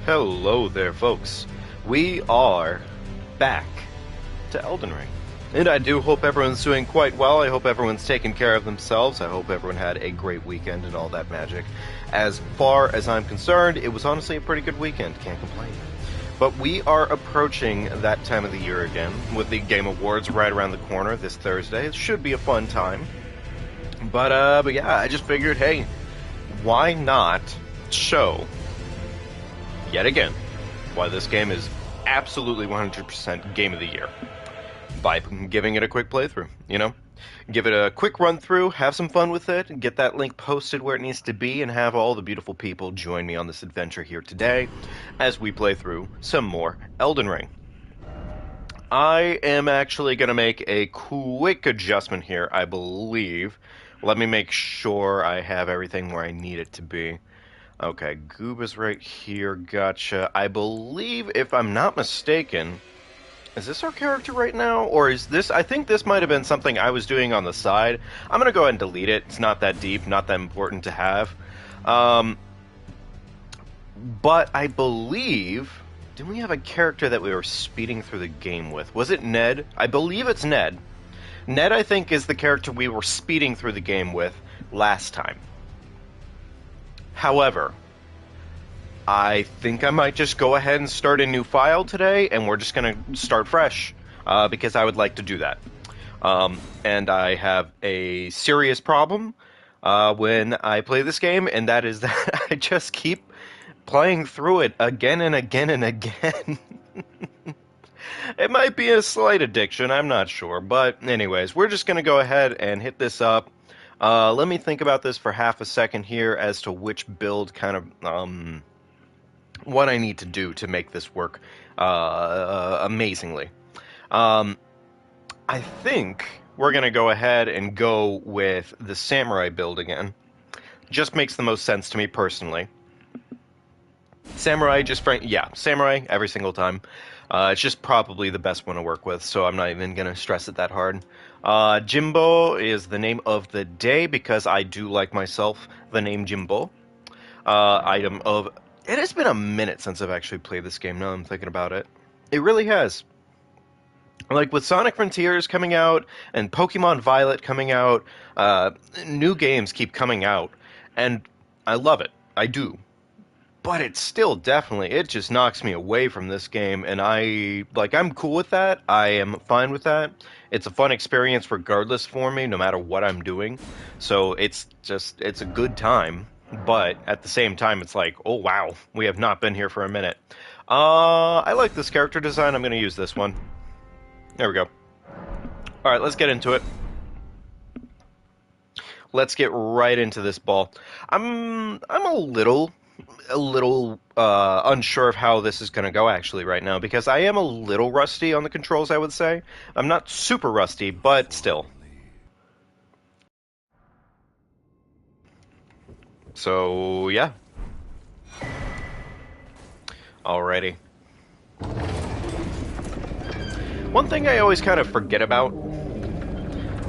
Hello there, folks. We are back to Elden Ring. And I do hope everyone's doing quite well. I hope everyone's taking care of themselves. I hope everyone had a great weekend and all that magic. As far as I'm concerned, it was honestly a pretty good weekend. Can't complain. But we are approaching that time of the year again, with the Game Awards right around the corner this Thursday. It should be a fun time. But yeah, I just figured, hey, why not show, yet again, why this game is absolutely 100% Game of the Year by giving it a quick playthrough, you know? Give it a quick run through, have some fun with it, get that link posted where it needs to be, and have all the beautiful people join me on this adventure here today as we play through some more Elden Ring. I am actually going to make a quick adjustment here, I believe. Let me make sure I have everything where I need it to be. Okay, Goob is right here, gotcha. I believe, if I'm not mistaken, is this our character right now? Or is this, I think this might have been something I was doing on the side. I'm going to go ahead and delete it. It's not that deep, not that important to have. But I believe, didn't we have a character that we were speeding through the game with? Was it Ned? I believe it's Ned. Ned, I think, is the character we were speeding through the game with last time. However, I think I might just go ahead and start a new file today, and we're just going to start fresh, because I would like to do that. And I have a serious problem when I play this game, and that is that I just keep playing through it again and again and again. It might be a slight addiction, I'm not sure. But anyways, we're just going to go ahead and hit this up. Let me think about this for half a second here as to which build kind of, what I need to do to make this work amazingly. I think we're going to go ahead and go with the samurai build again. Just makes the most sense to me personally. Samurai, samurai every single time. It's just probably the best one to work with, so I'm not even going to stress it that hard. Jimbo is the name of the day because I do like myself the name Jimbo. Item of... It has been a minute since I've actually played this game, now I'm thinking about it. It really has. Like, with Sonic Frontiers coming out, and Pokemon Violet coming out, new games keep coming out, and I love it. I do. But it's still definitely, it just knocks me away from this game, and I'm cool with that. I am fine with that. It's a fun experience regardless for me, no matter what I'm doing. So it's a good time, but at the same time, it's like, oh wow, we have not been here for a minute. I like this character design. I'm going to use this one. There we go. Alright, let's get into it. Let's get right into this ball. I'm a little unsure of how this is going to go actually right now, because I am a little rusty on the controls, I would say. I'm not super rusty, but still. So, yeah. Alrighty. One thing I always kind of forget about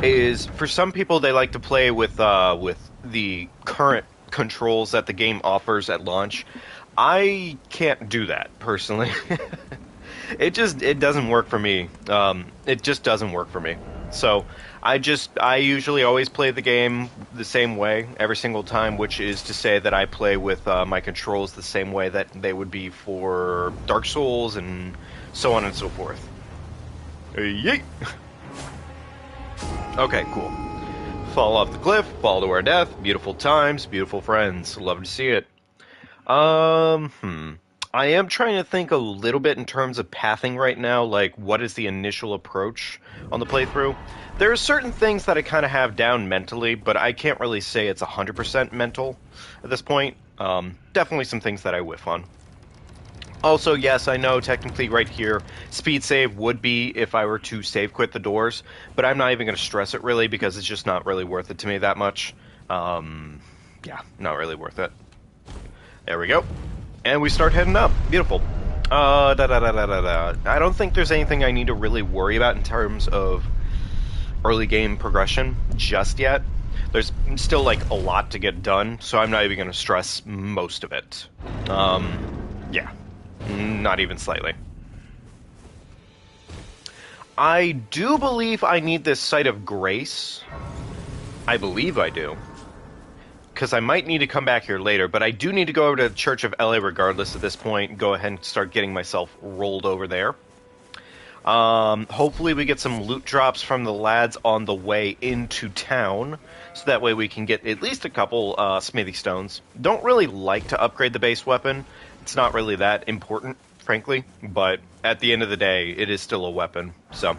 is, for some people, they like to play with the current controls that the game offers at launch. I can't do that personally. It doesn't work for me. It just doesn't work for me. So I usually always play the game the same way every single time, which is to say that I play with my controls the same way that they would be for Dark Souls and so on and so forth. Yeet. Okay, cool. Fall off the cliff, fall to our death, beautiful times, beautiful friends. Love to see it. I am trying to think a little bit in terms of pathing right now, like what is the initial approach on the playthrough. There are certain things that I kind of have down mentally, but I can't really say it's 100% mental at this point. Definitely some things that I whiff on. Also, yes, I know technically right here, speed save would be if I were to save quit the doors, but I'm not even going to stress it really because it's just not really worth it to me that much. Yeah, not really worth it. There we go. And we start heading up. Beautiful. I don't think there's anything I need to really worry about in terms of early game progression just yet. There's still, like, a lot to get done, so I'm not even going to stress most of it. Yeah. Not even slightly. I do believe I need this Site of Grace. I believe I do. Because I might need to come back here later, but I do need to go over to the Church of LA regardless at this point. Go ahead and start getting myself rolled over there. Hopefully we get some loot drops from the lads on the way into town, so that way we can get at least a couple smithy stones. Don't really like to upgrade the base weapon. It's not really that important, frankly, but at the end of the day, it is still a weapon, so...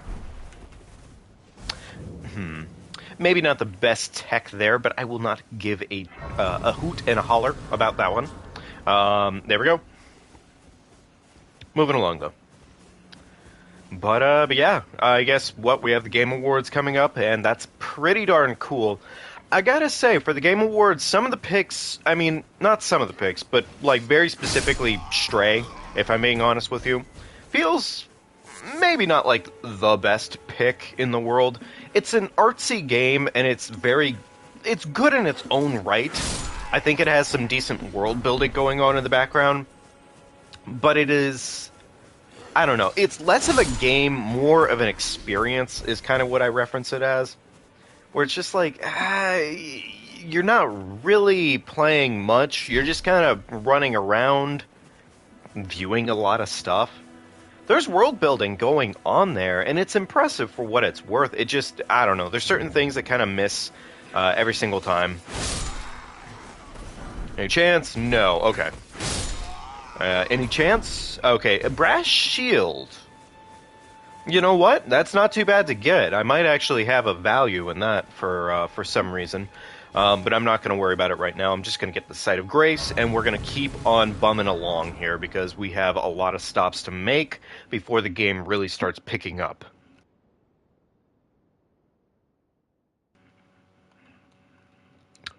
Maybe not the best tech there, but I will not give a hoot and a holler about that one. There we go. Moving along, though. But yeah, I guess we have the Game Awards coming up, and that's pretty darn cool. I gotta say, for the Game Awards, some of the picks, I mean, not some of the picks, but like very specifically Stray, if I'm being honest with you, feels maybe not like the best pick in the world. It's an artsy game, and it's good in its own right. I think it has some decent world building going on in the background, but it is... I don't know. It's less of a game, more of an experience is kind of what I reference it as. Where it's just like, you're not really playing much. You're just kind of running around, viewing a lot of stuff. There's world building going on there, and it's impressive for what it's worth. It just, I don't know. There's certain things that kind of miss every single time. Any chance? No. Okay. Any chance? Okay, a brass shield. You know what? That's not too bad to get. I might actually have a value in that for some reason. But I'm not going to worry about it right now. I'm just going to get the Site of Grace, and we're going to keep on bumming along here because we have a lot of stops to make before the game really starts picking up.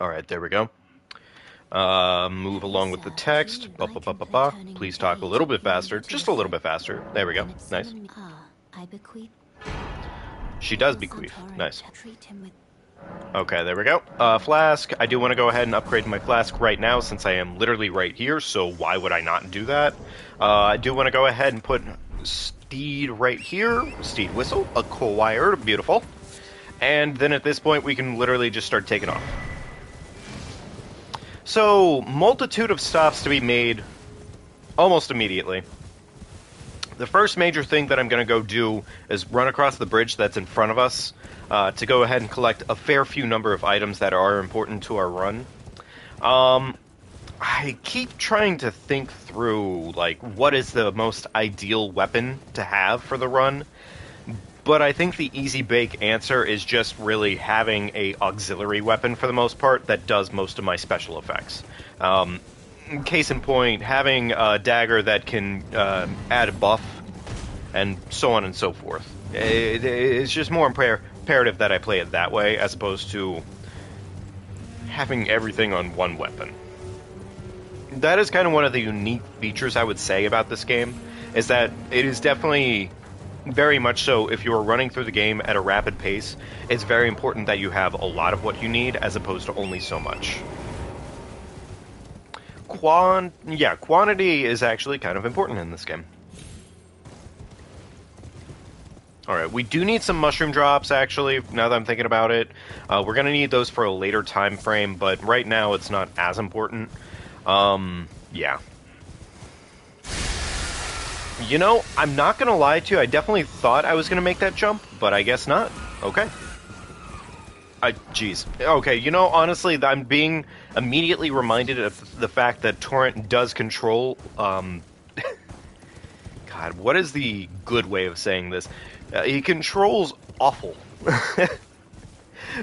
Alright, there we go. Move along with the text. Please talk a little bit faster. Just a little bit faster. There we go. Nice. She does bequeath. Nice. Okay, there we go. Flask. I do want to go ahead and upgrade my flask right now since I am literally right here, so why would I not do that? I do want to go ahead and put Steed right here. Steed Whistle. Acquired. Beautiful. And then at this point, we can literally just start taking off. So, multitude of stops to be made almost immediately. The first major thing that I'm going to go do is run across the bridge that's in front of us to go ahead and collect a fair few number of items that are important to our run. I keep trying to think through, like, what is the most ideal weapon to have for the run. But I think the easy bake answer is just really having a auxiliary weapon for the most part that does most of my special effects. Case in point, having a dagger that can add a buff and so on and so forth. It's just more imperative that I play it that way as opposed to having everything on one weapon. That is kind of one of the unique features I would say about this game, is that it is definitely... very much so, if you are running through the game at a rapid pace, it's very important that you have a lot of what you need as opposed to only so much. Quantity is actually kind of important in this game. Alright, we do need some mushroom drops, actually, now that I'm thinking about it. We're going to need those for a later time frame, but right now it's not as important. Yeah. You know, I'm not going to lie to you, I definitely thought I was going to make that jump, but I guess not. Okay. Jeez. Okay, you know, honestly, I'm being immediately reminded of the fact that Torrent does control, God, what is the good way of saying this? He controls awful.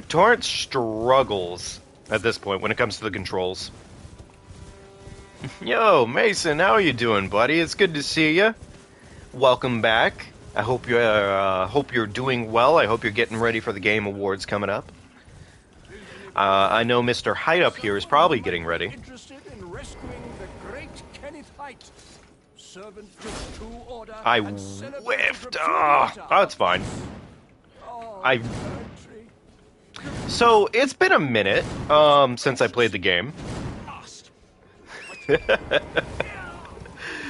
Torrent struggles at this point when it comes to the controls. Yo, Mason, how are you doing, buddy? It's good to see you. Welcome back. I hope you're doing well. I hope you're getting ready for the Game Awards coming up. I know Mr. Height up here is probably getting ready. I whiffed. Oh, it's fine. So it's been a minute since I played the game.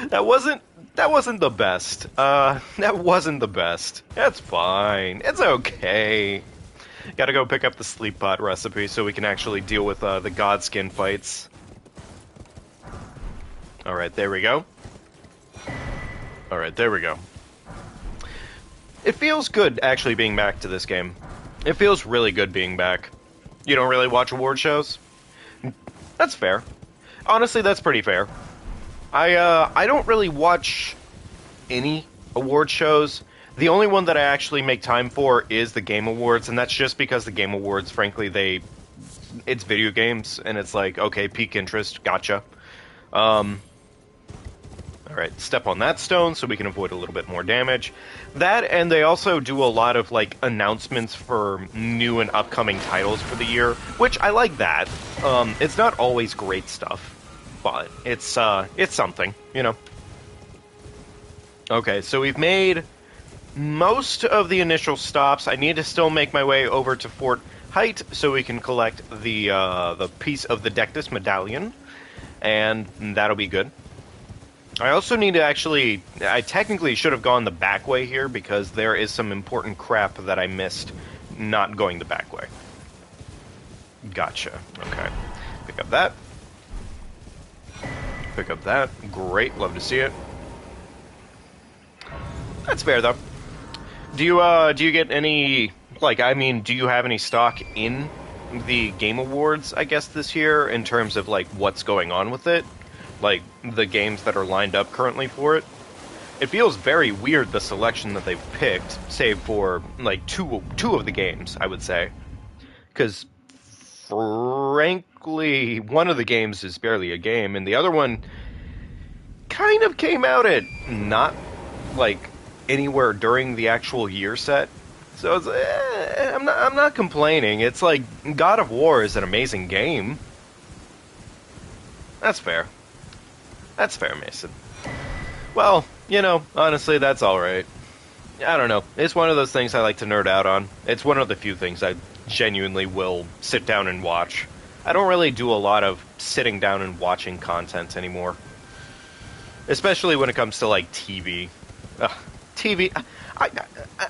That wasn't the best. That wasn't the best. That's fine. It's okay. Gotta go pick up the sleep pot recipe so we can actually deal with the godskin fights. Alright, there we go. Alright, there we go. It feels good actually being back to this game. It feels really good being back. You don't really watch award shows? That's fair. Honestly, that's pretty fair. I don't really watch any award shows. The only one that I actually make time for is the Game Awards, and that's just because the Game Awards, frankly, it's video games, and it's like, okay, peak interest, gotcha. Alright, step on that stone so we can avoid a little bit more damage. That, and they also do a lot of, like, announcements for new and upcoming titles for the year, which I like that. It's not always great stuff, but it's something, you know. Okay, so we've made most of the initial stops. I need to still make my way over to Fort Height so we can collect the piece of the Dectus medallion, and that'll be good. I also need to I technically should have gone the back way here because there is some important crap that I missed not going the back way. Gotcha. Okay. Pick up that. Pick up that. Great. Love to see it. That's fair, though. Do you get any, like, I mean, do you have any stock in the Game Awards, I guess, this year, in terms of, like, what's going on with it? Like, the games that are lined up currently for it? It feels very weird, the selection that they've picked, save for, like, two of the games, I would say. Because, frankly, one of the games is barely a game, and the other one kind of came out at not, like, anywhere during the actual year set. So it's, I'm not complaining. It's like, God of War is an amazing game. That's fair. That's fair, Mason. Well, you know, honestly, that's alright. I don't know. It's one of those things I like to nerd out on. It's one of the few things I genuinely will sit down and watch. I don't really do a lot of sitting down and watching content anymore. Especially when it comes to, like, TV. TV...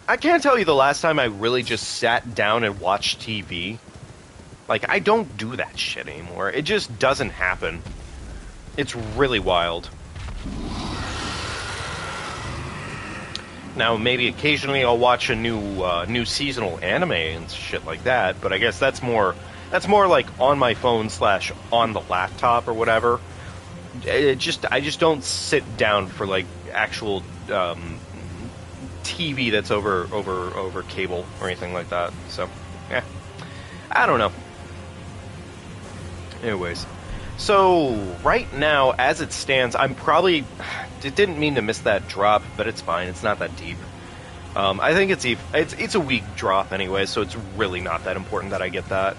I can't tell you the last time I really just sat down and watched TV. Like, I don't do that shit anymore. It just doesn't happen. It's really wild. Now, maybe occasionally I'll watch a new seasonal anime and shit like that, but I guess that's more like on my phone / on the laptop or whatever. I just don't sit down for like actual TV that's over cable or anything like that. So, yeah, I don't know. Anyways. So, right now, as it stands, I'm probably... Didn't mean to miss that drop, but it's fine. It's not that deep. I think it's a weak drop anyway, so it's really not that important that I get that.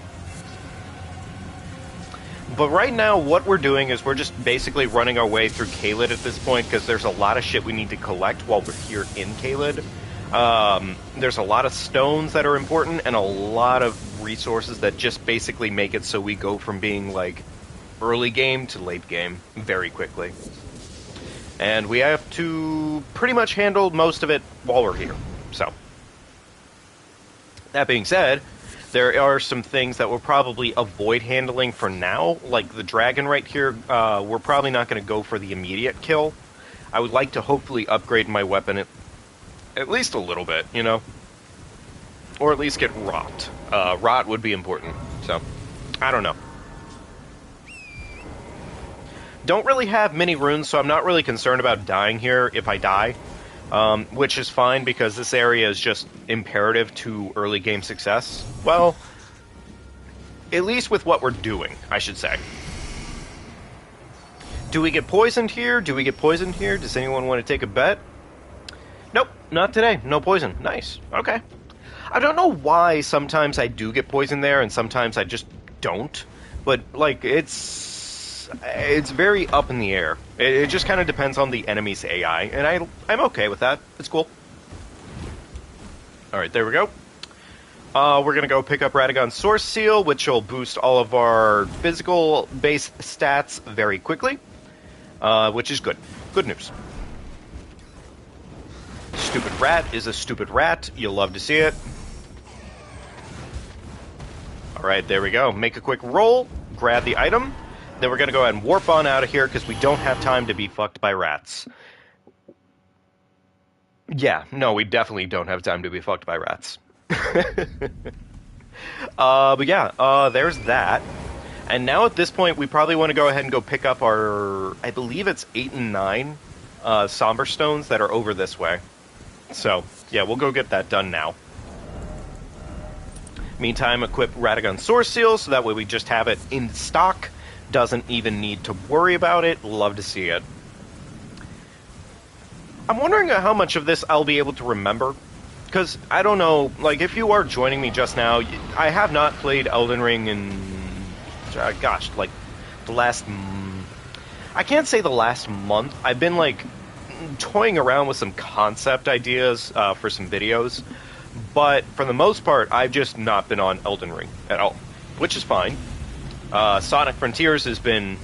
But right now, what we're doing is we're just basically running our way through Caelid at this point, because there's a lot of shit we need to collect while we're here in Caelid. There's a lot of stones that are important, and a lot of resources that just basically make it so we go from being, like, early game to late game very quickly. And we have to pretty much handle most of it while we're here. So, that being said, there are some things that we'll probably avoid handling for now, like the dragon right here. We're probably not going to go for the immediate kill. I would like to hopefully upgrade my weapon at least a little bit, you know? Or at least get rot. Rot would be important, so I don't know. Don't really have many runes, so I'm not really concerned about dying here if I die. Which is fine, because this area is just imperative to early game success. Well, at least with what we're doing, I should say. Do we get poisoned here? Do we get poisoned here? Does anyone want to take a bet? Nope, not today. No poison. Nice. Okay. I don't know why sometimes I do get poisoned there and sometimes I just don't. But, like, it's very up in the air. It just kind of depends on the enemy's AI, and I'm okay with that. It's cool. Alright, there we go. We're going to go pick up Radagon's Source Seal, which will boost all of our physical-based stats very quickly, which is good. Good news. Stupid rat is a stupid rat. You'll love to see it. Alright, there we go. Make a quick roll, grab the item, then we're going to go ahead and warp on out of here because we don't have time to be fucked by rats. Yeah, no, we definitely don't have time to be fucked by rats. But yeah, there's that. And now at this point, we probably want to go ahead and go pick up our, I believe it's 8 and 9 Somber Stones that are over this way. So, yeah, we'll go get that done now. Meantime, equip Radagon Source Seal, so that way we just have it in stock. Doesn't even need to worry about it. Love to see it. I'm wondering how much of this I'll be able to remember. Because, I don't know, like, if you are joining me just now, I have not played Elden Ring in, gosh, like, the last, I can't say the last month. I've been, like, toying around with some concept ideas for some videos. But for the most part, I've just not been on Elden Ring at all, which is fine. Sonic Frontiers has been...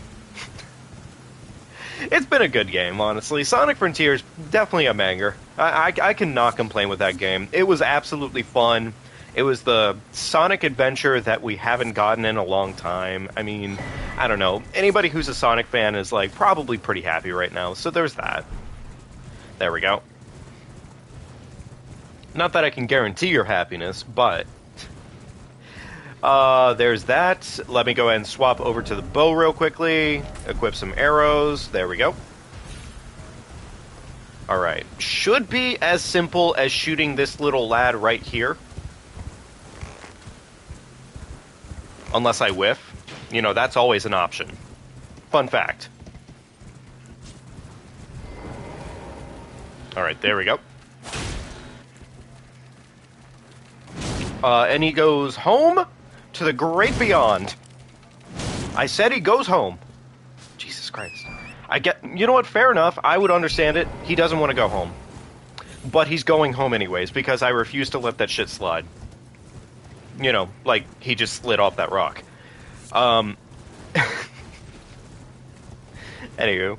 it's been a good game, honestly. Sonic Frontiers, definitely a banger. I cannot complain with that game. It was absolutely fun. It was the Sonic adventure that we haven't gotten in a long time. I mean, I don't know. Anybody who's a Sonic fan is, like, probably pretty happy right now, so there's that. There we go. Not that I can guarantee your happiness, but... there's that. Let me go ahead and swap over to the bow real quickly. Equip some arrows. There we go. Alright. Should be as simple as shooting this little lad right here. Unless I whiff. You know, that's always an option. Fun fact. Alright, there we go. And he goes home to the great beyond. I said he goes home. Jesus Christ. You know what? Fair enough. I would understand it. He doesn't want to go home. But he's going home anyways, because I refuse to let that shit slide. You know, like, he just slid off that rock. Anywho.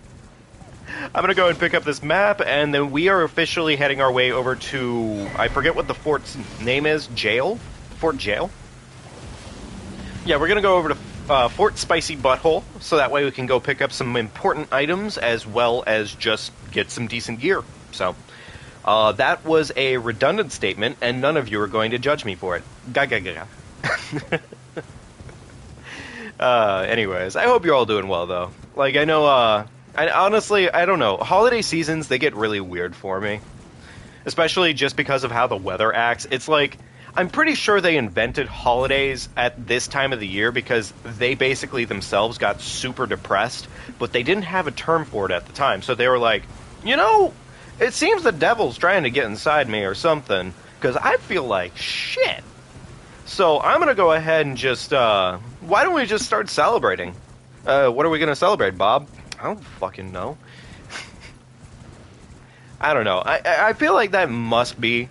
I'm gonna go and pick up this map, and then we are officially heading our way over to... I forget what the fort's name is. Jail? Fort Jail? Yeah, we're gonna go over to Fort Spicy Butthole, so that way we can go pick up some important items, as well as just get some decent gear. So, that was a redundant statement, and none of you are going to judge me for it. Ga-ga-ga. Anyways, I hope you're all doing well, though. Like, I know, honestly, I don't know. Holiday seasons, they get really weird for me. Especially just because of how the weather acts. It's like, I'm pretty sure they invented holidays at this time of the year because they basically themselves got super depressed, but they didn't have a term for it at the time. So they were like, you know, it seems the devil's trying to get inside me or something, because I feel like shit. So I'm going to go ahead and just, why don't we just start celebrating? What are we going to celebrate, Bob? I don't fucking know. I don't know. I feel like that must be,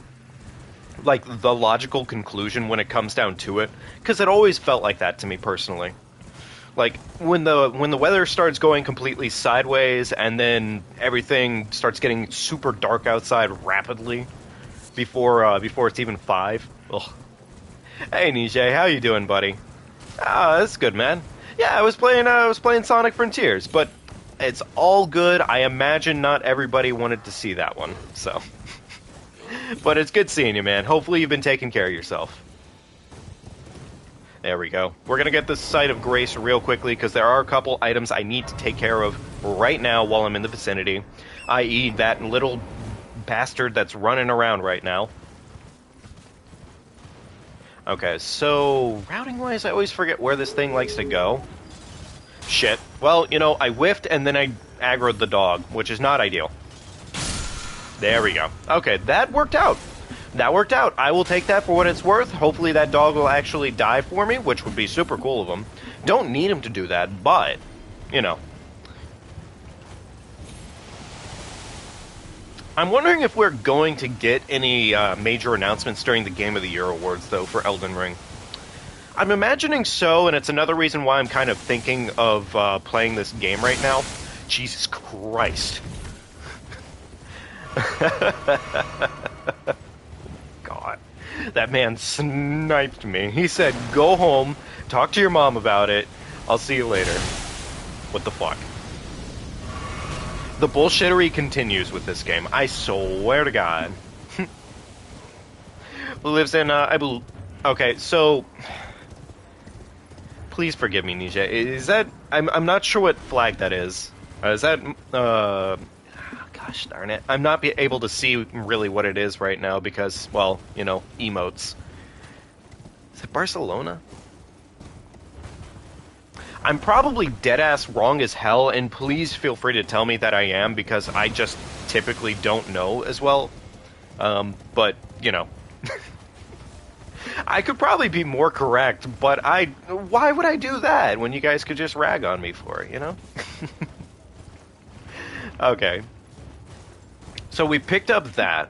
like, the logical conclusion when it comes down to it, because it always felt like that to me personally. Like, when the weather starts going completely sideways, and then everything starts getting super dark outside rapidly before it's even 5. Ugh. Hey, Nijay, how you doing, buddy? Ah, that's good, man. Yeah, I was playing Sonic Frontiers, but it's all good. I imagine not everybody wanted to see that one, so. But it's good seeing you, man. Hopefully you've been taking care of yourself. There we go. We're going to get this Site of Grace real quickly, because there are a couple items I need to take care of right now while I'm in the vicinity. I.e. that little bastard that's running around right now. Okay, so routing-wise, I always forget where this thing likes to go. Shit. Well, you know, I whiffed and then I aggroed the dog, which is not ideal. There we go. Okay, that worked out. That worked out. I will take that for what it's worth. Hopefully that dog will actually die for me, which would be super cool of him. Don't need him to do that, but, you know. I'm wondering if we're going to get any major announcements during the Game of the Year awards, though, for Elden Ring. I'm imagining so, and it's another reason why I'm kind of thinking of playing this game right now. Jesus Christ. God. That man sniped me. He said, go home, talk to your mom about it. I'll see you later. What the fuck? The bullshittery continues with this game. I swear to God. Lives in, I believe... Okay, so... Please forgive me, Nisha. Is that... I'm not sure what flag that is. Is that... Gosh darn it. I'm not able to see really what it is right now because, well, you know, emotes. Is it Barcelona? I'm probably dead-ass wrong as hell, and please feel free to tell me that I am, because I just typically don't know as well. But, you know. I could probably be more correct, but why would I do that when you guys could just rag on me for it, you know? Okay. So we picked up that.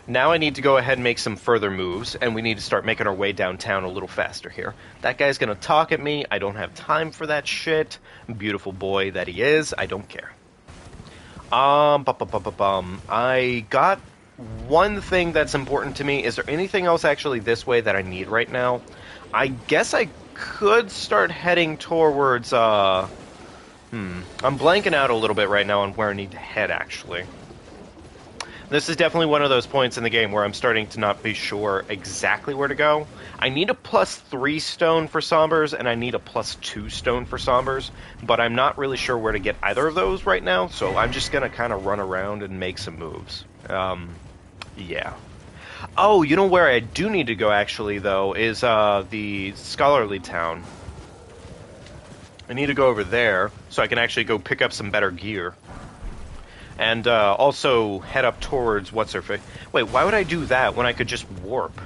Now I need to go ahead and make some further moves, and we need to start making our way downtown a little faster here. That guy's gonna talk at me. I don't have time for that shit. Beautiful boy that he is. I don't care. I got one thing that's important to me. Is there anything else actually this way that I need right now? I guess I could start heading towards, I'm blanking out a little bit right now on where I need to head, actually. This is definitely one of those points in the game where I'm starting to not be sure exactly where to go. I need a +3 stone for Sombers, and I need a +2 stone for Sombers, but I'm not really sure where to get either of those right now, so I'm just going to kind of run around and make some moves. Yeah. Oh, you know where I do need to go, actually, though, is the Scholarly Town. I need to go over there so I can actually go pick up some better gear. And also head up towards what's-her-face. Wait, why would I do that when I could just warp?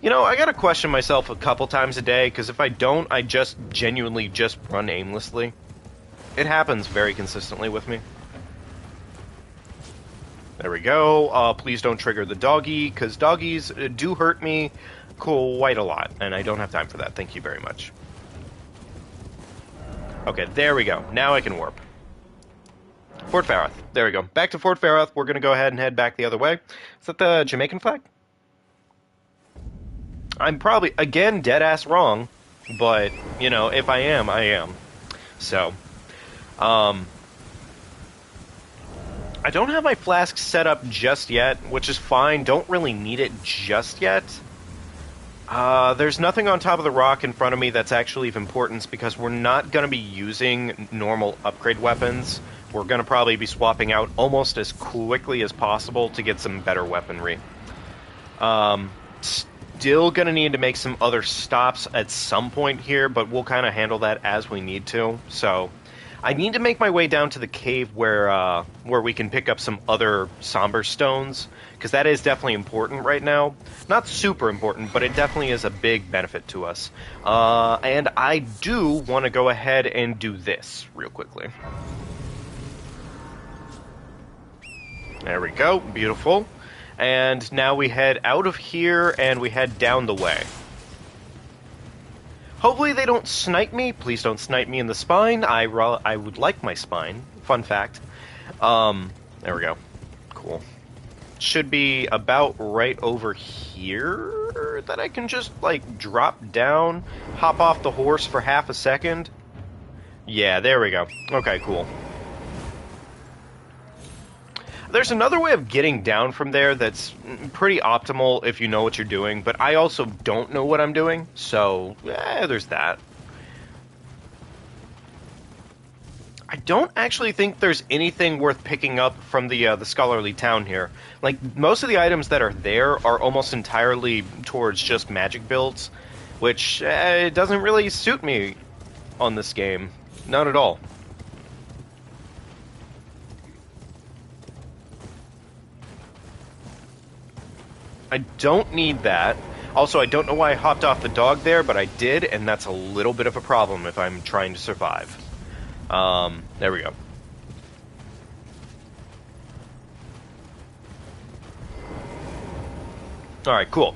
You know, I gotta question myself a couple times a day, because if I don't, I just genuinely just run aimlessly. It happens very consistently with me. There we go. Please don't trigger the doggy, because doggies do hurt me quite a lot, and I don't have time for that. Thank you very much. Okay, there we go. Now I can warp. Fort Farath. There we go. Back to Fort Farath. We're going to go ahead and head back the other way. Is that the Jamaican flag? I'm probably, again, dead-ass wrong. But, you know, if I am, I am. So, I don't have my flask set up just yet, which is fine. Don't really need it just yet. There's nothing on top of the rock in front of me that's actually of importance, because we're not going to be using normal upgrade weapons. We're going to probably be swapping out almost as quickly as possible to get some better weaponry. Still going to need to make some other stops at some point here, but we'll kind of handle that as we need to. So, I need to make my way down to the cave where we can pick up some other somber stones, because that is definitely important right now. Not super important, but it definitely is a big benefit to us. And I do want to go ahead and do this real quickly. There we go. Beautiful. And now we head out of here and we head down the way. Hopefully they don't snipe me. Please don't snipe me in the spine. I would like my spine. Fun fact. There we go. Cool. Should be about right over here that I can just, like, drop down, hop off the horse for half a second. Yeah, there we go. Okay, cool. There's another way of getting down from there that's pretty optimal if you know what you're doing, but I also don't know what I'm doing, so there's that. I don't actually think there's anything worth picking up from the Scholarly Town here. Like, most of the items that are there are almost entirely towards just magic builds, which doesn't really suit me on this game. Not at all. I don't need that. Also, I don't know why I hopped off the dog there, but I did, and that's a little bit of a problem if I'm trying to survive. There we go. Alright, cool.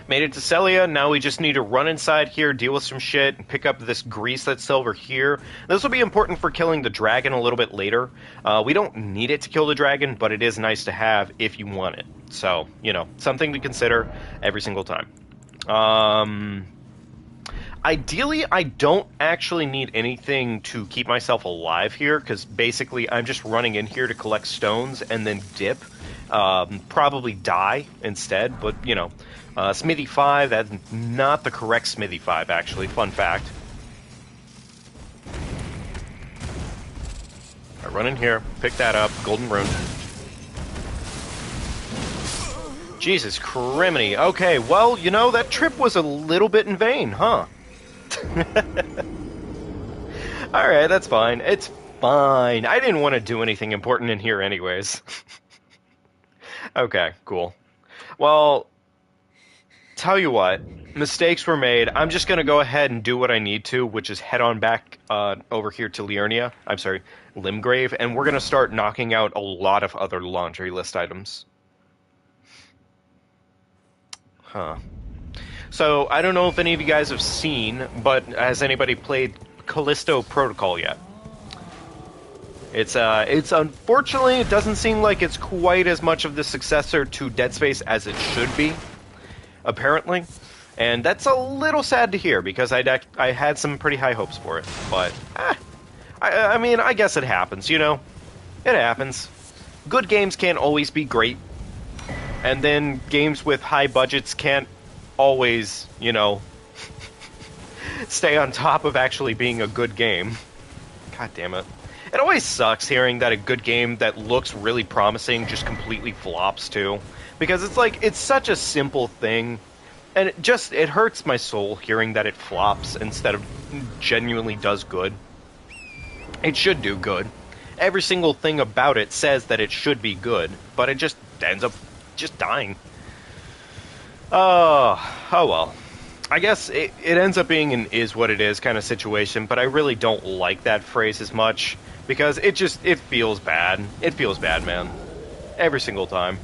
Made it to Celia, now we just need to run inside here, deal with some shit, and pick up this grease that's over here. This will be important for killing the dragon a little bit later. We don't need it to kill the dragon, but it is nice to have if you want it. So, you know, something to consider every single time. Ideally, I don't actually need anything to keep myself alive here, because basically I'm just running in here to collect stones and then dip. Probably die instead, but, you know. Smithy 5, that's not the correct Smithy 5, actually. Fun fact. I run in here, pick that up, golden rune. Jesus criminy. Okay, well, you know, that trip was a little bit in vain, huh? Alright, that's fine. It's fine. I didn't want to do anything important in here anyways. Okay, cool. Well, tell you what, mistakes were made. I'm just going to go ahead and do what I need to, which is head on back over here to Liurnia. I'm sorry, Limgrave, and we're going to start knocking out a lot of other laundry list items. Huh. So, I don't know if any of you guys have seen, but has anybody played Callisto Protocol yet? It's unfortunately, it doesn't seem like it's quite as much of the successor to Dead Space as it should be, apparently. And that's a little sad to hear, because I had some pretty high hopes for it. But, I mean, I guess it happens, you know? It happens. Good games can't always be great. And then games with high budgets can't always, you know, stay on top of actually being a good game. God damn it. It always sucks hearing that a good game that looks really promising just completely flops, too. Because it's like, it's such a simple thing, and it hurts my soul hearing that it flops instead of genuinely does good. It should do good. Every single thing about it says that it should be good, but it just ends up just dying. Oh well. I guess it ends up being an is what it is kind of situation, but I really don't like that phrase as much. Because it feels bad. It feels bad, man. Every single time.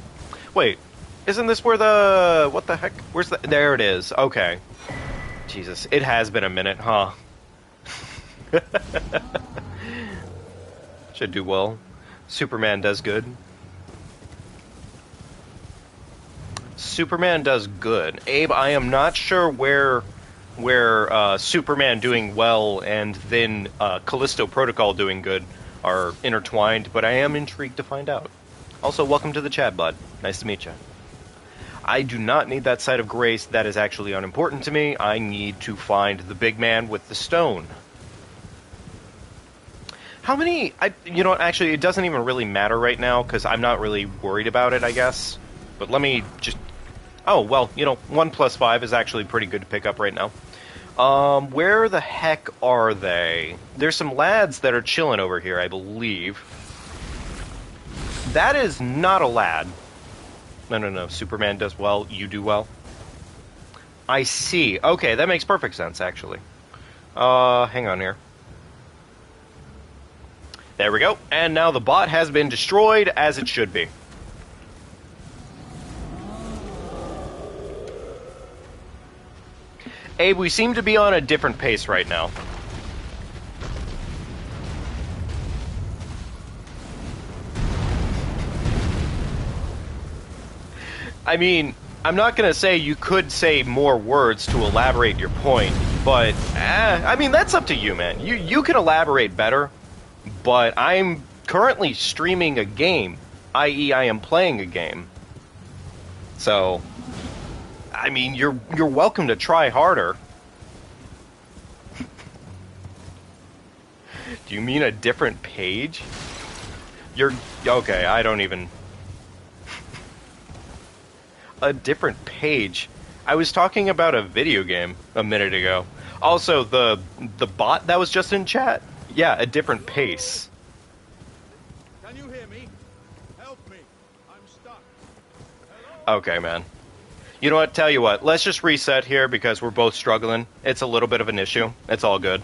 Wait, isn't this where the... What the heck? Where's the... There it is. Okay. Jesus, it has been a minute, huh? Should do well. Superman does good. Superman does good. Abe, I am not sure where Superman doing well and then Callisto Protocol doing good are intertwined, but I am intrigued to find out. Also, welcome to the chat, bud. Nice to meet you. I do not need that site of grace. That is actually unimportant to me. I need to find the big man with the stone. How many... you know what, actually, it doesn't even really matter right now, because I'm not really worried about it, I guess. But let me just... Oh, well, you know, 1 plus 5 is actually pretty good to pick up right now. Where the heck are they? There's some lads that are chilling over here, I believe. That is not a lad. No. Superman does well, you do well. I see. Okay, that makes perfect sense, actually. Hang on here. There we go. And now the bot has been destroyed, as it should be. Abe, we seem to be on a different pace right now. I mean, I'm not going to say you could say more words to elaborate your point, but, I mean, that's up to you, man. You can elaborate better, but I'm currently streaming a game, i.e. I am playing a game. So... I mean, you're welcome to try harder. Do you mean a different page? Okay, I don't even... A different page? I was talking about a video game a minute ago. Also, the bot that was just in chat? Yeah, a different pace. Can you hear me? Help me. I'm stuck. Hello? Okay, man. You know what? Tell you what. Let's just reset here because we're both struggling. It's a little bit of an issue. It's all good.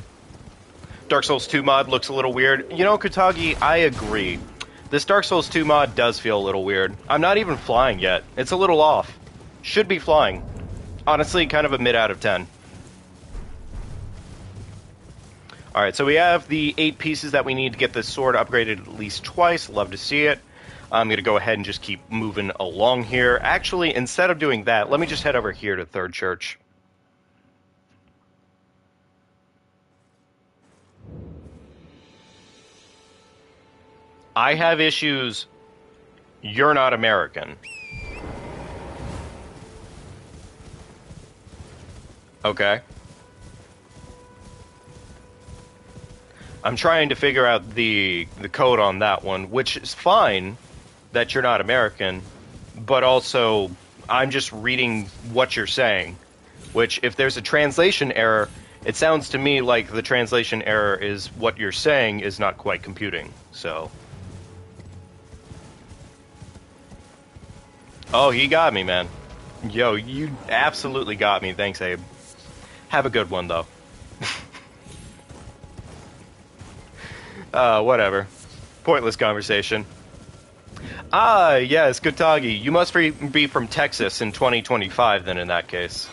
Dark Souls 2 mod looks a little weird. You know, Kutagi, I agree. This Dark Souls 2 mod does feel a little weird. I'm not even flying yet. It's a little off. Should be flying. Honestly, kind of a mid out of 10. Alright, so we have the 8 pieces that we need to get this sword upgraded at least twice. Love to see it. I'm going to go ahead and just keep moving along here. Actually, instead of doing that, let me just head over here to Third Church. I have issues. You're not American. Okay. I'm trying to figure out the code on that one, which is fine that you're not American, but also I'm just reading what you're saying, which if there's a translation error, it sounds to me like the translation error is what you're saying is not quite computing, so. Oh, he got me, man. Yo, you absolutely got me. Thanks, Abe. Have a good one, though. Whatever. Pointless conversation. Ah, yes, Gutagi. You must be from Texas in 2025, then, in that case.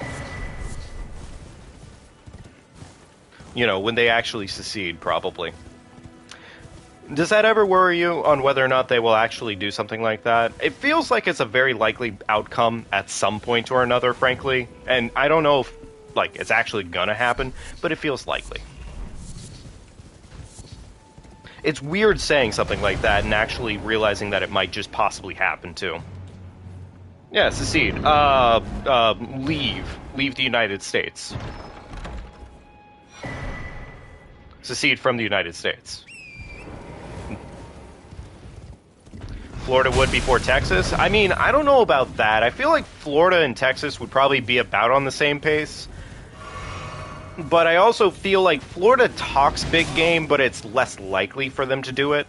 You know, when they actually secede, probably. Does that ever worry you on whether or not they will actually do something like that? It feels like it's a very likely outcome at some point or another, frankly. And I don't know if, like, it's actually gonna happen, but it feels likely. It's weird saying something like that and actually realizing that it might just possibly happen, too. Yeah, secede. Leave. Leave the United States. Secede from the United States. Florida would before Texas? I mean, I don't know about that. I feel like Florida and Texas would probably be about on the same pace. But I also feel like Florida talks big game, but it's less likely for them to do it.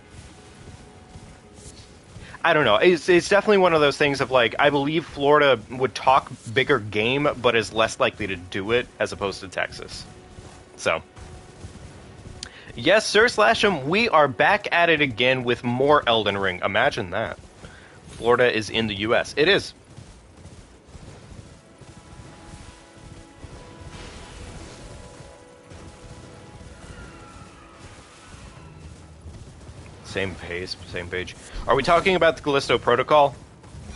I don't know. It's definitely one of those things of like, I believe Florida would talk bigger game, but is less likely to do it as opposed to Texas. So. Yes, Sir Slash'em, we are back at it again with more Elden Ring. Imagine that. Florida is in the U.S. It is. Same pace, same page. Are we talking about the Callisto Protocol?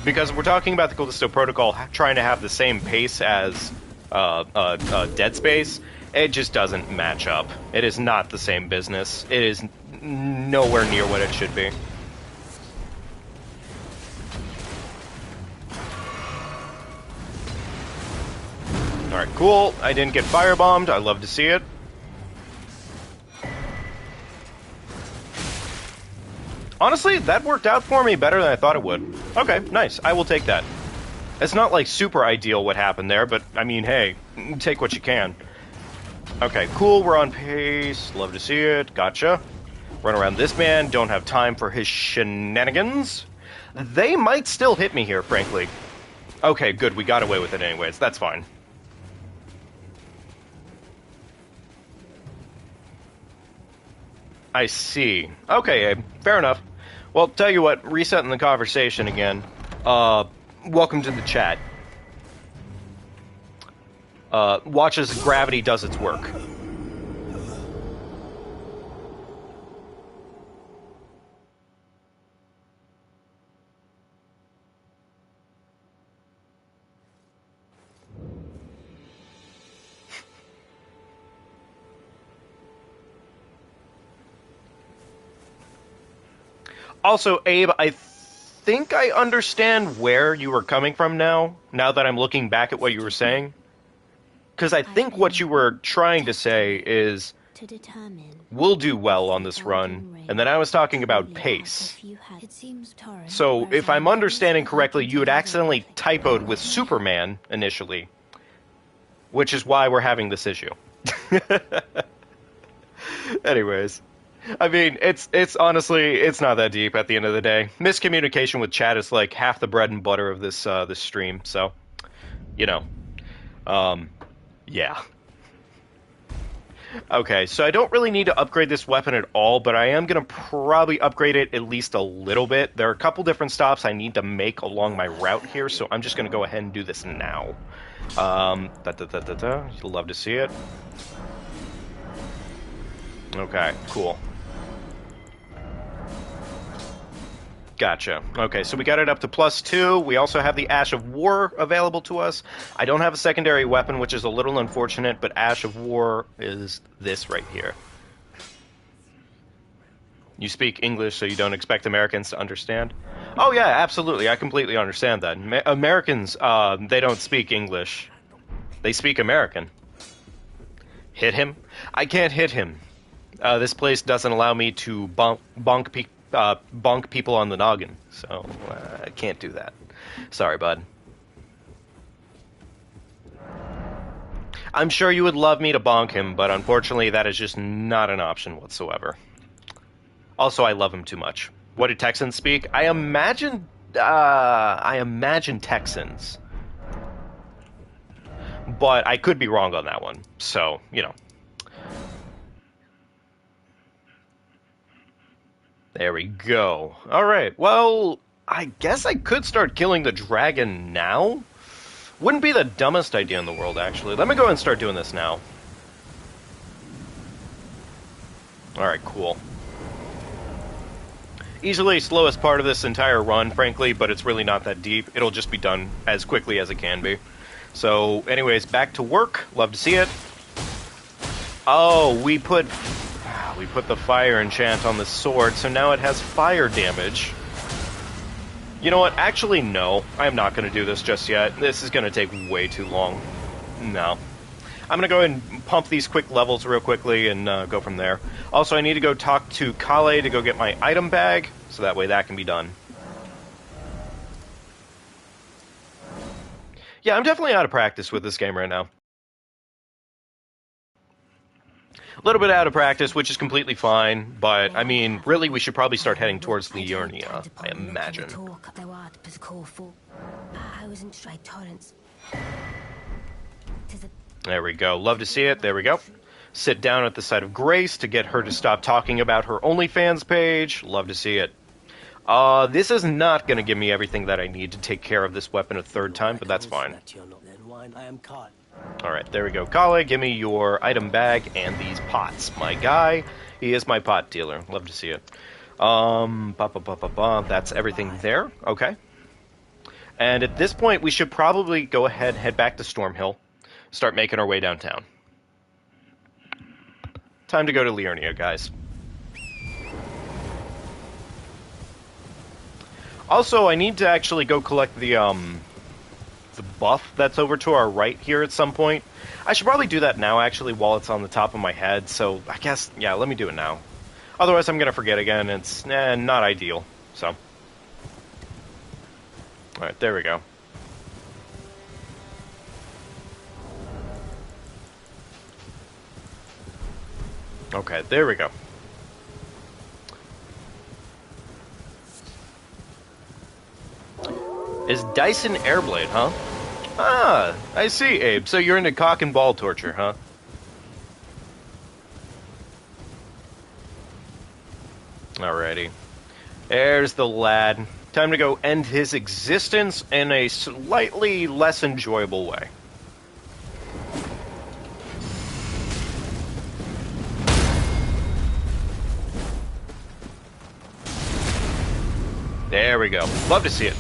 Because we're talking about the Callisto Protocol trying to have the same pace as Dead Space. It just doesn't match up. It is not the same business. It is nowhere near what it should be. Alright, cool. I didn't get firebombed. I love to see it. Honestly, that worked out for me better than I thought it would. Okay, nice. I will take that. It's not like super ideal what happened there, but I mean, hey, take what you can. Okay, cool, we're on pace. Love to see it. Gotcha. Run around this man. Don't have time for his shenanigans. They might still hit me here, frankly. Okay, good. We got away with it anyways. That's fine. I see. Okay, Abe. Fair enough. Well, tell you what, resetting the conversation again. Welcome to the chat. Watch as gravity does its work. Also, Abe, I think I understand where you were coming from now that I'm looking back at what you were saying. Because I think what you were trying to say is, we'll do well on this run, and then I was talking about pace. So, if I'm understanding correctly, you had accidentally typoed with Superman initially, which is why we're having this issue. Anyways. I mean, it's honestly, it's not that deep at the end of the day. Miscommunication with chat is like half the bread and butter of this stream, so, you know. Yeah. Okay, so I don't really need to upgrade this weapon at all, but I am going to probably upgrade it at least a little bit. There are a couple different stops I need to make along my route here, so I'm just going to go ahead and do this now. You'll love to see it. Okay, cool. Gotcha. Okay, so we got it up to +2. We also have the Ash of War available to us. I don't have a secondary weapon, which is a little unfortunate, but Ash of War is this right here. You speak English, so you don't expect Americans to understand? Oh yeah, absolutely. I completely understand that. Americans, they don't speak English. They speak American. Hit him? I can't hit him. This place doesn't allow me to bonk people on the noggin, so I can't do that. Sorry, bud. I'm sure you would love me to bonk him, but unfortunately that is just not an option whatsoever. Also, I love him too much. What do Texans speak? I imagine Texans. But I could be wrong on that one, so, you know. There we go. Alright, well, I guess I could start killing the dragon now? Wouldn't be the dumbest idea in the world, actually. Let me go and start doing this now. Alright, cool. Easily slowest part of this entire run, frankly, but it's really not that deep. It'll just be done as quickly as it can be. So, anyways, back to work. Love to see it. Oh, we put the fire enchant on the sword, so now it has fire damage. You know what? Actually, no. I'm not going to do this just yet. This is going to take way too long. No. I'm going to go ahead and pump these quick levels real quickly and go from there. Also, I need to go talk to Kale to go get my item bag, so that way that can be done. Yeah, I'm definitely out of practice with this game right now. A little bit out of practice, which is completely fine, but, I mean, really we should probably start heading towards Liurnia, I imagine. There we go. Love to see it. There we go. Sit down at the side of Grace to get her to stop talking about her OnlyFans page. Love to see it. This is not going to give me everything that I need to take care of this weapon a third time, but that's fine. Alright, there we go. Kale, give me your item bag and these pots. My guy, he is my pot dealer. Love to see it. That's everything there. Okay. And at this point, we should probably go ahead and head back to Stormhill. Start making our way downtown. Time to go to Liurnia, guys. Also, I need to actually go collect the buff that's over to our right here at some point. I should probably do that now, actually, while it's on the top of my head, so I guess, yeah, let me do it now. Otherwise, I'm going to forget again, and it's not ideal, so. Alright, there we go. Okay, there we go. Is Dyson Airblade, huh? Ah, I see, Abe. So you're into cock and ball torture, huh? Alrighty. There's the lad. Time to go end his existence in a slightly less enjoyable way. There we go. Love to see it.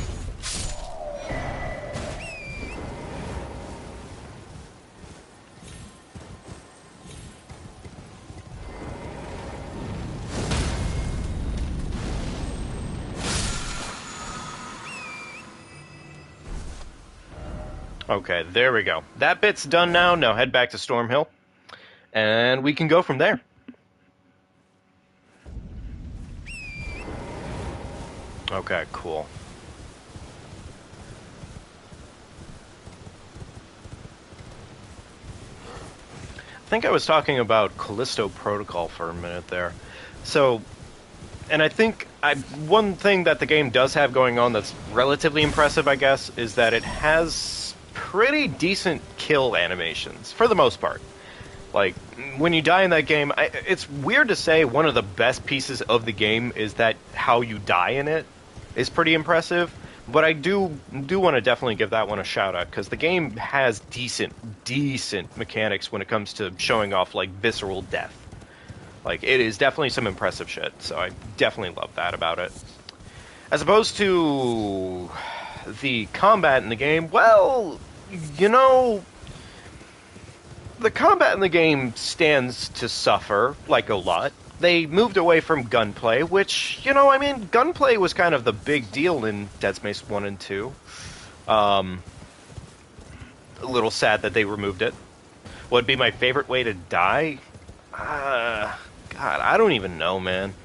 Okay, there we go. That bit's done now. Now head back to Stormhill. And we can go from there. Okay, cool. I think I was talking about Callisto Protocol for a minute there. So, and I think one thing that the game does have going on that's relatively impressive, I guess, is that it has pretty decent kill animations, for the most part. Like, when you die in that game, it's weird to say one of the best pieces of the game is that how you die in it is pretty impressive, But I do want to definitely give that one a shout out because the game has decent mechanics when it comes to showing off like visceral death. Like it is definitely some impressive shit. So I definitely love that about it. As opposed to the combat in the game, well, you know, the combat in the game stands to suffer like a lot. They moved away from gunplay, which, you know, I mean, gunplay was kind of the big deal in Dead Space 1 and 2. A little sad that they removed it. What would be my favorite way to die? God, I don't even know, man.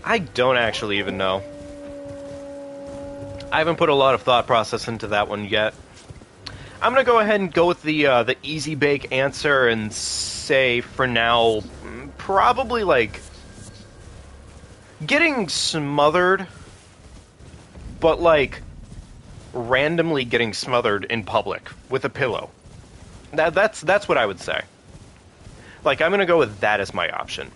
I don't actually even know. I haven't put a lot of thought process into that one yet. I'm gonna go ahead and go with the easy bake answer and say for now, probably like getting smothered, but like randomly getting smothered in public with a pillow. That's what I would say. Like I'm gonna go with that as my option.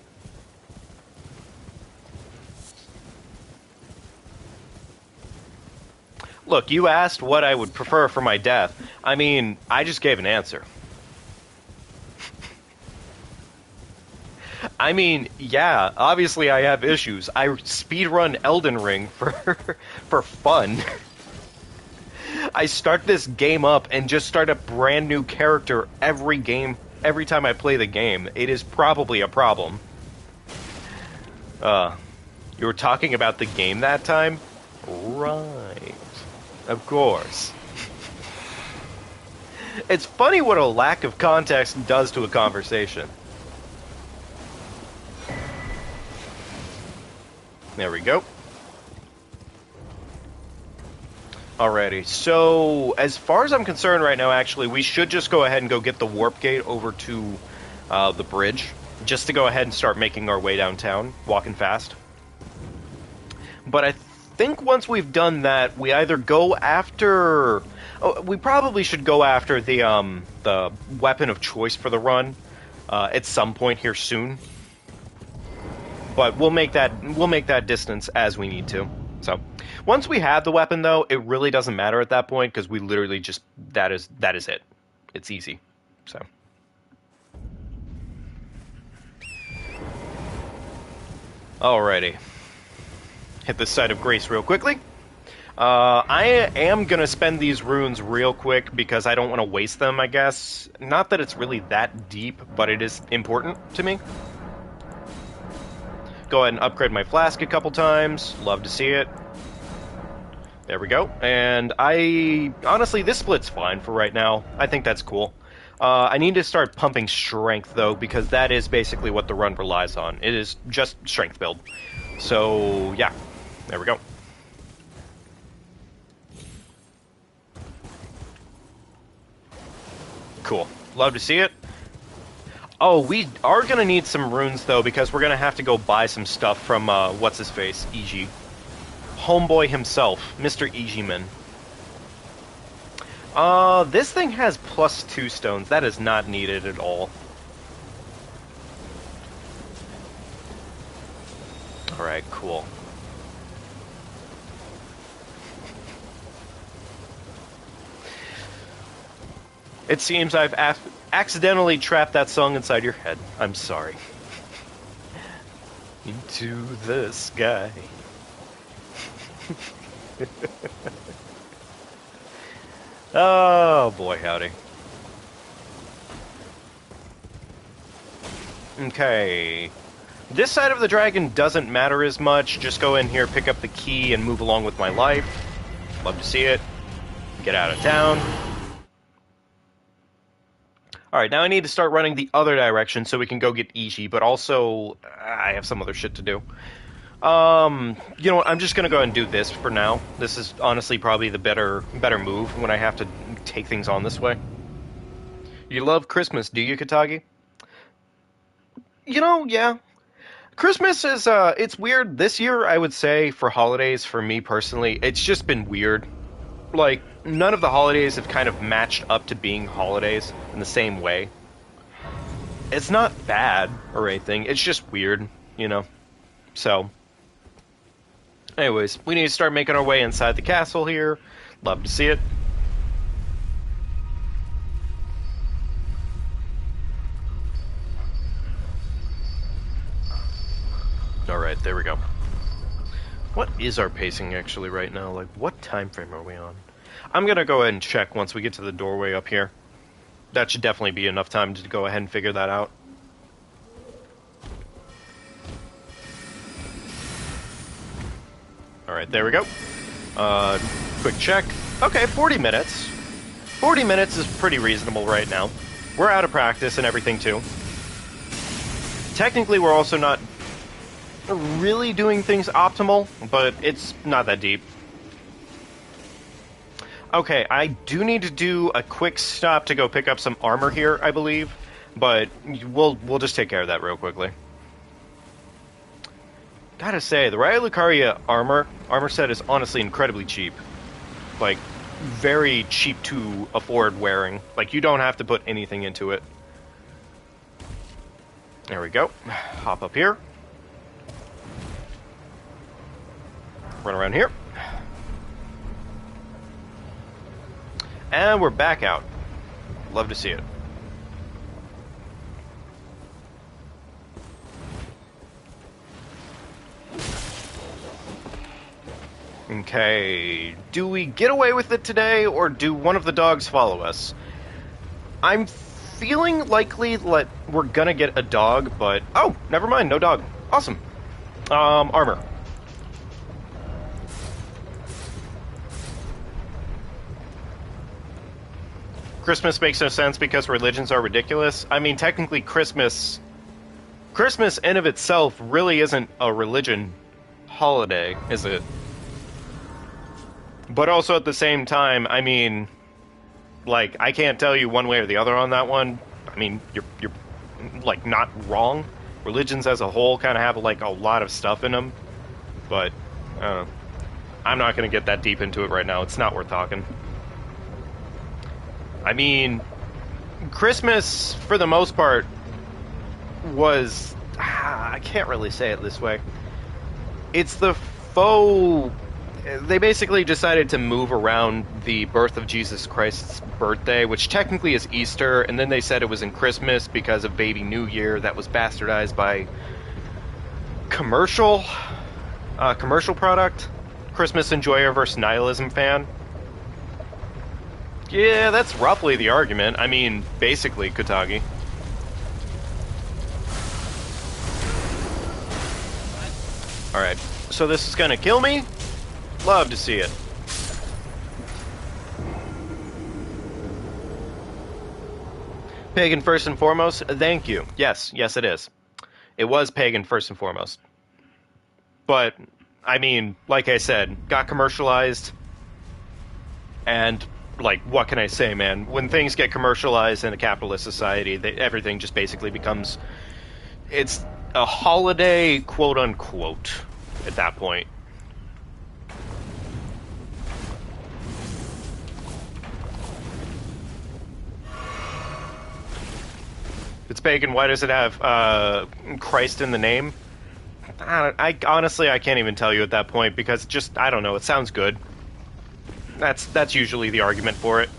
Look, you asked what I would prefer for my death. I mean, I just gave an answer. I mean, yeah, obviously I have issues. I speedrun Elden Ring for fun. I start this game up and just start a brand new character every time I play the game. It is probably a problem. You were talking about the game that time? Right. Of course. It's funny what a lack of context does to a conversation. There we go. Alrighty, so as far as I'm concerned right now, actually, we should just go ahead and go get the warp gate over to the bridge, just to go ahead and start making our way downtown, walking fast. But I think once we've done that, we either go after... Oh, we probably should go after the weapon of choice for the run at some point here soon. But we'll make that distance as we need to. So once we have the weapon, though, it really doesn't matter at that point because we literally just that is it. It's easy. So. Alrighty. Hit this site of grace real quickly. I am going to spend these runes real quick because I don't want to waste them, I guess. Not that it's really that deep, but it is important to me. Go ahead and upgrade my flask a couple times. Love to see it. There we go. And honestly, this split's fine for right now. I think that's cool. I need to start pumping strength, though, because that is basically what the run relies on. It is just strength build. So, yeah. There we go. Cool. Love to see it. Oh, we are going to need some runes, though, because we're going to have to go buy some stuff from, what's-his-face, EG. Homeboy himself, Mr. EG-man. This thing has +2 stones. That is not needed at all. Alright, cool. It seems I've accidentally trapped that song inside your head. I'm sorry. Into the sky. Oh, boy, howdy. Okay. This side of the dragon doesn't matter as much. Just go in here, pick up the key, and move along with my life. Love to see it. Get out of town. Alright, now I need to start running the other direction so we can go get Ishi, but also I have some other shit to do. You know what, I'm just gonna go ahead and do this for now. This is honestly probably the better move when I have to take things on this way. You love Christmas, do you, Katagi? You know, yeah. Christmas is, it's weird. This year, I would say, for holidays, for me personally, it's just been weird. Like, none of the holidays have kind of matched up to being holidays in the same way. It's not bad or anything, it's just weird, you know? So, Anyways, we need to start making our way inside the castle here. Love to see it. Alright, there we go. What is our pacing actually right now? Like, what time frame are we on? I'm gonna go ahead and check once we get to the doorway up here. That should definitely be enough time to go ahead and figure that out. Alright, there we go. Quick check. Okay, 40 minutes. 40 minutes is pretty reasonable right now. We're out of practice and everything, too. Technically, we're also not really doing things optimal, but it's not that deep. Okay, I do need to do a quick stop to go pick up some armor here, I believe, but we'll just take care of that real quickly. Gotta say, the Raya Lucaria armor set is honestly incredibly cheap. Like, very cheap to afford wearing. Like, you don't have to put anything into it. There we go. Hop up here. Run around here. And we're back out. Love to see it. Okay, do we get away with it today, or do one of the dogs follow us? I'm feeling likely that we're gonna get a dog, but... Oh, never mind, no dog. Awesome. Armor. Christmas makes no sense because religions are ridiculous. I mean, technically Christmas in of itself really isn't a religion holiday, is it? But also at the same time, I mean, like, I can't tell you one way or the other on that one. I mean, you're like, not wrong. Religions as a whole kind of have, like, a lot of stuff in them. But, I'm not going to get that deep into it right now. It's not worth talking. I mean, Christmas, for the most part, was... I can't really say it this way. It's the faux... They basically decided to move around the birth of Jesus Christ's birthday, which technically is Easter, and then they said it was in Christmas because of Baby New Year. That was bastardized by commercial product. Christmas enjoyer versus nihilism fan. Yeah, that's roughly the argument. I mean, basically, Katagi. Alright, so this is gonna kill me? Love to see it. Pagan first and foremost, thank you. Yes, it is. It was pagan first and foremost. But, I mean, like I said, got commercialized, and, like, what can I say, man? When things get commercialized in a capitalist society, everything just basically becomes... It's a holiday, quote-unquote, at that point. If it's pagan, why does it have Christ in the name? I honestly, I can't even tell you at that point, because just, I don't know, it sounds good. That's usually the argument for it.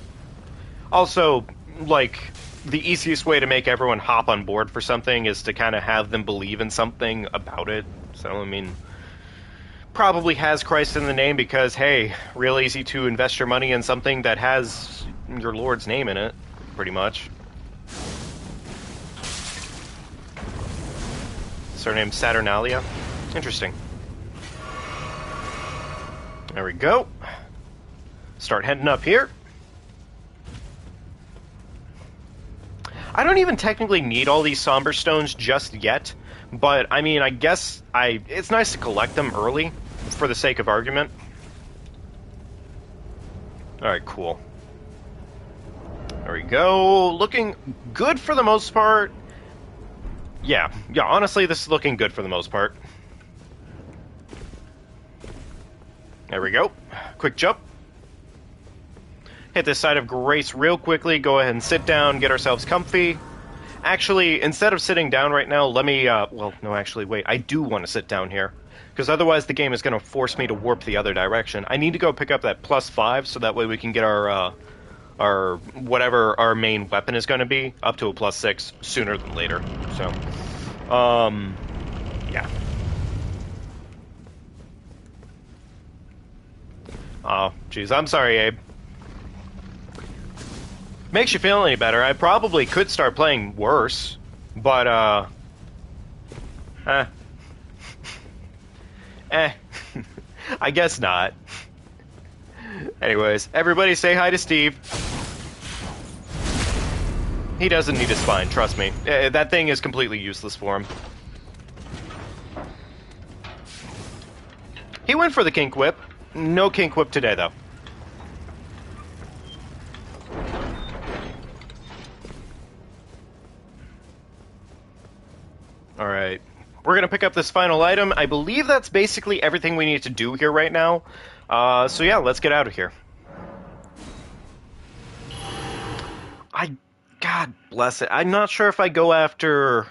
Also, like, the easiest way to make everyone hop on board for something is to kind of have them believe in something about it. So, I mean, probably has Christ in the name because, hey, real easy to invest your money in something that has your Lord's name in it, pretty much. Surname Saturnalia. Interesting. There we go. Start heading up here. I don't even technically need all these somber stones just yet, but I mean, I guess it's nice to collect them early for the sake of argument. Alright, cool. There we go. Looking good for the most part. Yeah, honestly, this is looking good for the most part. There we go. Quick jump. Hit this side of Grace real quickly. Go ahead and sit down, get ourselves comfy. Actually, instead of sitting down right now, let me, well, no, actually, wait. I do want to sit down here. because otherwise the game is going to force me to warp the other direction. I need to go pick up that +5 so that way we can get our whatever our main weapon is going to be up to a +6 sooner than later. So, yeah. Oh, jeez, I'm sorry, Abe. Makes you feel any better? I probably could start playing worse, but I guess not. Anyways, everybody say hi to Steve. He doesn't need a spine, trust me. That thing is completely useless for him. He went for the kink whip. No kink whip today, though. Alright. We're going to pick up this final item. I believe that's basically everything we need to do here right now. So yeah, let's get out of here. God bless it. I'm not sure if I go after...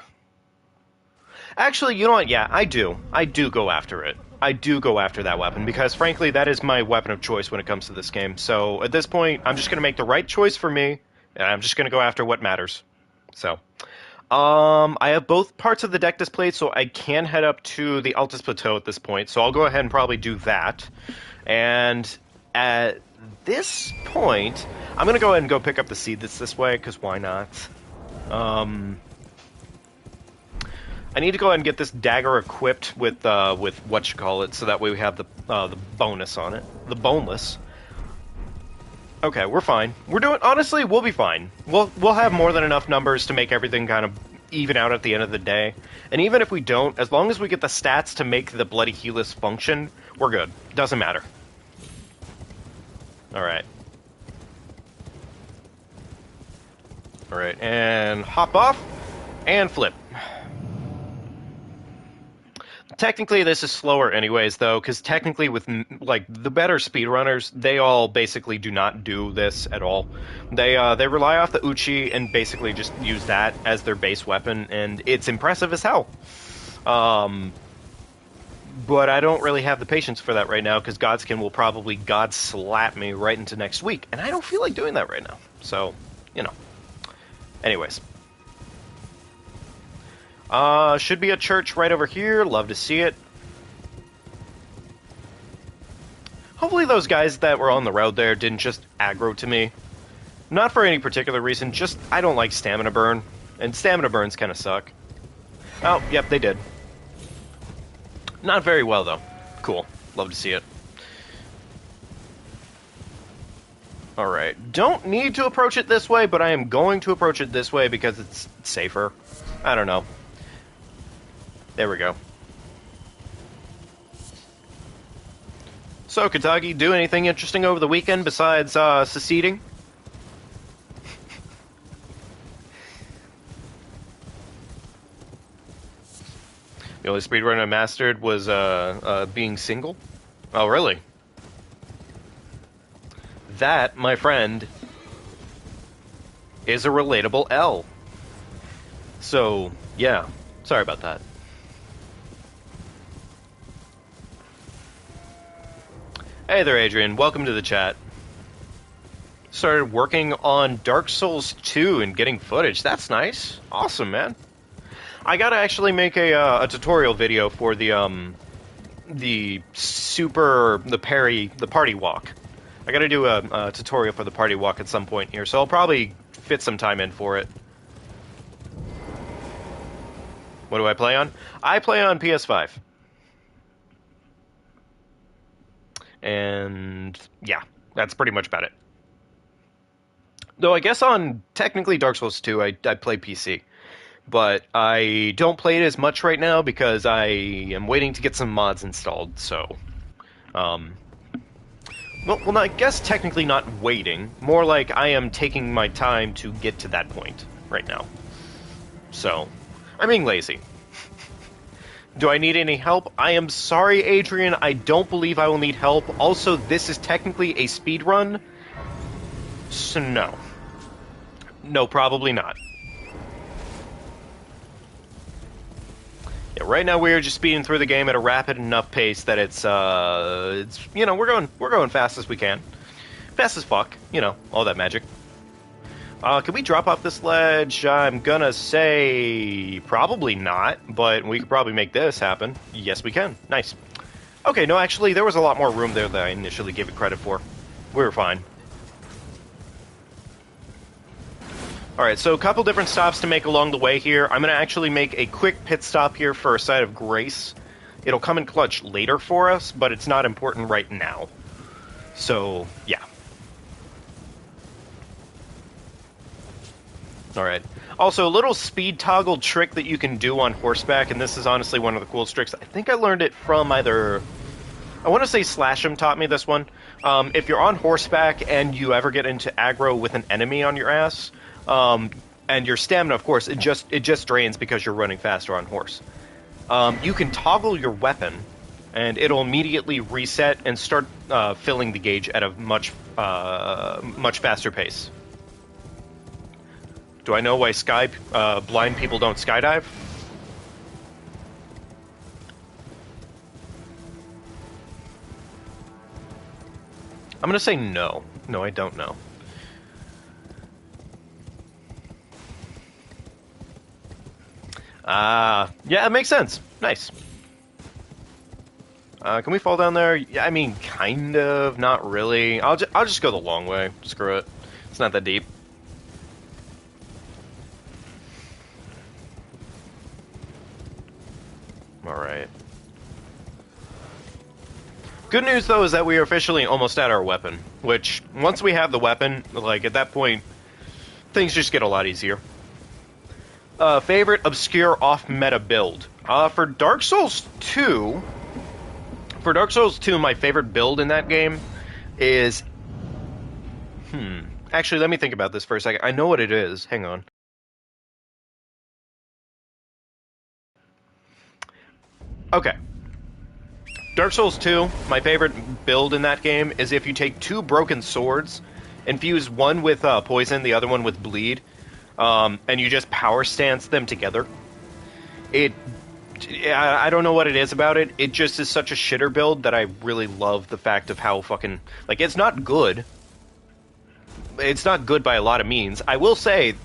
Actually, you know what? Yeah, I do. I do go after it. I do go after that weapon, because frankly, that is my weapon of choice when it comes to this game. So at this point, I'm just going to make the right choice for me, and I'm just going to go after what matters. So... I have both parts of the deck displayed, so I can head up to the Altus Plateau at this point, so I'll go ahead and probably do that. And at this point, I'm going to go ahead and go pick up the seed that's this way, because why not? I need to go ahead and get this dagger equipped with whatchamacallit, so that way we have the bonus on it. The boneless. Okay, we're fine. Honestly, we'll be fine. We'll have more than enough numbers to make everything kind of even out at the end of the day. And even if we don't, as long as we get the stats to make the Bloody Helix function, we're good. Doesn't matter. Alright. Alright, and hop off, and flip. Technically, this is slower anyways, though, because technically with, like, the better speedrunners, they all basically do not do this at all. They rely off the Uchi and basically just use that as their base weapon, and it's impressive as hell. But I don't really have the patience for that right now, because Godskin will probably God-slap me right into next week, and I don't feel like doing that right now. So, you know. Anyways. Should be a church right over here. Love to see it. Hopefully those guys that were on the road there didn't just aggro to me. Not for any particular reason, just I don't like stamina burn. And stamina burns kind of suck. Oh, yep, they did. Not very well, though. Cool. Love to see it. Alright. Don't need to approach it this way, but I am going to approach it this way because it's safer. I don't know. There we go. So, Katagi, do anything interesting over the weekend besides seceding? The only speedrun I mastered was being single? Oh, really? That, my friend, is a relatable L. So, yeah. Sorry about that. Hey there, Adrian. Welcome to the chat. Started working on Dark Souls 2 and getting footage. That's nice. Awesome, man. I gotta actually make a tutorial video for the party walk. I gotta do a tutorial for the party walk at some point here, so I'll probably fit some time in for it. What do I play on? I play on PS5. And yeah, that's pretty much about it. Though I guess on technically Dark Souls 2, I play PC. But I don't play it as much right now because I am waiting to get some mods installed, so... Well, I guess technically not waiting. More like I am taking my time to get to that point right now. So, I'm being lazy. Do I need any help? I am sorry, Adrian. I don't believe I will need help. Also, this is technically a speed run. So, no. No, probably not. Yeah, right now we are just speeding through the game at a rapid enough pace that it's you know, we're going fast as we can. Fast as fuck, you know, all that magic. Can we drop off this ledge? I'm gonna say probably not, but we could probably make this happen. Yes, we can. Nice. Okay, no, actually, there was a lot more room there than I initially gave it credit for. We were fine. Alright, so a couple different stops to make along the way here. I'm gonna actually make a quick pit stop here for a site of grace. It'll come in clutch later for us, but it's not important right now. So, yeah. Alright. Also, a little speed toggle trick that you can do on horseback, and this is honestly one of the coolest tricks. I think I learned it from either... I want to say Slash'em taught me this one. If you're on horseback and you ever get into aggro with an enemy on your ass, and your stamina, of course, it just drains because you're running faster on horse. You can toggle your weapon, and it'll immediately reset and start filling the gauge at a much faster pace. Do I know why blind people don't skydive? I'm gonna say no. No, I don't know. Yeah, it makes sense. Nice. Can we fall down there? Yeah, I mean, kind of, not really. I'll just go the long way. Screw it. It's not that deep. Alright. Good news, though, is that we are officially almost at our weapon. Which, once we have the weapon, like, at that point, things just get a lot easier. Favorite obscure off-meta build. For Dark Souls 2... For Dark Souls 2, my favorite build in that game is... Actually, let me think about this for a second. I know what it is. Hang on. Okay. Dark Souls 2, my favorite build in that game is if you take two broken swords, infuse one with poison, the other one with bleed, and you just power stance them together. I don't know what it is about it. It just is such a shitter build that I really love the fact of how fucking... Like, it's not good. It's not good by a lot of means. I will say,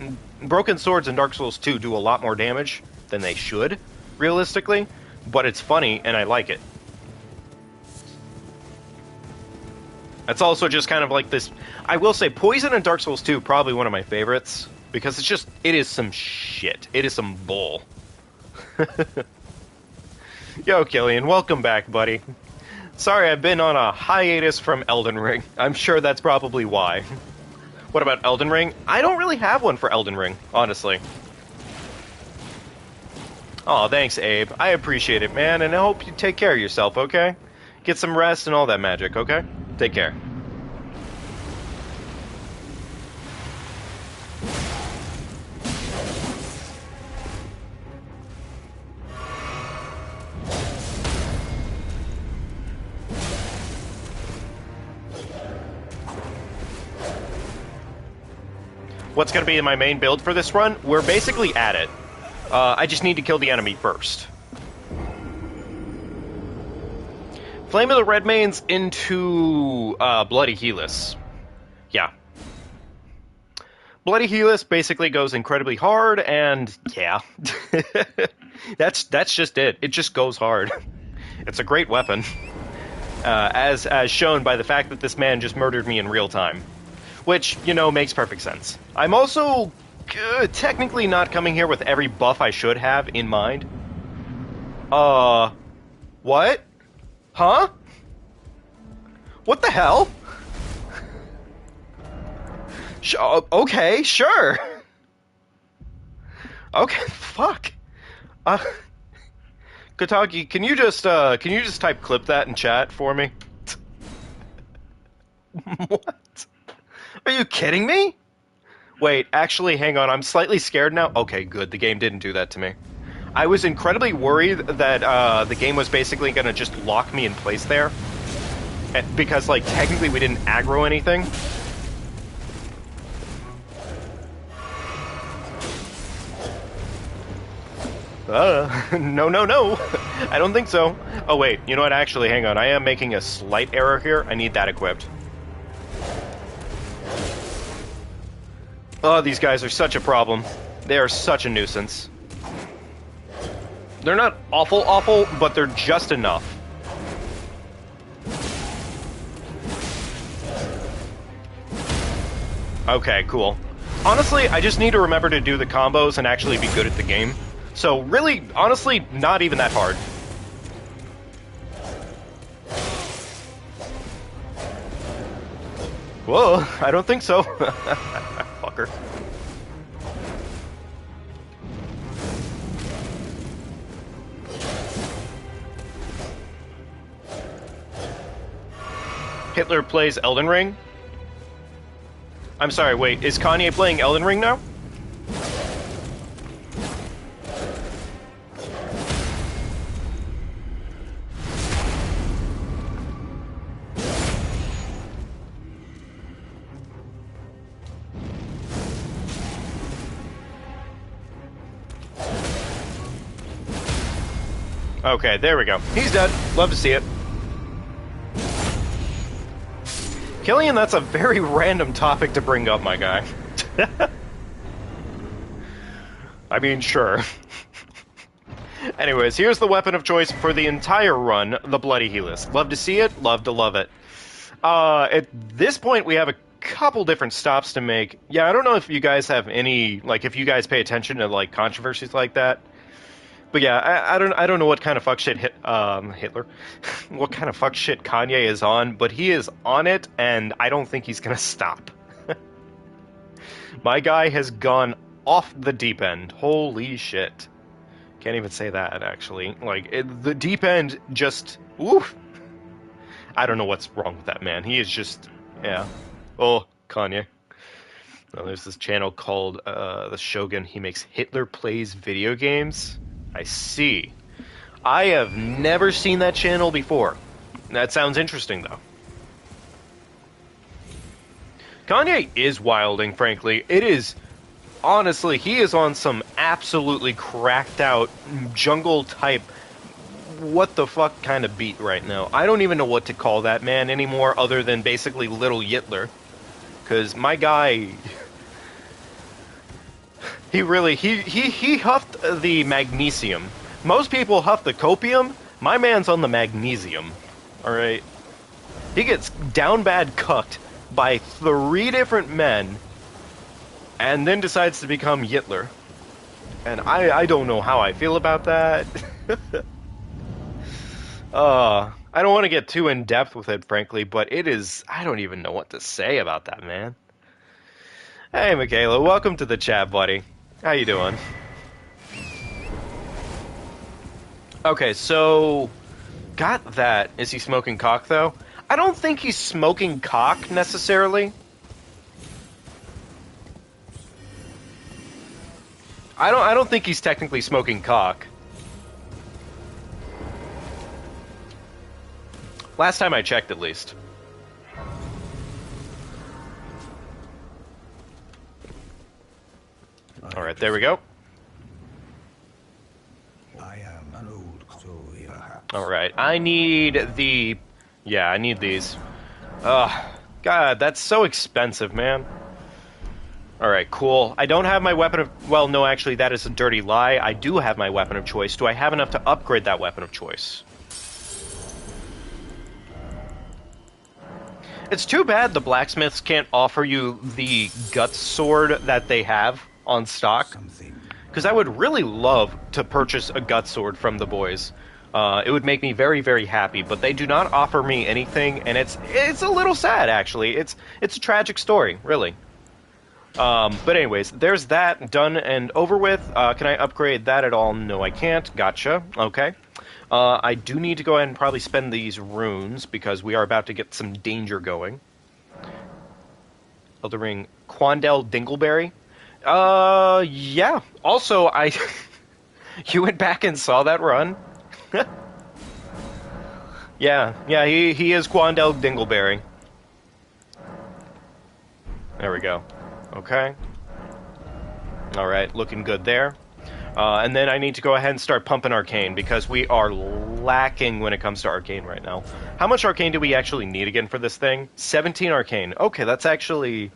broken swords in Dark Souls 2 do a lot more damage than they should, realistically. But it's funny, and I like it. That's also just kind of like this... I will say, Poison in Dark Souls 2 probably one of my favorites, because it's just... It is some shit. It is some bull. Yo, Killian, welcome back, buddy. Sorry, I've been on a hiatus from Elden Ring. I'm sure that's probably why. What about Elden Ring? I don't really have one for Elden Ring, honestly. Aw, thanks, Abe. I appreciate it, man, and I hope you take care of yourself, okay? Get some rest and all that magic, okay? Take care. What's going to be my main build for this run? We're basically at it. I just need to kill the enemy first. Flame of the Redmanes into Bloody Helix. Yeah. Bloody Helix basically goes incredibly hard, and yeah. That's just it. It just goes hard. It's a great weapon. As shown by the fact that this man just murdered me in real time. Which, you know, makes perfect sense. I'm also technically not coming here with every buff I should have in mind. What? Huh? What the hell? Okay, sure. Okay, fuck. Katagi, can you just type clip that in chat for me? What? Are you kidding me? Wait, actually, hang on. I'm slightly scared now. Okay, good. The game didn't do that to me. I was incredibly worried that the game was basically going to just lock me in place there. Because, like, technically we didn't aggro anything. No, no, no. I don't think so. Oh, wait. You know what? Actually, hang on. I am making a slight error here. I need that equipped. Oh, these guys are such a problem. They are such a nuisance. They're not awful, but they're just enough. Okay, cool. Honestly, I just need to remember to do the combos and actually be good at the game. So really, honestly, not even that hard. Whoa, I don't think so. Fucker. Hitler plays Elden Ring? I'm sorry, wait, is Kanye playing Elden Ring now? Okay, there we go. He's dead. Love to see it. Killian, that's a very random topic to bring up, my guy. I mean, sure. Anyways, here's the weapon of choice for the entire run, the Bloody Helix. Love to see it, love to love it. At this point, we have a couple different stops to make. Yeah, I don't know if you guys have any, like, if you guys pay attention to, like, controversies like that. But yeah, I don't know what kind of fuck shit Hitler, what kind of fuck shit Kanye is on, but he is on it, and I don't think he's gonna stop. My guy has gone off the deep end. Holy shit! Can't even say that actually. Like the deep end just oof. I don't know what's wrong with that man. He is just yeah. Oh, Kanye. Well, there's this channel called the Shogun. He makes Hitler plays video games. I see. I have never seen that channel before. That sounds interesting, though. Kanye is wilding, frankly. It is... Honestly, he is on some absolutely cracked out jungle-type what-the-fuck kind of beat right now. I don't even know what to call that man anymore other than basically Little Yitler. Because my guy... He really, he huffed the magnesium. Most people huff the copium. My man's on the magnesium. Alright? He gets down bad cucked by 3 different men and then decides to become Yitler. And I don't know how I feel about that. I don't want to get too in-depth with it, frankly, but it is... I don't even know what to say about that, man. Hey, Michaela, welcome to the chat, buddy. How you doing? Okay, so... Got that. Is he smoking cock, though? I don't think he's smoking cock, necessarily. I don't think he's technically smoking cock. Last time I checked, at least. Alright, there we go. Alright, I need the... Yeah, I need these. Ugh, God, that's so expensive, man. Alright, cool. I don't have my weapon of... Well, no, actually, that is a dirty lie. I do have my weapon of choice. Do I have enough to upgrade that weapon of choice? It's too bad the blacksmiths can't offer you the guts sword that they have on stock. Because I would really love to purchase a gut sword from the boys. It would make me very, very happy, but they do not offer me anything, and it's a little sad, actually. It's a tragic story, really. But anyways, there's that done and over with. Can I upgrade that at all? No, I can't. Gotcha. Okay. I do need to go ahead and probably spend these runes, because we are about to get some danger going. Elden Ring, Quandel Dingleberry. Yeah. Also, you went back and saw that run? Yeah, he is Quandel Dingleberry. There we go. Okay. Alright, looking good there. And then I need to go ahead and start pumping Arcane, because we are lacking when it comes to Arcane right now. How much Arcane do we actually need again for this thing? 17 Arcane. Okay, that's pretty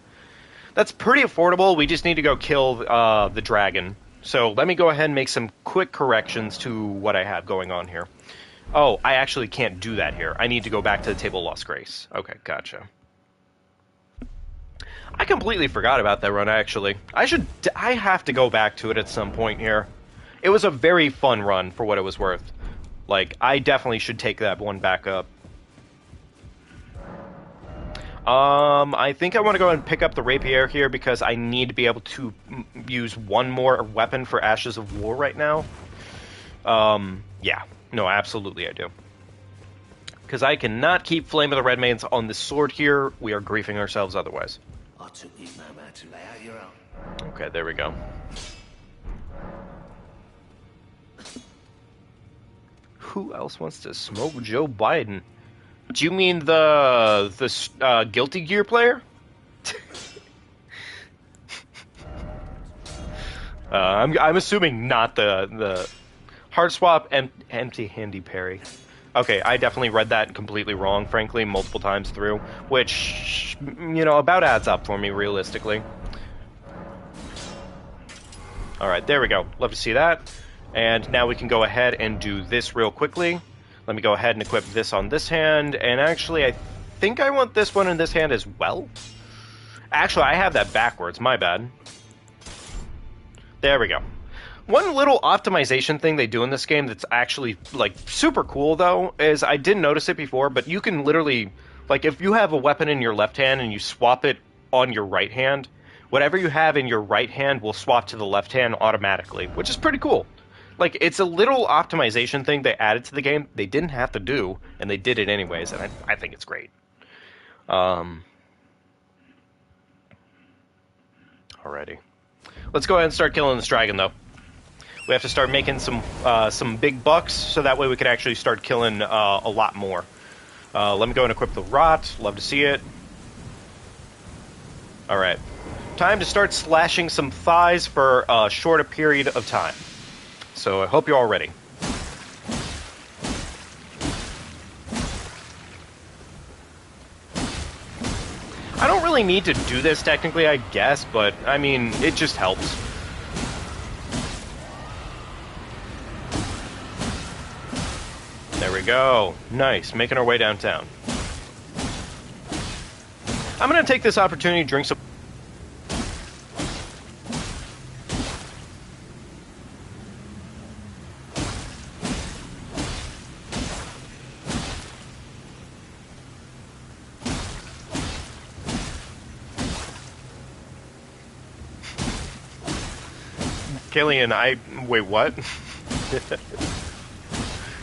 affordable. We just need to go kill the dragon. So let me go ahead and make some quick corrections to what I have going on here. Oh, I actually can't do that here. I need to go back to the Table of Lost Grace. Okay, gotcha. I completely forgot about that run, actually. I have to go back to it at some point here. It was a very fun run for what it was worth. Like, I definitely should take that one back up. I think I want to go and pick up the rapier here because I need to be able to use one more weapon for Ashes of War right now. Yeah. No, absolutely I do. Because I cannot keep Flame of the Red Maidens on this sword here. We are griefing ourselves otherwise. I took these no man to lay out your own. Okay, there we go. Who else wants to smoke Joe Biden? Do you mean the Guilty Gear player? I'm assuming not the hard swap empty handy parry. Okay, I definitely read that completely wrong, frankly, multiple times through, which, you know, about adds up for me, realistically. Alright, there we go. Love to see that. And now we can go ahead and do this real quickly. Let me go ahead and equip this on this hand, and actually, I think I want this one in this hand as well. Actually, I have that backwards, my bad. There we go. One little optimization thing they do in this game that's actually, like, super cool, though, is I didn't notice it before, but you can literally, like, if you have a weapon in your left hand and you swap it on your right hand, whatever you have in your right hand will swap to the left hand automatically, which is pretty cool. Like, it's a little optimization thing they added to the game they didn't have to do, and they did it anyways, and I think it's great. Alrighty. Let's go ahead and start killing this dragon, though. We have to start making some big bucks, so that way we can actually start killing a lot more. Let me go and equip the rot. Love to see it. Alright. Time to start slashing some thighs for a shorter period of time. So I hope you're all ready. I don't really need to do this technically, I guess, but I mean, it just helps. There we go. Nice. Making our way downtown. I'm going to take this opportunity to drink some... Killian, wait, what?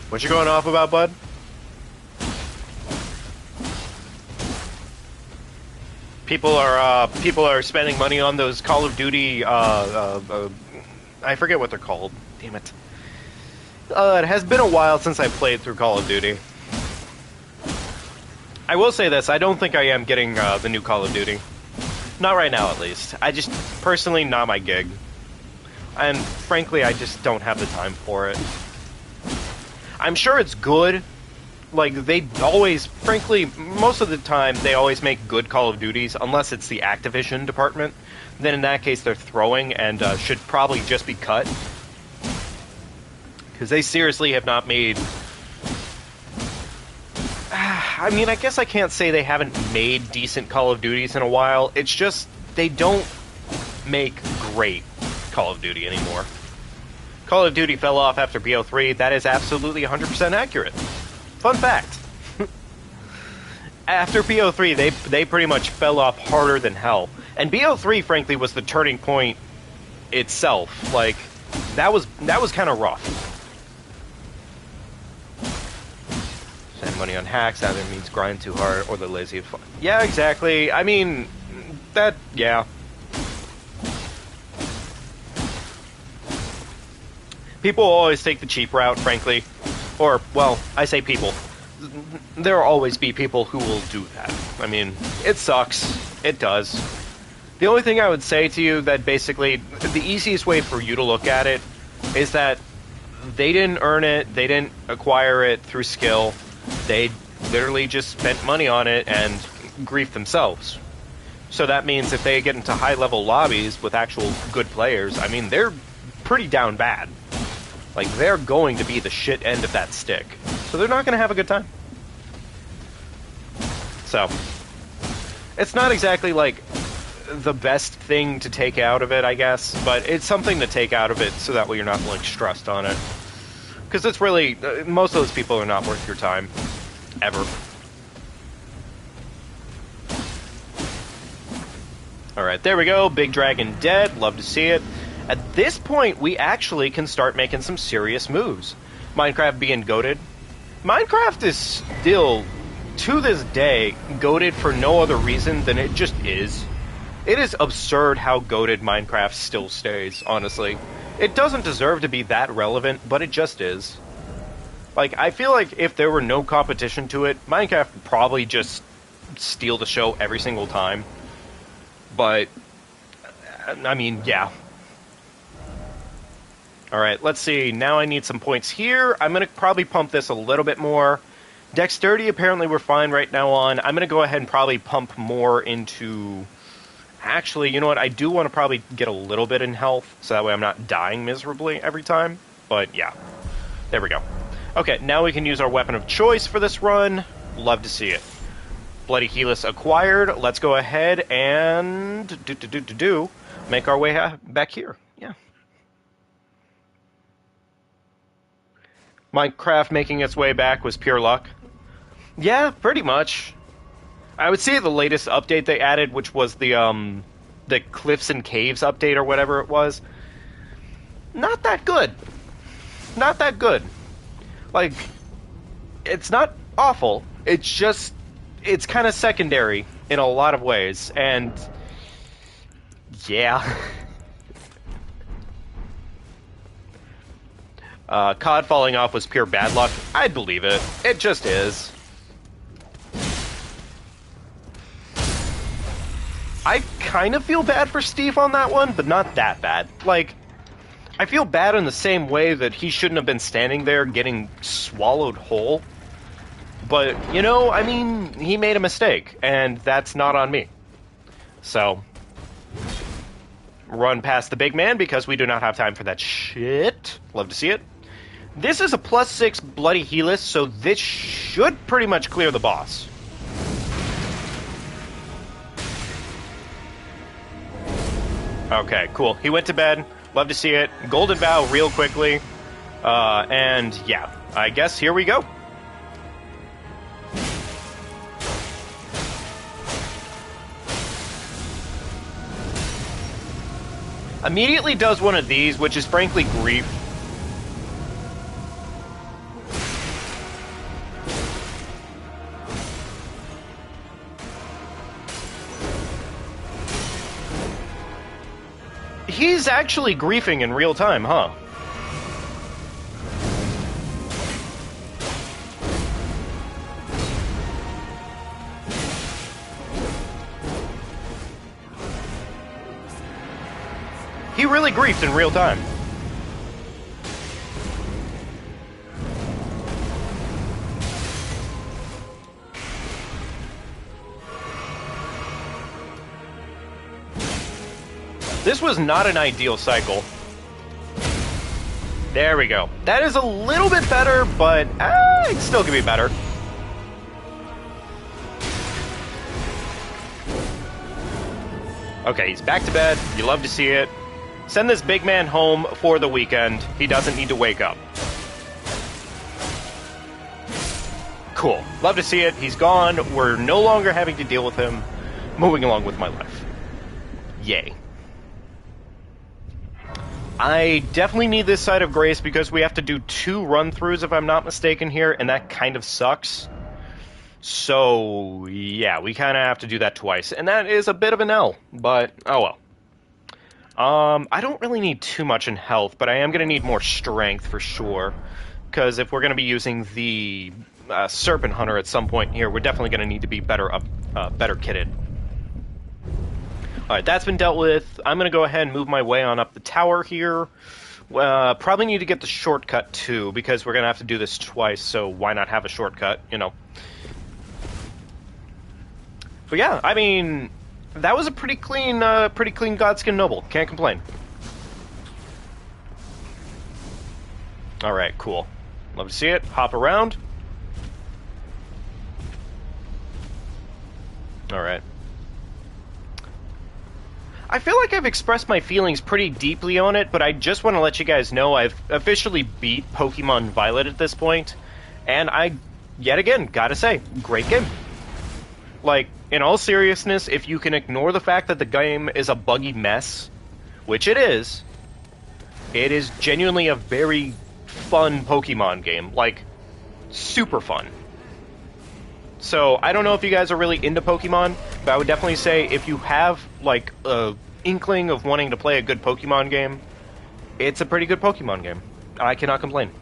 What you going off about, bud? People are spending money on those Call of Duty, I forget what they're called. Damn it. It has been a while since I played through Call of Duty. I will say this, I don't think I am getting the new Call of Duty. Not right now, at least. I just, personally, not my gig. And frankly, I just don't have the time for it. I'm sure it's good. Like, they always, frankly, most of the time, they always make good Call of Duties, unless it's the Activision department. Then in that case, they're throwing and should probably just be cut. Because they seriously have not made... I mean, I guess I can't say they haven't made decent Call of Duties in a while. It's just, they don't make great Call of Duty anymore. Call of Duty fell off after BO3. That is absolutely 100% accurate. Fun fact. After BO3, they pretty much fell off harder than hell. And BO3, frankly, was the turning point itself. Like, that was kind of rough. Spend money on hacks, either means grind too hard or the lazy of fun. Yeah, exactly. I mean, yeah. People always take the cheap route, frankly. Or, well, I say people. There will always be people who will do that. I mean, it sucks. It does. The only thing I would say to you that basically, the easiest way for you to look at it is that they didn't earn it, they didn't acquire it through skill, they literally just spent money on it and griefed themselves. So that means if they get into high-level lobbies with actual good players, I mean, they're pretty down bad. Like, they're going to be the shit end of that stick. So they're not going to have a good time. So, it's not exactly, like, the best thing to take out of it, I guess, but it's something to take out of it so that way you're not, like, stressed on it. Because it's really, most of those people are not worth your time. Ever. Alright, there we go. Big dragon dead. Love to see it. At this point, we actually can start making some serious moves. Minecraft being goated. Minecraft is still, to this day, goated for no other reason than it just is. It is absurd how goated Minecraft still stays, honestly. It doesn't deserve to be that relevant, but it just is. Like, I feel like if there were no competition to it, Minecraft would probably just steal the show every single time. But, I mean, yeah. Alright, let's see. Now I need some points here. I'm going to probably pump this a little bit more. Dexterity, apparently we're fine right now on. I'm going to go ahead and probably pump more into... Actually, you know what? I do want to probably get a little bit in health, so that way I'm not dying miserably every time. But, yeah. There we go. Okay, now we can use our weapon of choice for this run. Love to see it. Bloody Helix acquired. Let's go ahead and... make our way back here. Yeah. Minecraft making its way back was pure luck. Yeah, pretty much. I would say the latest update they added, which was the Cliffs and Caves update or whatever it was, not that good. Not that good. Like, it's not awful. It's just, it's kind of secondary in a lot of ways, and yeah. COD falling off was pure bad luck. I'd believe it. It just is. I kind of feel bad for Steve on that one, but not that bad. Like, I feel bad in the same way that he shouldn't have been standing there getting swallowed whole. But, you know, I mean, he made a mistake, and that's not on me. So, run past the big man because we do not have time for that shit. Love to see it. This is a +6 Bloody Helix, so this should pretty much clear the boss. Okay, cool. He went to bed. Love to see it. Golden Bow real quickly. And yeah, I guess here we go. Immediately does one of these, which is frankly grief. He's actually griefing in real time, huh? He really griefed in real time. This was not an ideal cycle. There we go. That is a little bit better, but it still could be better. Okay, he's back to bed. You love to see it. Send this big man home for the weekend. He doesn't need to wake up. Cool. Love to see it. He's gone. We're no longer having to deal with him. Moving along with my life. Yay. I definitely need this side of grace because we have to do 2 run-throughs if I'm not mistaken here, and that kind of sucks. So, yeah, we kind of have to do that twice, and that is a bit of an L, but oh well. I don't really need too much in health, but I am going to need more strength for sure, because if we're going to be using the Serpent Hunter at some point here, we're definitely going to need to be better kitted. Alright, that's been dealt with. I'm going to go ahead and move my way on up the tower here. Probably need to get the shortcut too, because we're gonna have to do this twice, so why not have a shortcut, you know? But yeah, I mean, that was a pretty clean Godskin Noble. Can't complain. Alright, cool. Love to see it. Hop around. Alright. I feel like I've expressed my feelings pretty deeply on it, but I just want to let you guys know I've officially beat Pokemon Violet at this point, and I, yet again, gotta say, great game. Like, in all seriousness, if you can ignore the fact that the game is a buggy mess, which it is genuinely a very fun Pokemon game. Like, super fun. So, I don't know if you guys are really into Pokemon, but I would definitely say if you have, like, a inkling of wanting to play a good Pokemon game, it's a pretty good Pokemon game. I cannot complain.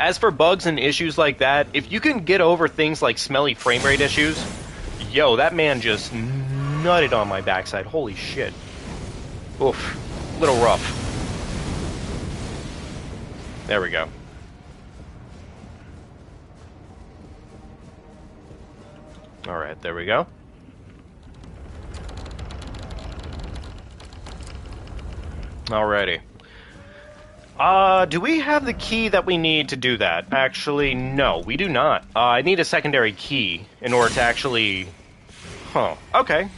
As for bugs and issues like that, if you can get over things like smelly frame rate issues, yo, that man just nutted on my backside. Holy shit. Oof. Little rough. There we go. Alright, there we go. Alrighty. Do we have the key that we need to do that? Actually, no, we do not. I need a secondary key in order to actually... Huh, okay.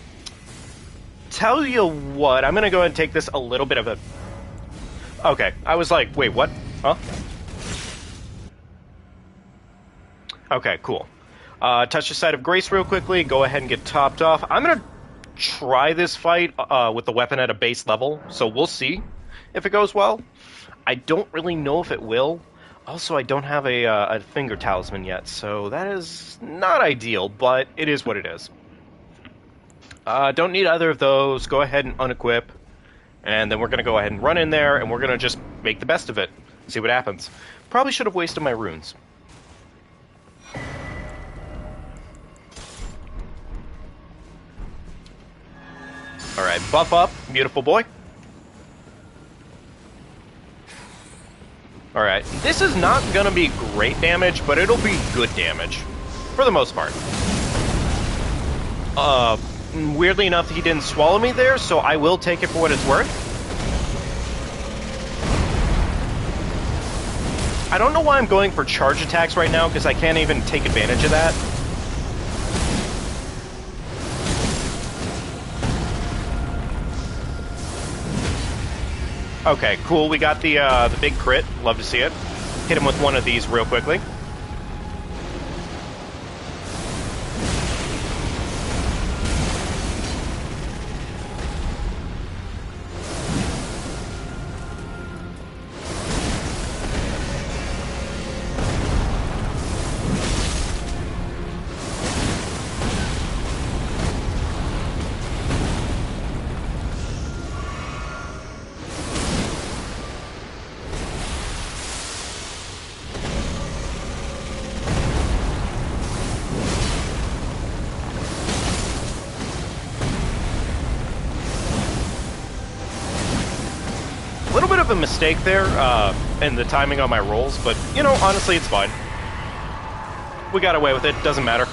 Tell you what, I'm gonna go ahead and take this a little bit of a... Okay, I was like, wait, what? Huh? Okay, cool. Touch the side of Grace real quickly, go ahead and get topped off. I'm gonna try this fight with the weapon at a base level, so we'll see if it goes well. I don't really know if it will. Also, I don't have a finger talisman yet, so that is not ideal, but it is what it is. Don't need either of those. Go ahead and unequip, and then we're gonna go ahead and run in there, and we're gonna just make the best of it. See what happens. Probably should have wasted my runes. Alright, buff up, beautiful boy. Alright, this is not gonna be great damage, but it'll be good damage. For the most part. Weirdly enough, he didn't swallow me there, so I will take it for what it's worth. I don't know why I'm going for charge attacks right now, because I can't even take advantage of that. Okay, cool. We got the big crit. Love to see it. Hit him with one of these real quickly. A mistake there in the timing on my rolls, but you know, honestly, it's fine. We got away with it, doesn't matter.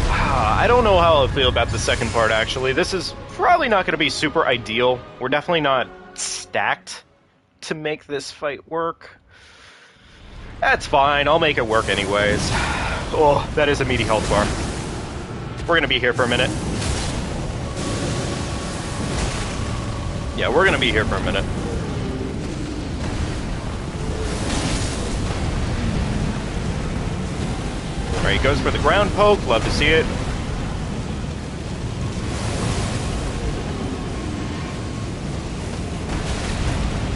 I don't know how I feel about the second part, actually. This is probably not going to be super ideal. We're definitely not stacked to make this fight work. That's fine, I'll make it work anyways. Oh, that is a meaty health bar. We're going to be here for a minute. Yeah, we're gonna be here for a minute. Alright, he goes for the ground poke. Love to see it.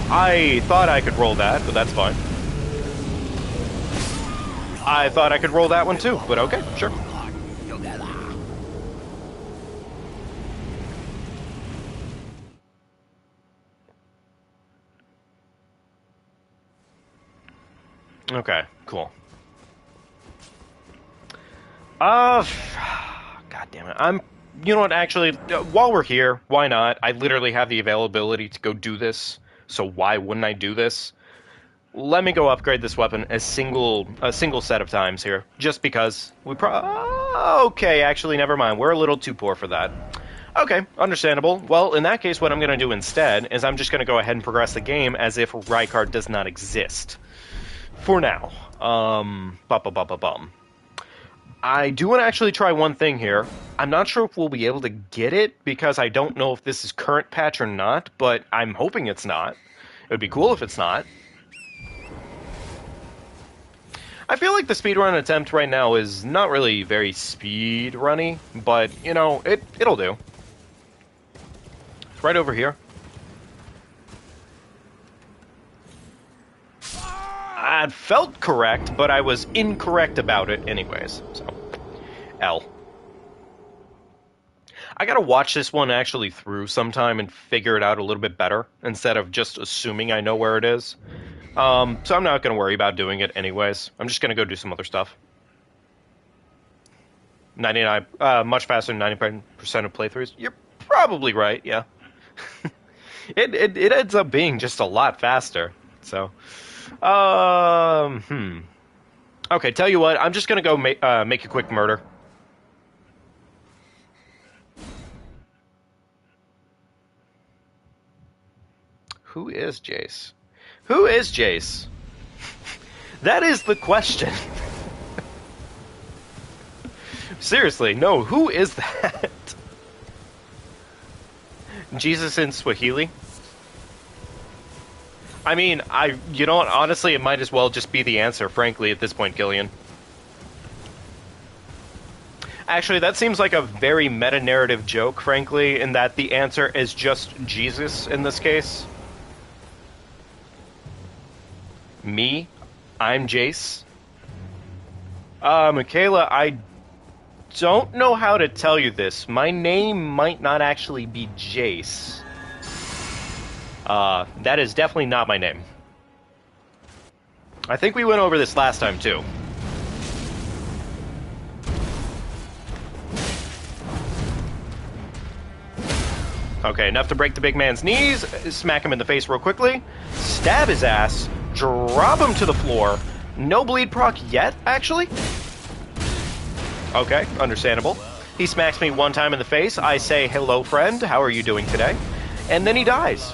I thought I could roll that, but that's fine. I thought I could roll that one too, but okay, sure. Okay, cool. God damn it. I'm you know what, actually, while we're here, why not? I literally have the availability to go do this, so why wouldn't I do this? Let me go upgrade this weapon a single set of times here, just because we okay, actually, never mind. We're a little too poor for that. Okay, understandable. Well, in that case, what I'm going to do instead is I'm just going to go ahead and progress the game as if Rykard does not exist. For now. I do want to actually try one thing here. I'm not sure if we'll be able to get it, because I don't know if this is current patch or not, but I'm hoping it's not. It would be cool if it's not. I feel like the speedrun attempt right now is not really very speedrunny, but, you know, it'll do. It's right over here. I felt correct, but I was incorrect about it anyways, so. L. I gotta watch this one actually through sometime and figure it out a little bit better, instead of just assuming I know where it is. So I'm not going to worry about doing it anyways. I'm just going to go do some other stuff. 99, much faster than 90% of playthroughs. You're probably right, yeah. It ends up being just a lot faster. So, okay, tell you what, I'm just going to go make a quick murder. Who is Jace? Who is Jace? That is the question. Seriously, no, who is that? Jesus in Swahili? I mean, you know what, honestly, it might as well just be the answer, frankly, at this point, Gillian. Actually, that seems like a very meta-narrative joke, frankly, in that the answer is just Jesus in this case. Me? I'm Jace? Michaela, I don't know how to tell you this. My name might not actually be Jace. That is definitely not my name. I think we went over this last time, too. Okay, enough to break the big man's knees, smack him in the face real quickly, stab his ass, drop him to the floor. No bleed proc yet, actually? Okay, understandable. He smacks me one time in the face. I say, hello, friend. How are you doing today? And then he dies.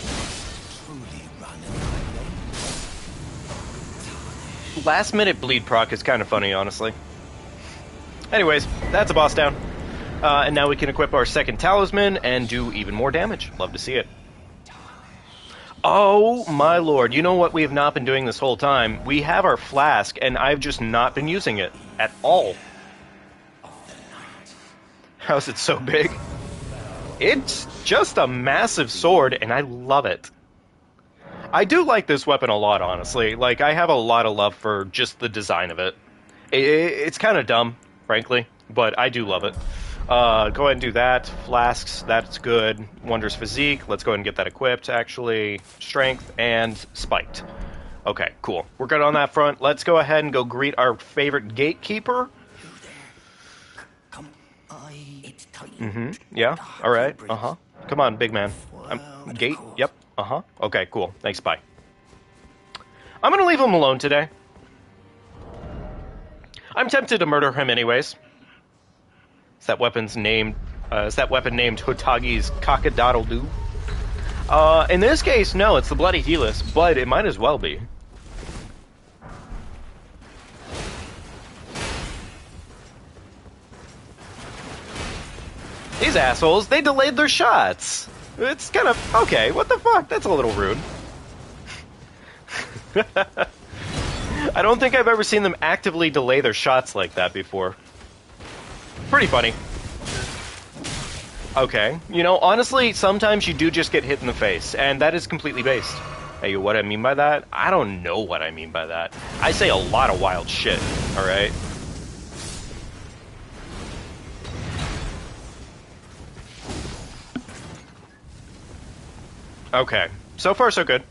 Last minute bleed proc is kind of funny, honestly. Anyways, that's a boss down. And now we can equip our second talisman and do even more damage. Love to see it. Oh, my lord. You know what we have not been doing this whole time? We have our flask, and I've just not been using it at all. How's it so big? It's just a massive sword, and I love it. I do like this weapon a lot, honestly. Like, I have a lot of love for just the design of it. It's kind of dumb, frankly, but I do love it. Go ahead and do that. Flasks, that's good. Wondrous Physique, let's go ahead and get that equipped, actually. Strength, and Spiked. Okay, cool. We're good on that front. Let's go ahead and go greet our favorite gatekeeper. Yeah, alright, Come on, big man. Gate, yep, Okay, cool. Thanks, bye. I'm gonna leave him alone today. I'm tempted to murder him anyways. Is that weapon named Hotagi's Cock-a-doodle-doo? In this case, no, it's the Bloody Helix, but it might as well be. These assholes, they delayed their shots. It's kind of, okay, what the fuck? That's a little rude. I don't think I've ever seen them actively delay their shots like that before. Pretty funny. Okay, you know, honestly, sometimes you do just get hit in the face, and that is completely based. Hey, what I mean by that? I don't know what I mean by that. I say a lot of wild shit, alright? Okay, so far so good.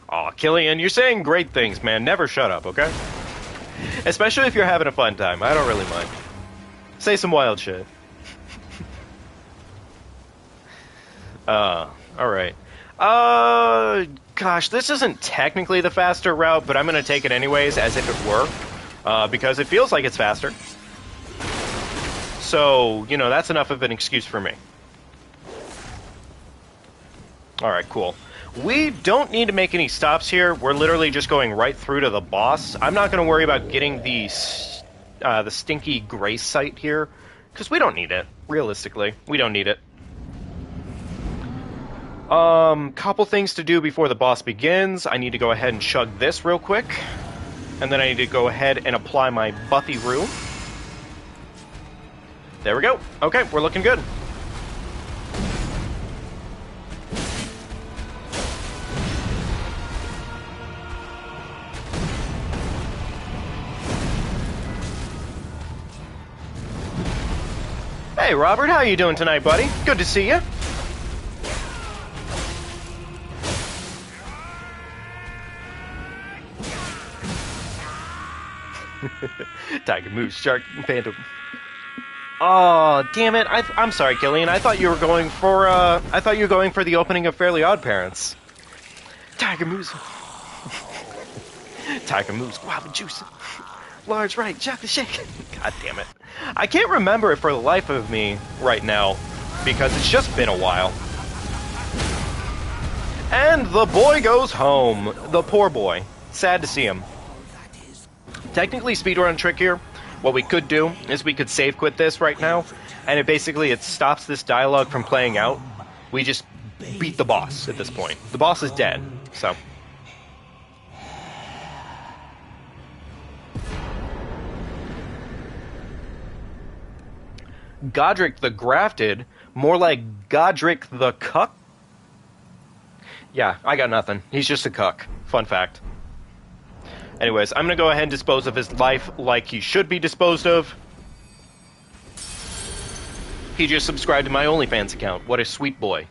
Aw, Killian, you're saying great things, man. Never shut up, okay? Especially if you're having a fun time. I don't really mind. Say some wild shit. Alright. Gosh, this isn't technically the faster route, but I'm gonna take it anyways, as if it were. Because it feels like it's faster. So, you know, that's enough of an excuse for me. Alright, cool. We don't need to make any stops here. We're literally just going right through to the boss. I'm not going to worry about getting the stinky grace site here, because we don't need it. Realistically, we don't need it. Couple things to do before the boss begins. I need to go ahead and chug this real quick. And then I need to go ahead and apply my Buffy Rune. There we go. Okay, we're looking good. Hey, Robert, how you doing tonight, buddy? Good to see you. Tiger, moose, shark, phantom. Oh, damn it! I'm sorry, Killian. I thought you were going for the opening of Fairly Odd Parents. Tiger, moose, tiger, moose, guava juice, large right, chocolate shake. God damn it! I can't remember it for the life of me right now because it's just been a while. And the boy goes home. The poor boy. Sad to see him. Technically, speedrun trick here. What we could do is we could save quit this right now, and it stops this dialogue from playing out. We just beat the boss at this point. The boss is dead, so. Godric the Grafted, more like Godric the Cuck? Yeah, I got nothing. He's just a cuck. Fun fact. Anyways, I'm going to go ahead and dispose of his life like he should be disposed of. He just subscribed to my OnlyFans account. What a sweet boy.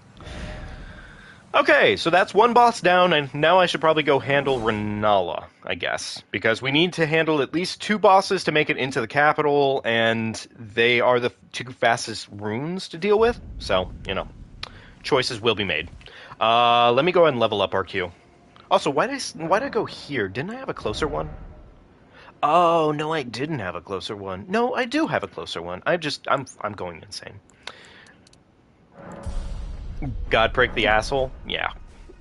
Okay, so that's one boss down, and now I should probably go handle Renala, I guess. Because we need to handle at least 2 bosses to make it into the capital, and they are the 2 fastest runes to deal with. So, you know, choices will be made. Let me go ahead and level up our queue. Also, why did I go here? Didn't I have a closer one? Oh, no, I didn't have a closer one. No, I do have a closer one. I'm going insane. God break the asshole? Yeah.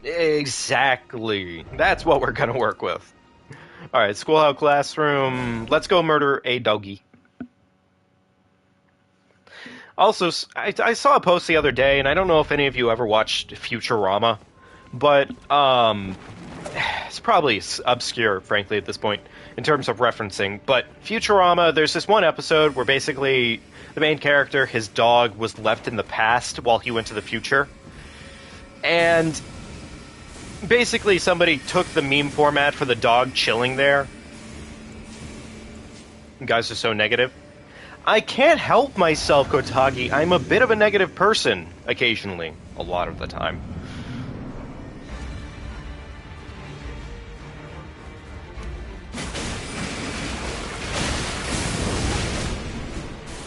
Exactly. That's what we're gonna work with. Alright, Schoolhouse Classroom. Let's go murder a doggy. Also, I saw a post the other day, and I don't know if any of you ever watched Futurama, but, it's probably obscure, frankly, at this point, in terms of referencing. But Futurama, there's this one episode where basically the main character, his dog, was left in the past while he went to the future. And basically somebody took the meme format for the dog chilling there. You guys are so negative. I can't help myself, Kotagi. I'm a bit of a negative person, occasionally. A lot of the time.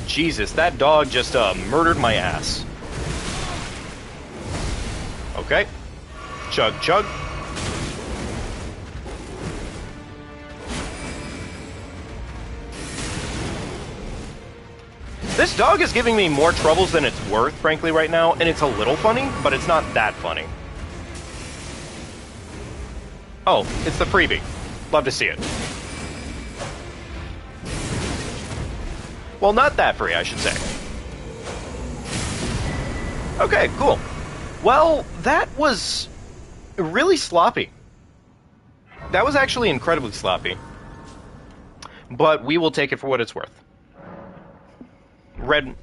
Jesus, that dog just murdered my ass. Okay. Chug, chug. This dog is giving me more troubles than it's worth, frankly, right now, and it's a little funny, but it's not that funny. Oh, it's the freebie. Love to see it. Well, not that free, I should say. Okay, cool. Well, that was really sloppy. That was actually incredibly sloppy. But we will take it for what it's worth. Red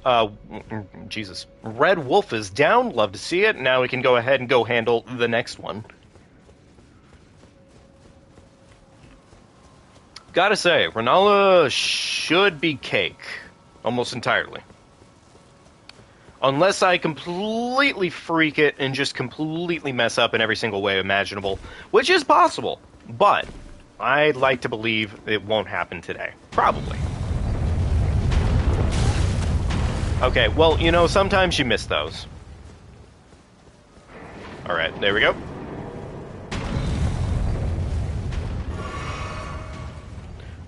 Wolf is down. Love to see it. Now we can go ahead and go handle the next one. Gotta say, Renala should be cake. Almost entirely. Unless I completely freak it and just completely mess up in every single way imaginable, which is possible, but I'd like to believe it won't happen today. Probably. Okay, well, you know, sometimes you miss those. Alright, there we go.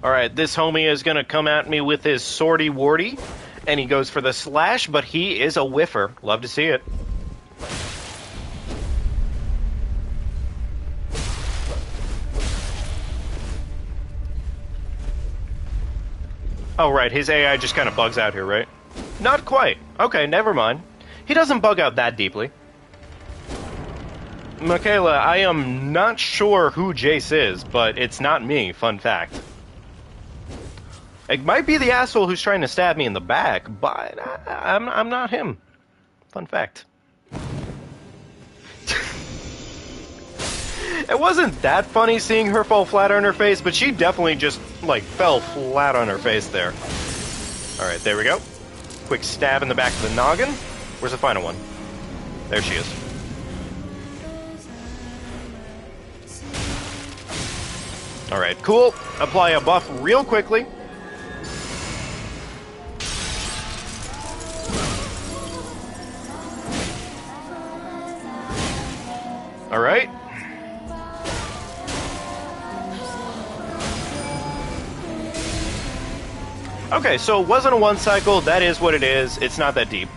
Alright, this homie is gonna come at me with his swordy wardy, and he goes for the slash, but he is a whiffer. Love to see it. Oh, right, his AI just kind of bugs out here, right? Not quite. Okay, never mind. He doesn't bug out that deeply. Michaela, I am not sure who Jace is, but it's not me, fun fact. It might be the asshole who's trying to stab me in the back, but I'm not him. Fun fact. It wasn't that funny seeing her fall flat on her face, but she definitely just, like, fell flat on her face there. Alright, there we go. Quick stab in the back of the noggin. Where's the final one? There she is. Alright, cool. Apply a buff real quickly. Alright. Okay, so it wasn't a one cycle, that is what it is. It's not that deep.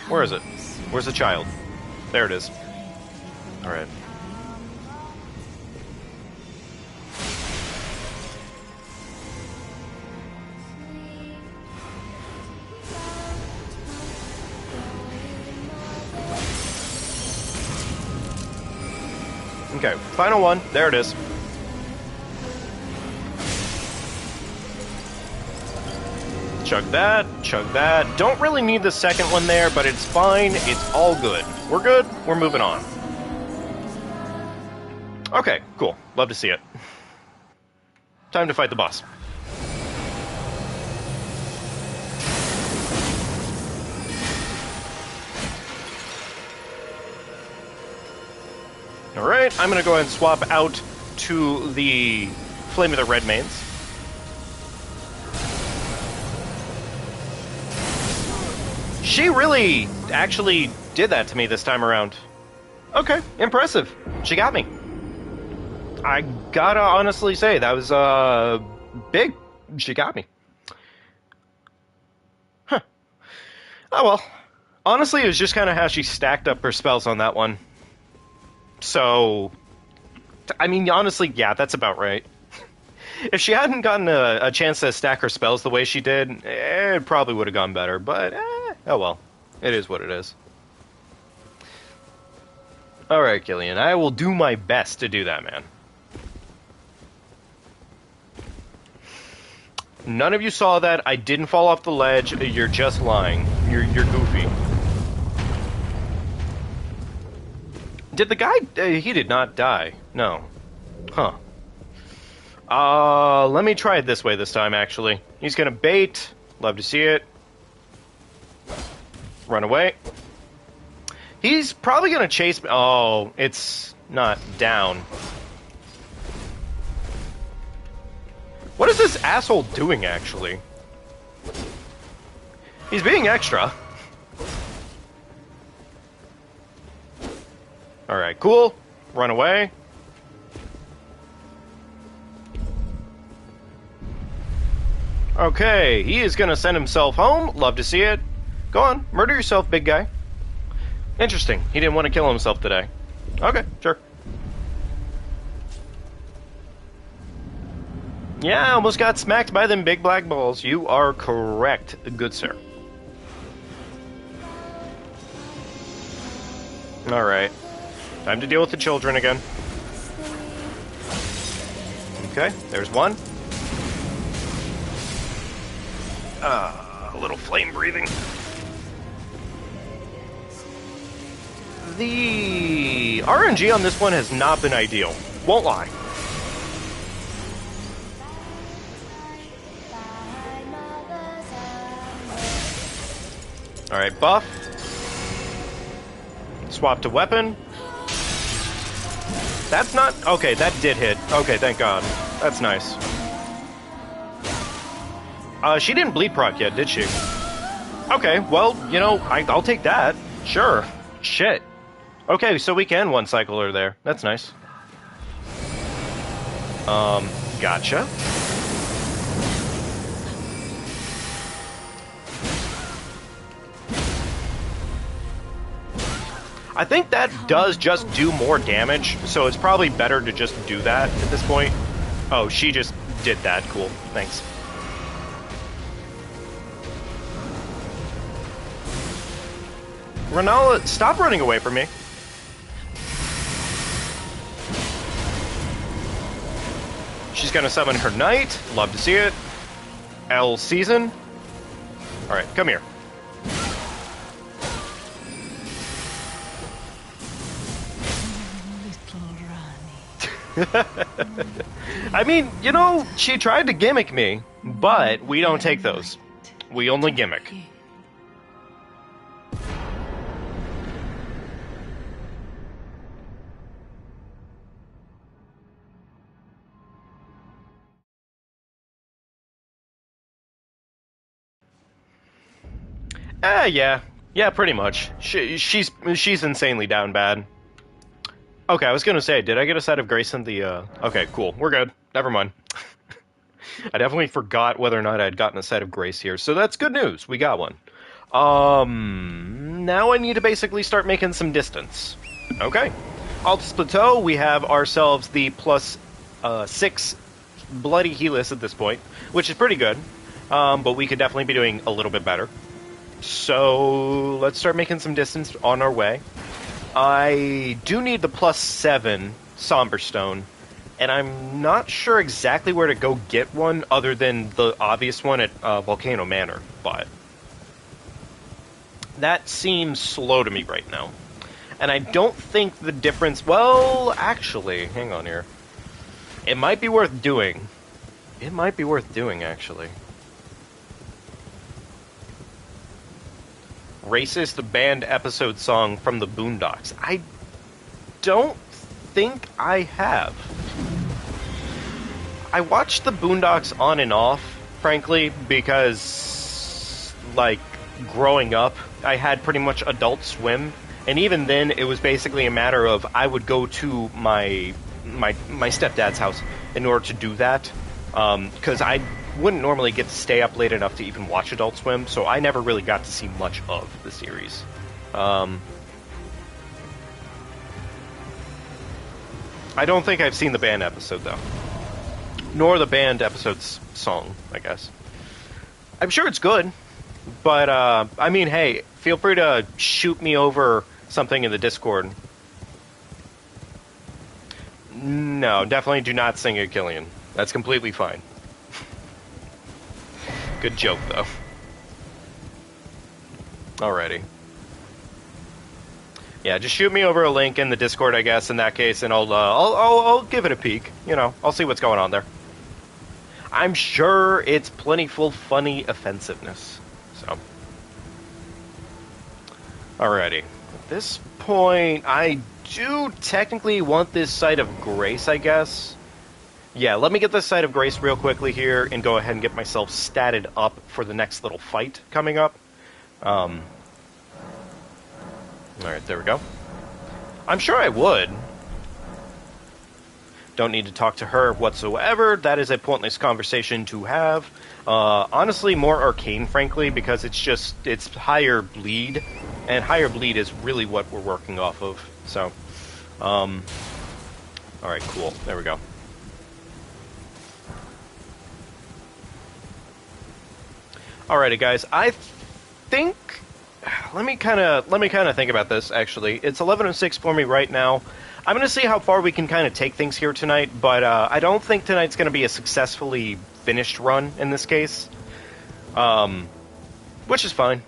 Where is it? Where's the child? There it is. Alright. Okay, final one. There it is. Chug that, chug that. Don't really need the second one there, but it's fine. It's all good. We're good. We're moving on. Okay, cool. Love to see it. Time to fight the boss. Alright, I'm gonna go ahead and swap out to the Flame of the Red Mains. She really actually did that to me this time around. Okay, impressive. She got me. I gotta honestly say, that was, big. She got me. Huh. Oh well. Honestly, it was just kind of how she stacked up her spells on that one. So, I mean, honestly, yeah, that's about right. If she hadn't gotten a chance to stack her spells the way she did, it probably would have gone better, but, oh well. It is what it is. Alright, Killian, I will do my best to do that, man. None of you saw that. I didn't fall off the ledge. You're just lying. You're goofy. Did the guy... he did not die. No. Huh. Let me try it this way this time, actually. He's gonna bait. Love to see it. Run away. He's probably gonna chase me. Oh, it's not down. What is this asshole doing, actually? He's being extra. Alright, cool. Run away. Okay, he is gonna send himself home. Love to see it. Go on, murder yourself, big guy. Interesting. He didn't want to kill himself today. Okay, sure. Yeah, I almost got smacked by them big black balls. You are correct, good sir. Alright. Time to deal with the children again. Okay, there's one. A little flame breathing. The RNG on this one has not been ideal. Won't lie. Alright, buff. Swap to weapon. That's not... Okay, that did hit. Okay, thank God. That's nice. She didn't bleed proc yet, did she? Okay, well, you know, I'll take that. Sure. Shit. Okay, so we can one cycle her there. That's nice. Gotcha. I think that does just do more damage, so it's probably better to just do that at this point. Oh, she just did that. Cool. Thanks. Renala, stop running away from me. She's gonna summon her knight. Love to see it. L season. Alright, come here. I mean, you know, she tried to gimmick me, but we don't take those. We only gimmick. Yeah. Yeah, pretty much. She's insanely down bad. Okay, I was gonna say, did I get a side of grace in the, Okay, cool. We're good. Never mind. I definitely forgot whether or not I'd gotten a side of grace here, so that's good news. We got one. Now I need to basically start making some distance. Okay. Altus Plateau, we have ourselves the plus 6 Bloody Helis at this point, which is pretty good, but we could definitely be doing a little bit better. So let's start making some distance on our way. I do need the plus 7 Somber Stone, and I'm not sure exactly where to go get one other than the obvious one at Volcano Manor, but that seems slow to me right now. And I don't think the difference... Well, actually, hang on here. It might be worth doing. It might be worth doing, actually. Racist band episode song from the Boondocks. I don't think I have. I watched the Boondocks on and off, frankly, because, like, growing up, I had pretty much Adult Swim, and even then, it was basically a matter of I would go to my stepdad's house in order to do that, because I wouldn't normally get to stay up late enough to even watch Adult Swim, so I never really got to see much of the series. I don't think I've seen the band episode, though. Nor the band episode's song, I guess. I'm sure it's good, but, I mean, hey, feel free to shoot me over something in the Discord. No, definitely do not sing at Killian. That's completely fine. Good joke, though. Alrighty. Yeah, just shoot me over a link in the Discord, I guess, in that case, and I'll give it a peek. You know, I'll see what's going on there. I'm sure it's plentiful, funny offensiveness. So. Alrighty. At this point, I do technically want this Site of Grace, I guess. Yeah, let me get this Site of Grace real quickly here and go ahead and get myself statted up for the next little fight coming up. Alright, there we go. I'm sure I would. Don't need to talk to her whatsoever. That is a pointless conversation to have. Honestly, more arcane, frankly, because it's higher bleed. And higher bleed is really what we're working off of. So, alright, cool. There we go. Alrighty, guys. I think... Let me kind of think about this, actually. It's 11:06 for me right now. I'm going to see how far we can kind of take things here tonight, but I don't think tonight's going to be a successfully finished run in this case. Which is fine.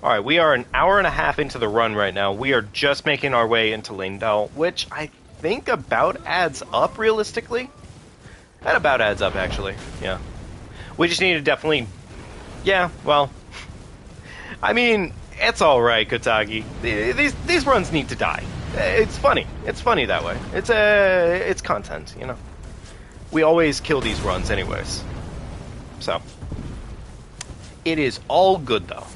Alright, we are an hour and a half into the run right now. We are just making our way into Lanedal, which I think about adds up, realistically. That about adds up, actually. Yeah. We just need to definitely... Yeah, well... I mean, it's alright, Kotagi. These runs need to die. It's funny. It's funny that way. It's content, you know. We always kill these runs anyways. So. It is all good, though.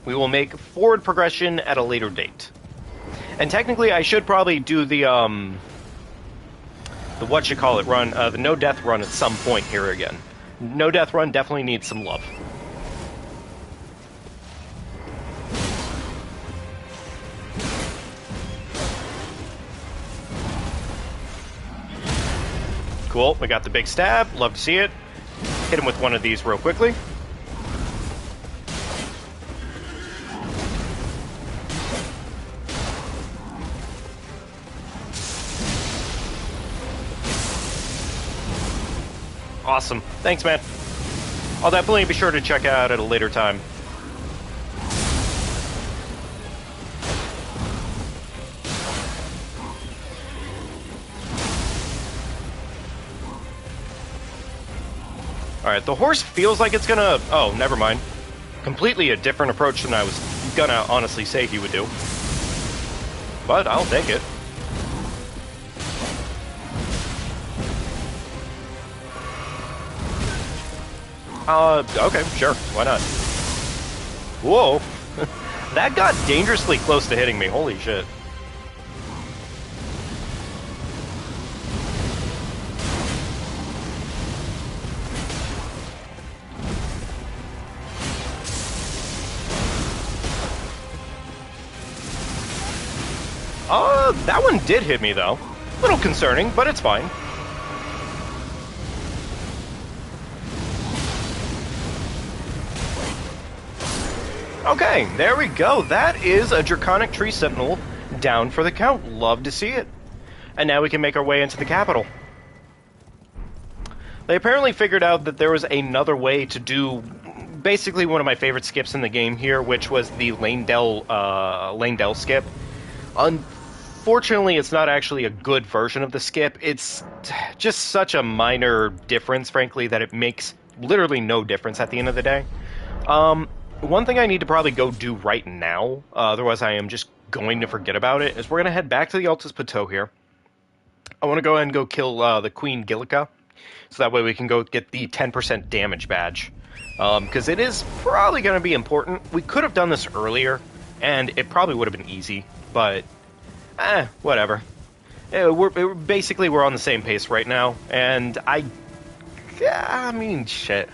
We will make forward progression at a later date. And technically, I should probably do the whatchamacallit run, the no-death run at some point here again. No-death run definitely needs some love. Cool, we got the big stab. Love to see it. Hit him with one of these real quickly. Awesome. Thanks, man. I'll definitely be sure to check out at a later time. Alright, the horse feels like it's gonna... Oh, never mind. Completely a different approach than I was gonna honestly say he would do. But I'll take it. Okay, sure. Why not? Whoa. That got dangerously close to hitting me. Holy shit. That one did hit me, though. A little concerning, but it's fine. Okay, there we go. That is a Draconic Tree Sentinel down for the count. Love to see it. And now we can make our way into the capital. They apparently figured out that there was another way to do basically one of my favorite skips in the game here, which was the Lane-Dell skip. Unfortunately, it's not actually a good version of the skip. It's just such a minor difference, frankly, that it makes literally no difference at the end of the day. One thing I need to probably go do right now, otherwise I am just going to forget about it, is we're going to head back to the Altus Plateau here. I want to go ahead and go kill the Queen Gillica, so that way we can go get the 10% damage badge. Because it is probably going to be important. We could have done this earlier, and it probably would have been easy, but... whatever. We're on the same pace right now, and I mean, shit.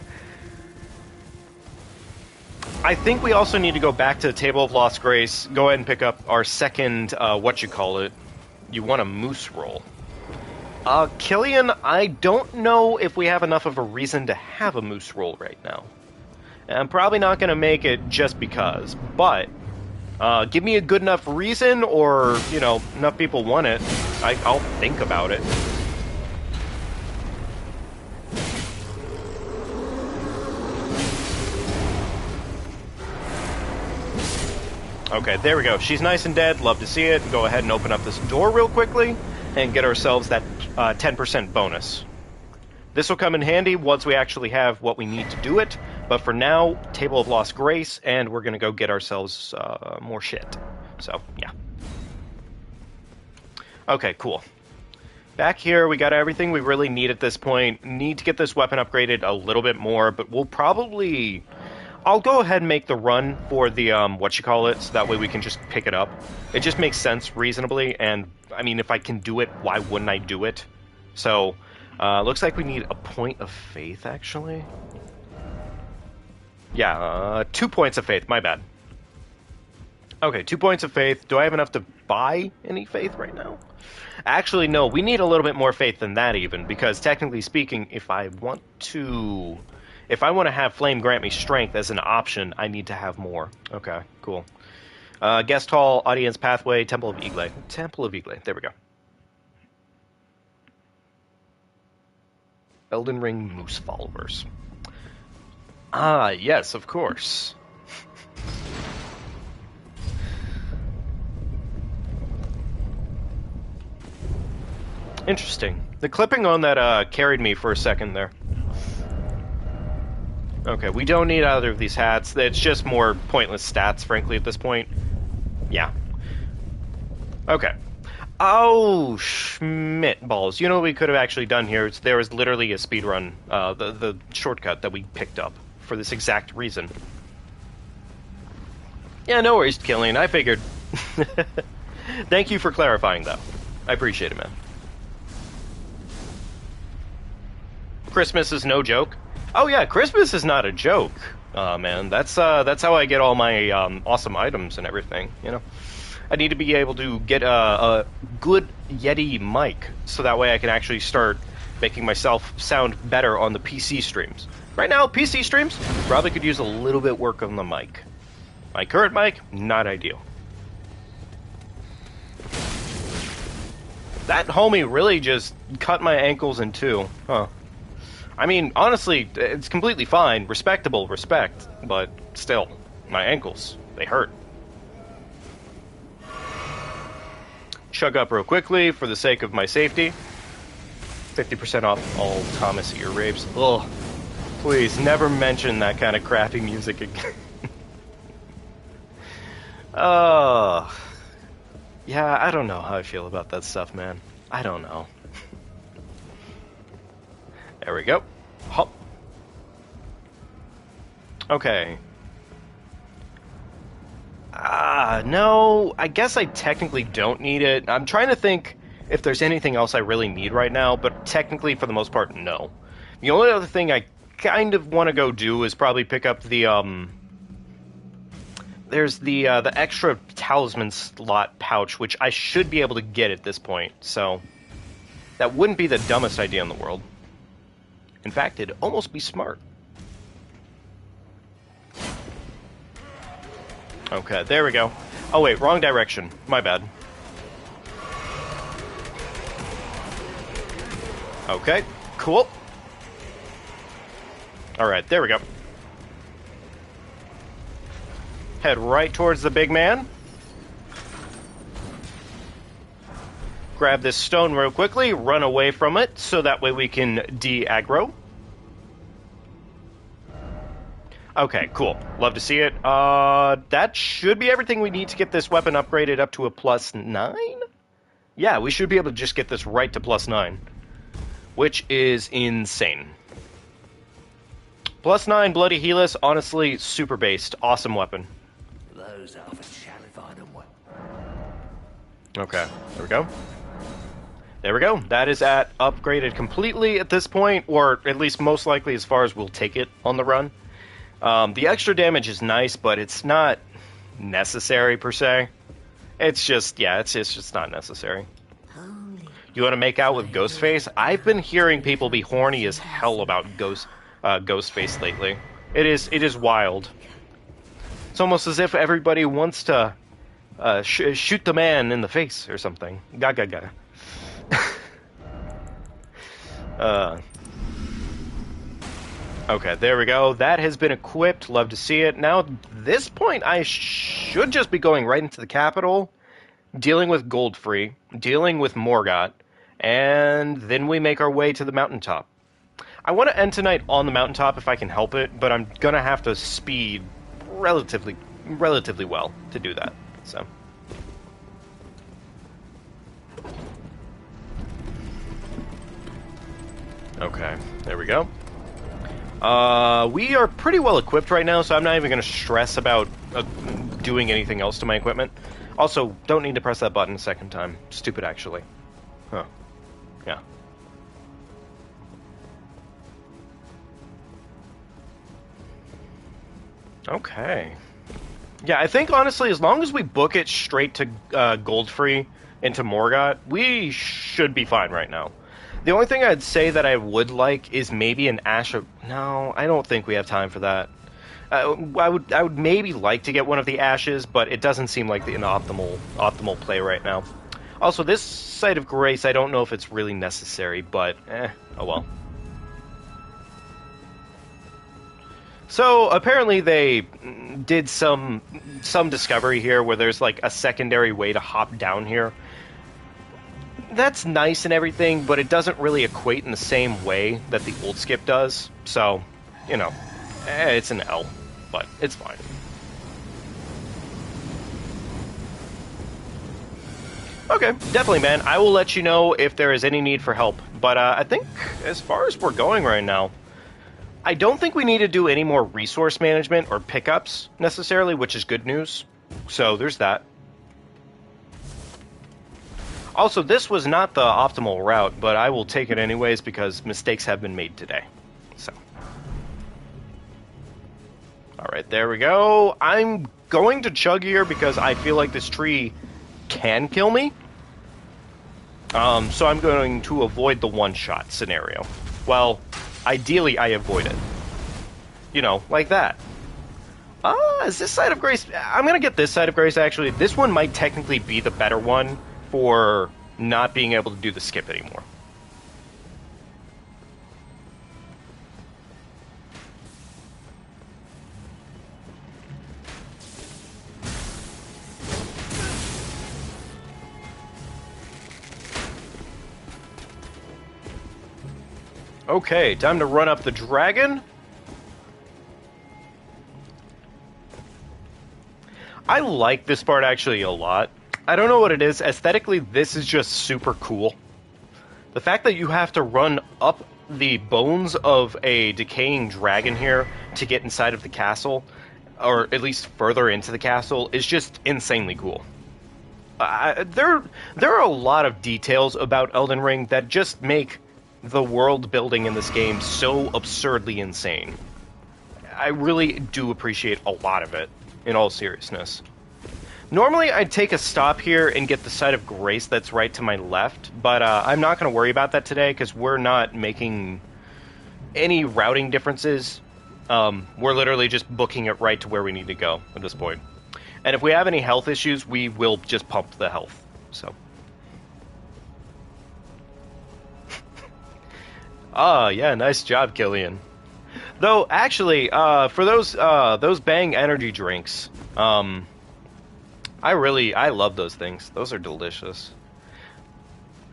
I think we also need to go back to the Table of Lost Grace, go ahead and pick up our second, you want a moose roll. Killian, I don't know if we have enough of a reason to have a moose roll right now. And I'm probably not going to make it just because, but... give me a good enough reason, or, you know, enough people want it, I'll think about it. Okay, there we go. She's nice and dead. Love to see it. Go ahead and open up this door real quickly and get ourselves that 10% bonus. This will come in handy once we actually have what we need to do it. But for now, Table of Lost Grace, and we're going to go get ourselves more shit. So, yeah. Okay, cool. Back here, we got everything we really need at this point. Need to get this weapon upgraded a little bit more, but we'll probably... I'll go ahead and make the run for the, so that way we can just pick it up. It just makes sense reasonably, and, I mean, if I can do it, why wouldn't I do it? So, looks like we need a point of faith, actually. Yeah, 2 points of faith, my bad. Okay, 2 points of faith. Do I have enough to buy any faith right now? Actually, no, we need a little bit more faith than that even, because technically speaking, if I want to have Flame grant me strength as an option, I need to have more. Okay, cool. Guest hall, audience pathway, Temple of Igle. Temple of Igle, there we go. Elden Ring Moose followers. Ah, yes, of course. Interesting. The clipping on that carried me for a second there. Okay, we don't need either of these hats. It's just more pointless stats, frankly, at this point. Yeah. Okay. Oh, Schmidt balls. You know what we could have actually done here? There was literally a speedrun, the shortcut that we picked up for this exact reason. Yeah, no worries, Killian. I figured. Thank you for clarifying, though. I appreciate it, man. Christmas is no joke. Oh yeah, Christmas is not a joke, man. That's how I get all my awesome items and everything. You know, I need to be able to get a good Yeti mic so that way I can actually start making myself sound better on the PC streams. Right now, PC streams probably could use a little bit work on the mic. My current mic, not ideal. That homie really just cut my ankles in two, huh? I mean, honestly, it's completely fine, respectable respect, but still, my ankles, they hurt. Chug up real quickly for the sake of my safety. 50% off all Thomas ear rapes. Ugh. Please, never mention that kind of crappy music again. Yeah, I don't know how I feel about that stuff, man. I don't know. There we go. Hop. Okay. No, I guess I technically don't need it. I'm trying to think if there's anything else I really need right now, but technically, for the most part, no. The only other thing I kind of want to go do is probably pick up the, there's the extra talisman slot pouch, which I should be able to get at this point, so that wouldn't be the dumbest idea in the world. In fact, it'd almost be smart. Okay, there we go. Oh wait, wrong direction. My bad. Okay, cool. Alright, there we go. Head right towards the big man. Grab this stone real quickly, run away from it, so that way we can de-aggro. Okay, cool. Love to see it. That should be everything we need to get this weapon upgraded up to a +9? Yeah, we should be able to just get this right to +9. Which is insane. +9 Bloody Helis, honestly, super based. Awesome weapon. Those are for Chalifine and what? Okay, there we go. There we go. That is at upgraded completely at this point, or at least most likely as far as we'll take it on the run. The extra damage is nice, but it's not necessary per se. It's just, yeah, it's just not necessary. You want to make out with Ghostface? I've been hearing people be horny as hell about Ghostface lately. It is wild. It's almost as if everybody wants to shoot the man in the face or something. Gaga. Okay, there we go. That has been equipped. Love to see it. Now, at this point, I should just be going right into the capital, dealing with Goldfree, dealing with Morgott, and then we make our way to the mountaintop. I want to end tonight on the mountaintop if I can help it, but I'm going to have to speed relatively well to do that, so... Okay, there we go. We are pretty well equipped right now, so I'm not even going to stress about doing anything else to my equipment. Also, don't need to press that button a second time. Stupid, actually. Huh. Yeah. Okay. Yeah, I think, honestly, as long as we book it straight to Goldfree into Morgott, we should be fine right now. The only thing I'd say that I would like is maybe an Ash of... No, I don't think we have time for that. I would maybe like to get one of the Ashes, but it doesn't seem like an optimal play right now. Also, this Site of Grace, I don't know if it's really necessary, but oh well. So, apparently they did some discovery here where there's like a secondary way to hop down here. That's nice and everything, but it doesn't really equate in the same way that the old skip does. So, you know, it's an L, but it's fine. Okay, definitely, man. I will let you know if there is any need for help. But I think as far as we're going right now, I don't think we need to do any more resource management or pickups, necessarily, which is good news. So, there's that. Also, this was not the optimal route, but I will take it anyways because mistakes have been made today. So. Alright, there we go. I'm going to chug here because I feel like this tree can kill me. So I'm going to avoid the one-shot scenario. Well, ideally I avoid it. You know, like that. Is this Side of Grace... I'm gonna get this Side of Grace, actually. This one might technically be the better one for not being able to do the skip anymore. Okay, time to run up the dragon. I like this part actually a lot. I don't know what it is. Aesthetically, this is just super cool. The fact that you have to run up the bones of a decaying dragon here to get inside of the castle, or at least further into the castle, is just insanely cool. There are a lot of details about Elden Ring that just make the world building in this game so absurdly insane. I really do appreciate a lot of it, in all seriousness. Normally, I'd take a stop here and get the Side of Grace that's right to my left, but I'm not going to worry about that today because we're not making any routing differences. We're literally just booking it right to where we need to go at this point. And if we have any health issues, we will just pump the health. So. Yeah, nice job, Killian. Though, actually, for those Bang energy drinks, I love those things. Those are delicious.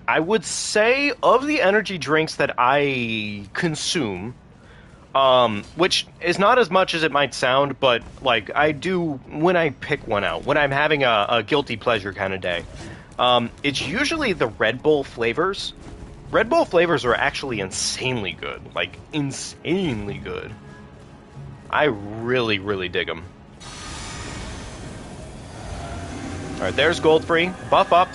I would say, of the energy drinks that I consume, which is not as much as it might sound, but, like, I do when I pick one out, when I'm having a guilty pleasure kind of day, it's usually the Red Bull flavors. Red Bull flavors are actually insanely good. Like, insanely good. I really, really dig them. Alright, there's Goldfree. Buff up.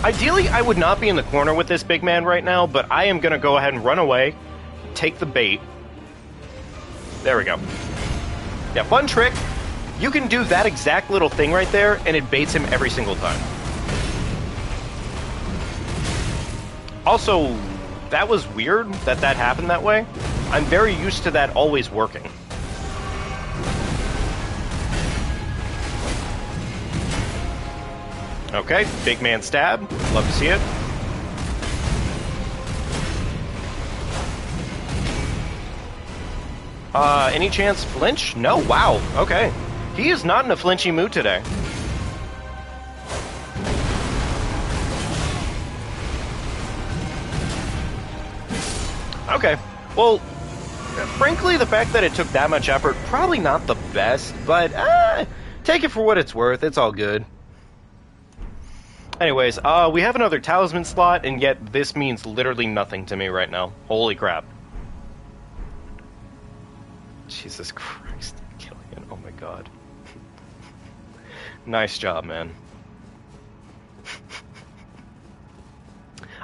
Ideally, I would not be in the corner with this big man right now, but I am going to go ahead and run away, take the bait. There we go. Yeah, fun trick. You can do that exact little thing right there, and it baits him every single time. Also, that was weird that that happened that way. I'm very used to that always working. Okay, big man stab. Love to see it. Any chance flinch? No, wow, okay. He is not in a flinchy mood today. Okay, well, frankly, the fact that it took that much effort, probably not the best, but take it for what it's worth, it's all good. Anyways, we have another talisman slot, and yet this means literally nothing to me right now. Holy crap. Jesus Christ, Killian, oh my god. Nice job, man.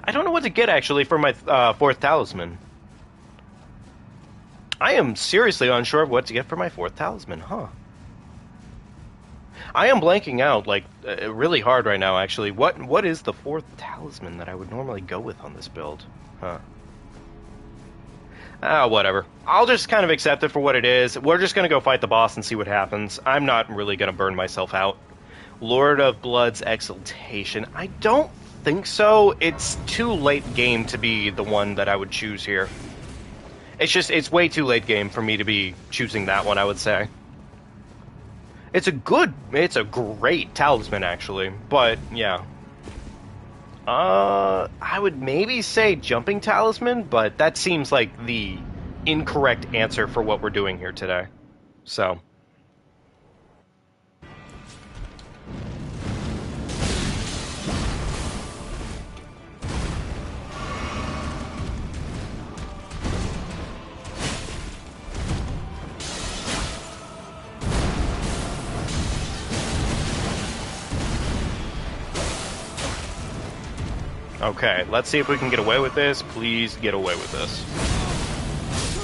I don't know what to get, actually, for my fourth talisman. I am seriously unsure of what to get for my fourth talisman, huh? I am blanking out, like, really hard right now, actually. What is the fourth talisman that I would normally go with on this build? Huh. Whatever. I'll just kind of accept it for what it is. We're just gonna go fight the boss and see what happens. I'm not really gonna burn myself out. Lord of Blood's Exaltation. I don't think so. It's too late game to be the one that I would choose here. It's way too late game for me to be choosing that one, I would say. It's a great talisman, actually, but, yeah. I would maybe say Jumping Talisman, but that seems like the incorrect answer for what we're doing here today. So... Okay, let's see if we can get away with this. Please get away with this.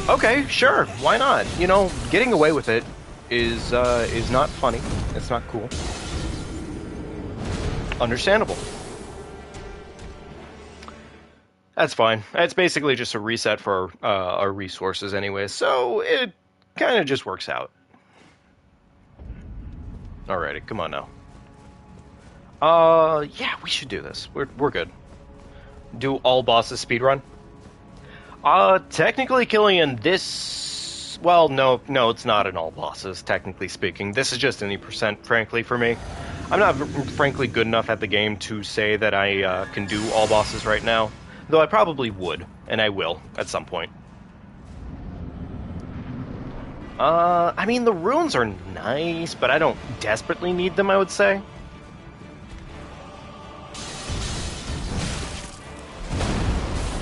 Okay, sure, why not? You know, getting away with it is not funny. It's not cool. Understandable. That's fine. It's basically just a reset for our resources anyway, so it kind of just works out. Alrighty, come on now. Yeah, we should do this. We're good. Do all bosses speedrun? Technically Killian, this... Well, no, it's not an all bosses, technically speaking. This is just any percent, frankly, for me. I'm not, frankly, good enough at the game to say that I can do all bosses right now. Though I probably would, and I will, at some point. I mean, the runes are nice, but I don't desperately need them, I would say.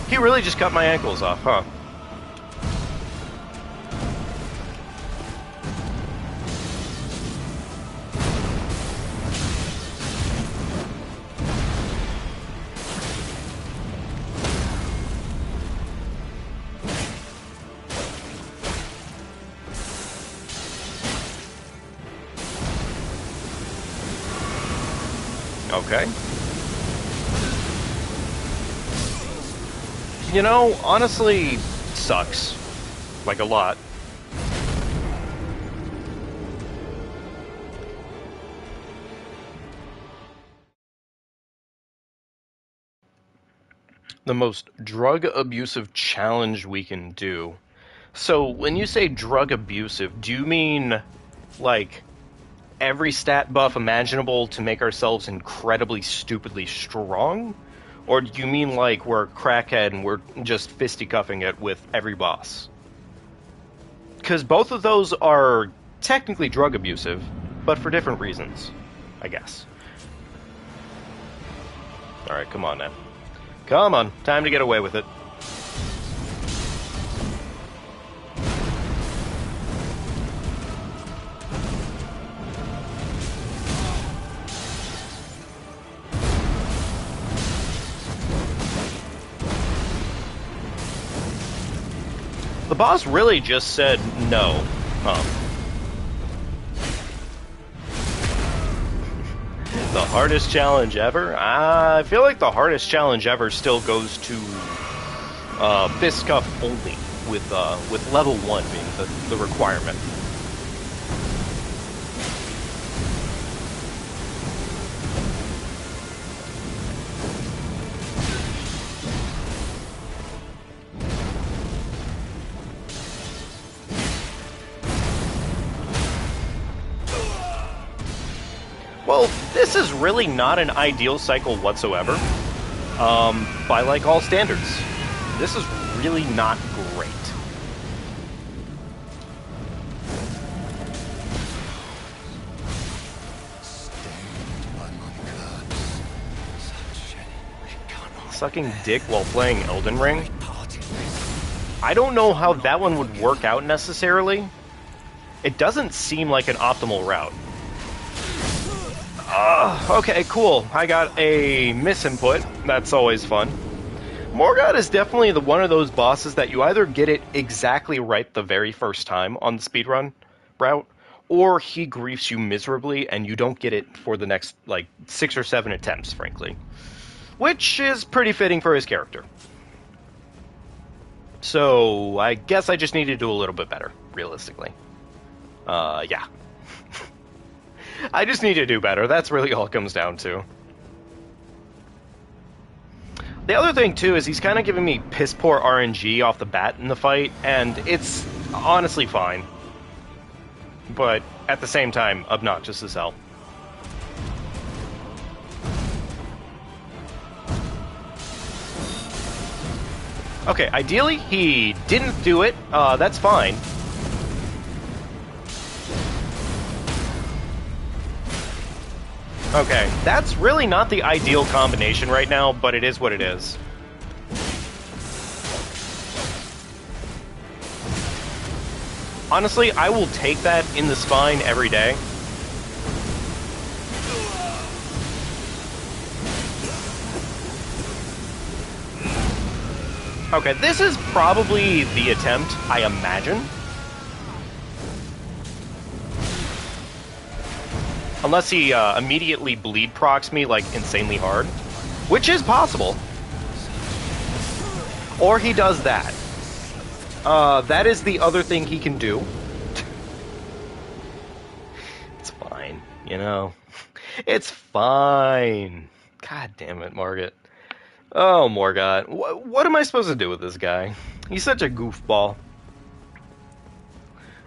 He really just cut my ankles off, huh? Okay. You know, honestly, sucks. Like, a lot. The most drug abusive challenge we can do. So, when you say drug abusive, do you mean, like, every stat buff imaginable to make ourselves incredibly stupidly strong? Or do you mean like we're a crackhead and we're just fisticuffing it with every boss? Because both of those are technically drug abusive, but for different reasons, I guess. Alright, come on now. Come on, time to get away with it. The boss really just said no, huh? The hardest challenge ever? I feel like the hardest challenge ever still goes to fist cuff only, with level 1 being the requirement. Well, this is really not an ideal cycle whatsoever, by like all standards. This is really not great. Sucking dick while playing Elden Ring? I don't know how that one would work out necessarily. It doesn't seem like an optimal route. Okay, cool. I got a misinput. That's always fun. Morgott is definitely one of those bosses that you either get it exactly right the very first time on the speedrun route, or he griefs you miserably and you don't get it for the next, like, 6 or 7 attempts, frankly. Which is pretty fitting for his character. So, I guess I just need to do a little bit better, realistically. Yeah. I just need to do better. That's really all it comes down to. The other thing, too, is he's kind of giving me piss-poor RNG off the bat in the fight, and it's honestly fine. But, at the same time, obnoxious as hell. Okay, ideally, he didn't do it. That's fine. Okay, that's really not the ideal combination right now, but it is what it is. Honestly, I will take that in the spine every day. Okay, this is probably the attempt, I imagine. Unless he immediately bleed procs me, like, insanely hard. Which is possible. Or he does that. That is the other thing he can do. It's fine, you know? It's fine. God damn it, Margaret. Oh, Morgott. What am I supposed to do with this guy? He's such a goofball.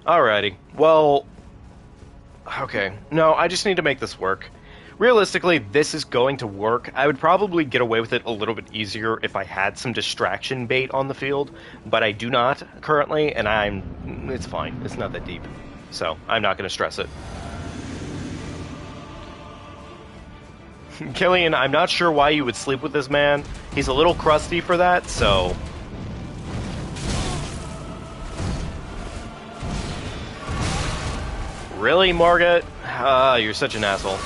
Alrighty. Well... Okay. No, I just need to make this work. Realistically, this is going to work. I would probably get away with it a little bit easier if I had some distraction bait on the field, but I do not currently, and it's fine. It's not that deep. So, I'm not going to stress it. Killian, I'm not sure why you would sleep with this man. He's a little crusty for that, so... Really, Margaret? You're such an asshole.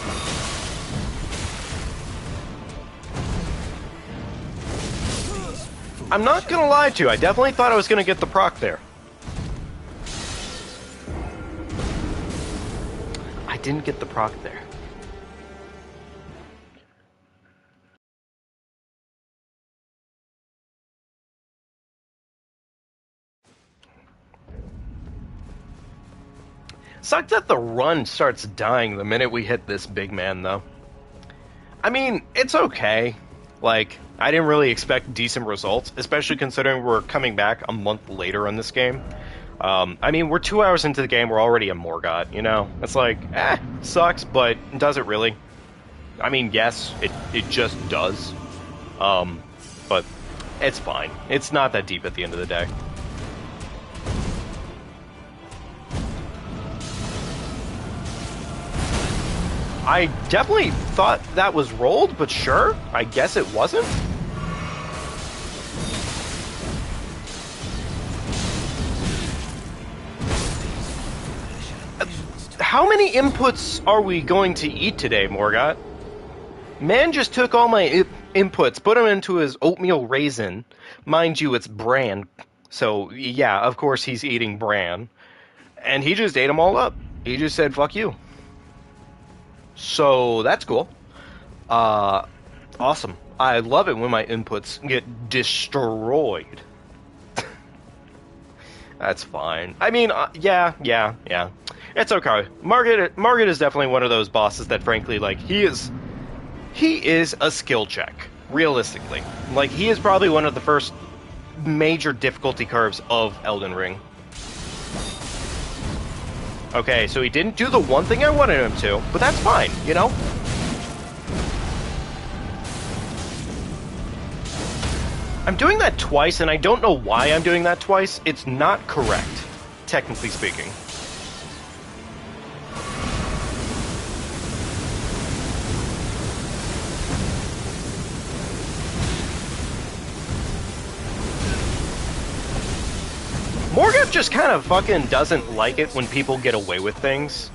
I'm not gonna lie to you, I definitely thought I was gonna get the proc there. I didn't get the proc there. Sucks that the run starts dying the minute we hit this big man, though. I mean, it's okay. Like, I didn't really expect decent results, especially considering we're coming back a month later on this game. I mean, we're 2 hours into the game, we're already a Morgott, you know? It's like, sucks, but does it really? I mean, yes, it just does. But it's fine. It's not that deep at the end of the day. I definitely thought that was rolled, but sure, I guess it wasn't. How many inputs are we going to eat today, Morgott? Man just took all my inputs, put them into his oatmeal raisin. Mind you, it's bran. So, yeah, of course he's eating bran. And he just ate them all up. He just said, fuck you. So, that's cool. Awesome. I love it when my inputs get destroyed. That's fine. I mean, yeah. It's okay. Margaret is definitely one of those bosses that, frankly, like, he is a skill check, realistically. Like, he is probably one of the first major difficulty curves of Elden Ring. Okay, so he didn't do the one thing I wanted him to, but that's fine, you know? I'm doing that twice, and I don't know why I'm doing that twice. It's not correct, technically speaking. Morgott just kind of fucking doesn't like it when people get away with things.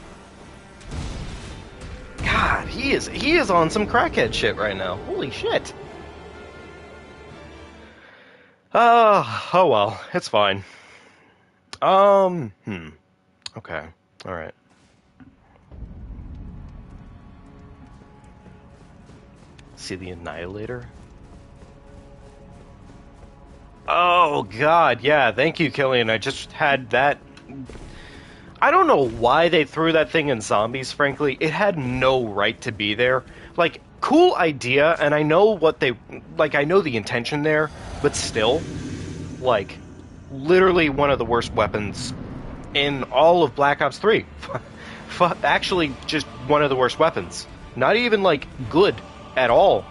God, he is on some crackhead shit right now. Holy shit. Oh well, it's fine. Okay, alright. See the Annihilator? Oh, God, yeah, thank you, Killian. I just had that... I don't know why they threw that thing in zombies, frankly. It had no right to be there. Like, cool idea, and I know what they... Like, I know the intention there, but still, like, literally one of the worst weapons in all of Black Ops 3. Actually, just one of the worst weapons. Not even, like, good at all.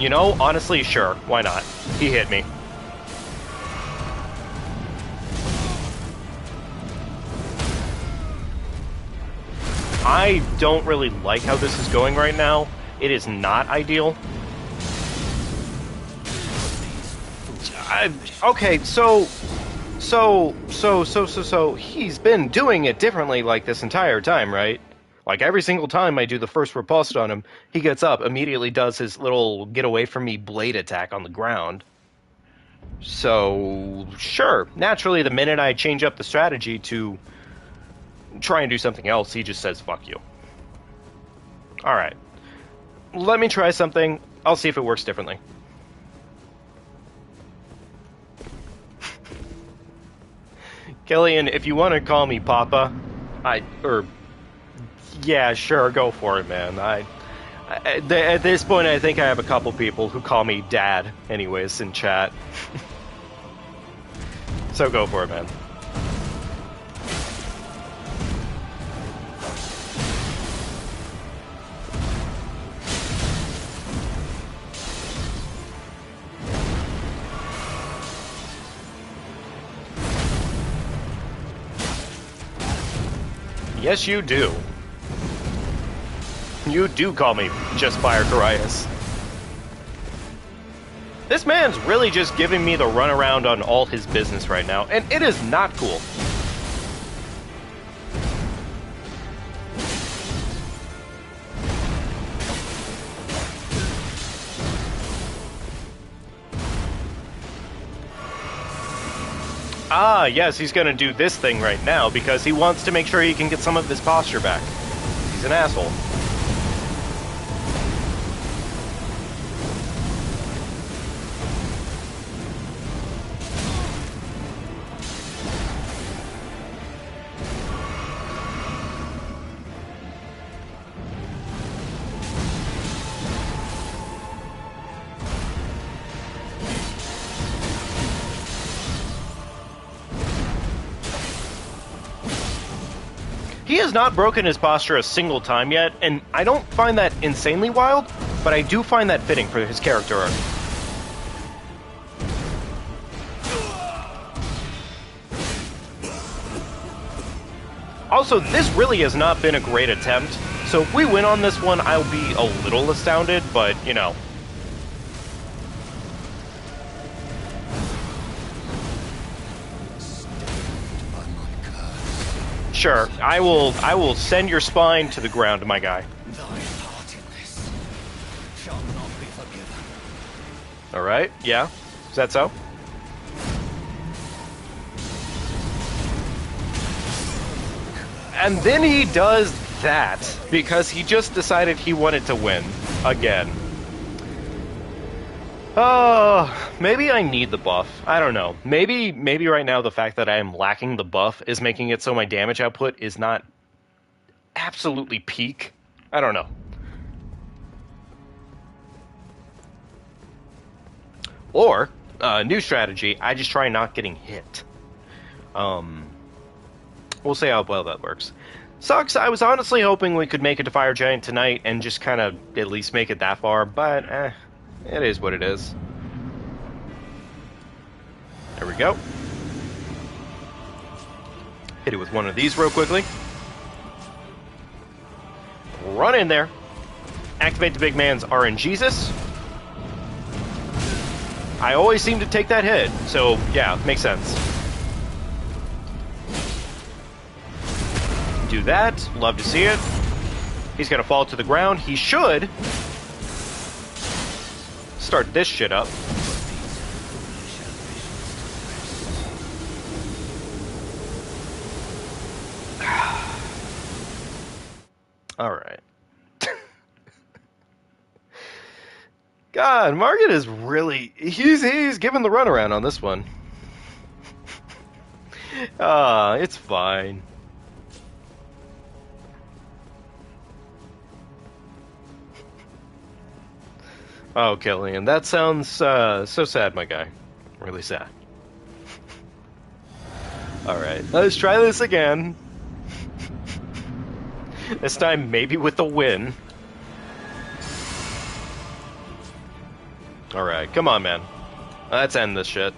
You know, honestly, sure. Why not? He hit me. I don't really like how this is going right now. It is not ideal. Okay, so he's been doing it differently like this entire time, right? Like every single time I do the first riposte on him, he gets up, immediately does his little get away from me blade attack on the ground. So, sure, naturally the minute I change up the strategy to try and do something else, he just says, fuck you. Alright. Let me try something. I'll see if it works differently. Killian, if you want to call me Papa, yeah, sure, go for it, man. At this point, I think I have a couple people who call me Dad, anyways, in chat. So go for it, man. Yes, you do. You do call me Just Fire Carias. This man's really just giving me the runaround on all his business right now, and it is not cool. Ah, yes, he's gonna do this thing right now because he wants to make sure he can get some of his posture back. He's an asshole. He has not broken his posture a single time yet, and I don't find that insanely wild, but I do find that fitting for his character arc. Also, this really has not been a great attempt, so if we win on this one, I'll be a little astounded, but, you know. Sure, I will send your spine to the ground, my guy. Thy part in this shall not be forgiven. Alright, yeah. Is that so? And then he does that, because he just decided he wanted to win. Again. Oh, maybe I need the buff. I don't know. Maybe right now the fact that I am lacking the buff is making it so my damage output is not absolutely peak. I don't know. Or, new strategy, I just try not getting hit. We'll see how well that works. Sucks, I was honestly hoping we could make it to Fire Giant tonight and just kind of at least make it that far, but it is what it is. There we go. Hit it with one of these real quickly. Run in there. Activate the big man's RNGesus. I always seem to take that hit, so yeah, makes sense. Do that. Love to see it. He's gonna fall to the ground. He should start this shit up. Alright. God, Margit is really... He's given the runaround on this one. It's fine. Oh, Killian, that sounds so sad, my guy. Really sad. Alright, let's try this again. This time, maybe with a win. Alright, come on, man. Let's end this shit.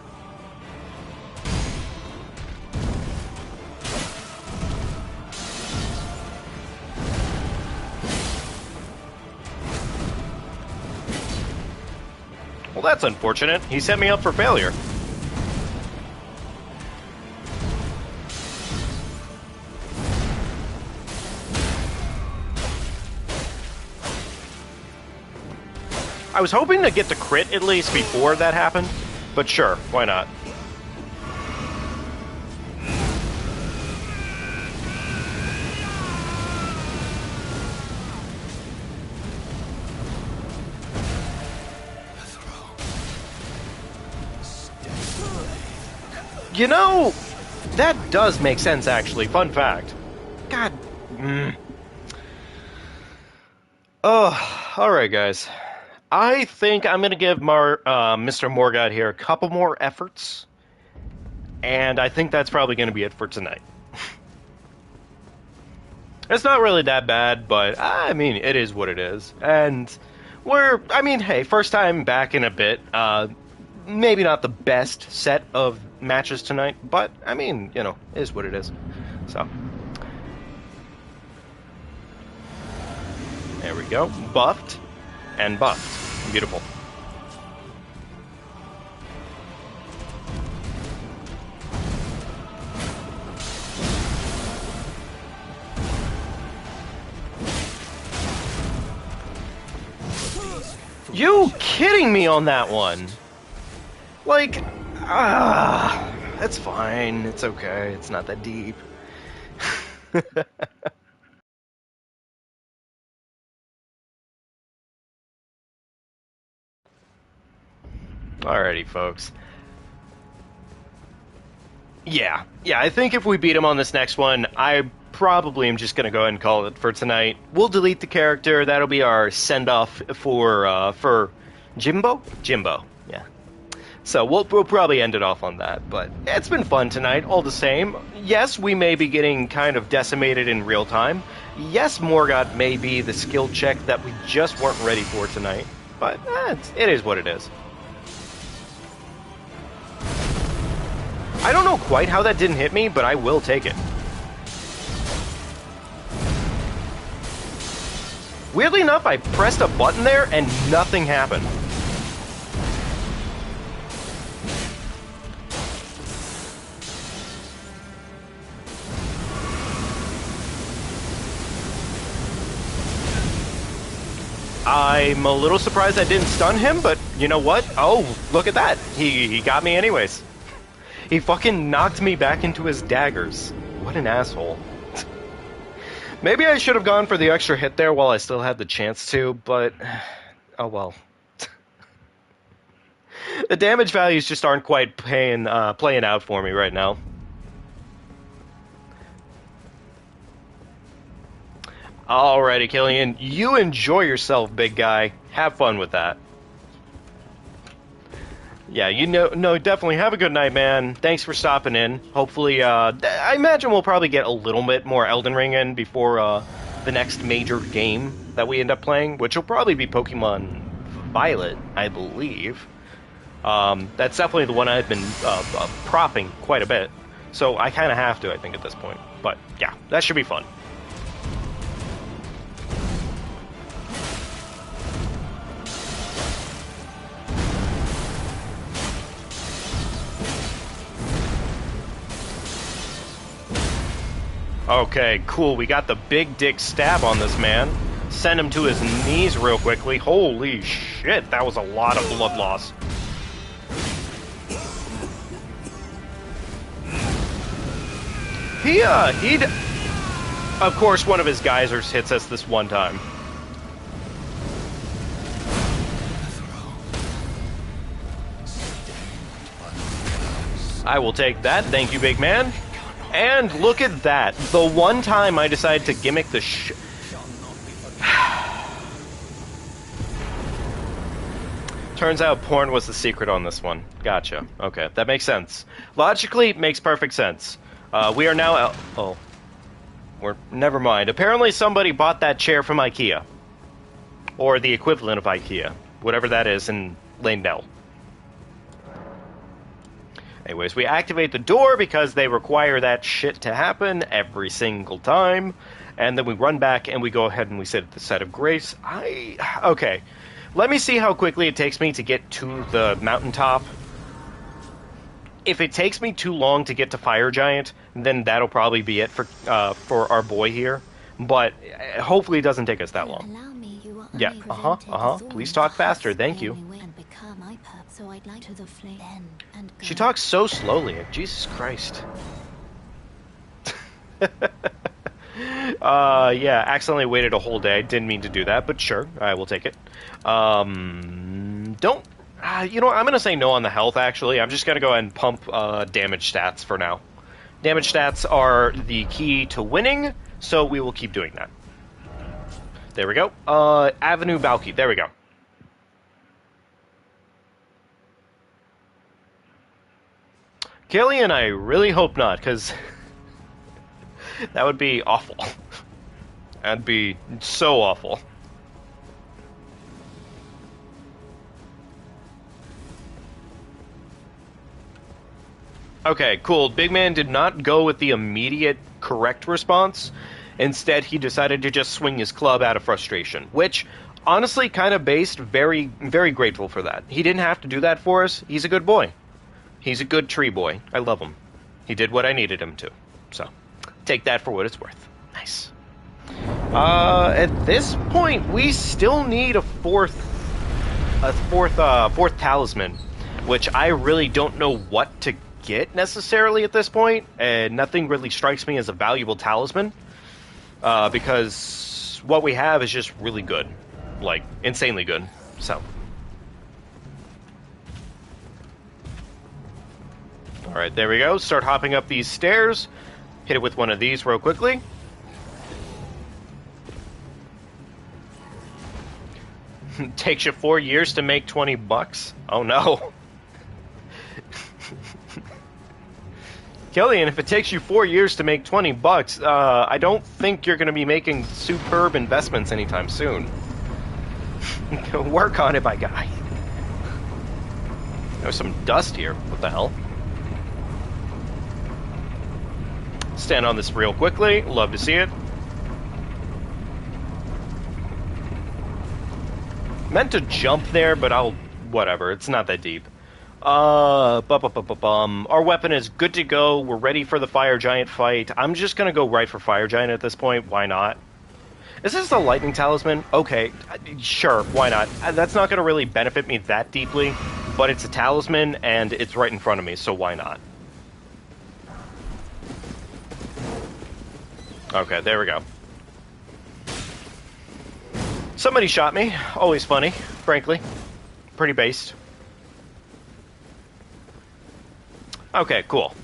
Well, that's unfortunate. He set me up for failure. I was hoping to get the crit at least before that happened, but sure, why not? You know, that does make sense, actually. Fun fact. God. Oh, alright, guys. I think I'm going to give Mr. Morgott here a couple more efforts, and I think that's probably going to be it for tonight. It's not really that bad, but, I mean, it is what it is. And hey, first time back in a bit. Maybe not the best set of matches tonight, but, I mean, you know, it is what it is. So. There we go. Buffed and buffed. Beautiful. You kidding me on that one? Like, that's fine. It's okay. It's not that deep. Alrighty, folks. Yeah, I think if we beat him on this next one, I probably am just going to go ahead and call it for tonight. We'll delete the character. That'll be our send-off for Jimbo? Jimbo, yeah. So we'll probably end it off on that, but it's been fun tonight, all the same. Yes, we may be getting kind of decimated in real time. Yes, Morgott may be the skill check that we just weren't ready for tonight, but it is what it is. I don't know quite how that didn't hit me, but I will take it. Weirdly enough, I pressed a button there and nothing happened. I'm a little surprised I didn't stun him, but you know what? Oh, look at that. He got me anyways. He fucking knocked me back into his daggers. What an asshole. Maybe I should have gone for the extra hit there while I still had the chance to, but oh well. The damage values just aren't quite playing out for me right now. Alrighty, Killian, you enjoy yourself, big guy. Have fun with that. Yeah, definitely have a good night, man. Thanks for stopping in. Hopefully, I imagine we'll probably get a little bit more Elden Ring in before the next major game that we end up playing, which will probably be Pokemon Violet, I believe. That's definitely the one I've been propping quite a bit, so I kind of have to, I think, at this point. But yeah, that should be fun. Okay, cool. We got the big dick stab on this man. Send him to his knees real quickly. Holy shit, that was a lot of blood loss. He'd... Of course, one of his geysers hits us this one time. I will take that. Thank you, big man. And look at that. The one time I decided to gimmick the Turns out porn was the secret on this one. Gotcha. Okay, that makes sense. Logically, it makes perfect sense. We are now... Never mind. Apparently somebody bought that chair from IKEA. Or the equivalent of IKEA. Whatever that is in Lane no. Anyways, we activate the door because they require that shit to happen every single time. And then we run back and we go ahead and we sit at the site of grace. Okay. Let me see how quickly it takes me to get to the mountaintop. If it takes me too long to get to Fire Giant, then that'll probably be it for our boy here. But hopefully it doesn't take us that long. Yeah, Please talk faster, thank you. She talks so slowly, Jesus Christ. Yeah, accidentally waited a whole day. Didn't mean to do that, but sure, I will take it. Don't... you know what, I'm going to say no on the health, actually. I'm just going to go ahead and pump damage stats for now. Damage stats are the key to winning, so we will keep doing that. There we go. Avenue Balky. There we go. Killian, I really hope not, because that would be awful. That'd be so awful. Okay, cool. Big Man did not go with the immediate correct response. Instead, he decided to just swing his club out of frustration, which, honestly, kind of based, very, very grateful for that. He didn't have to do that for us. He's a good boy. He's a good tree boy. I love him. He did what I needed him to. So, take that for what it's worth. Nice. At this point, we still need a fourth talisman, which I really don't know what to get necessarily at this point, and nothing really strikes me as a valuable talisman. Because what we have is just really good. Like, insanely good. So. Alright, there we go. Start hopping up these stairs. Hit it with one of these real quickly. Takes you 4 years to make 20 bucks? Oh no. Killian, if it takes you 4 years to make 20 bucks, I don't think you're going to be making superb investments anytime soon. Work on it, my guy. There's some dust here. What the hell? Stand on this real quickly. Love to see it. Meant to jump there, but whatever. It's not that deep. Our weapon is good to go. We're ready for the Fire Giant fight. I'm just gonna go right for Fire Giant at this point. Why not? Is this the Lightning Talisman? Okay, sure, why not? That's not gonna really benefit me that deeply, but it's a talisman, and it's right in front of me, so why not? Okay, there we go. Somebody shot me. Always funny, frankly. Pretty based. Okay, cool.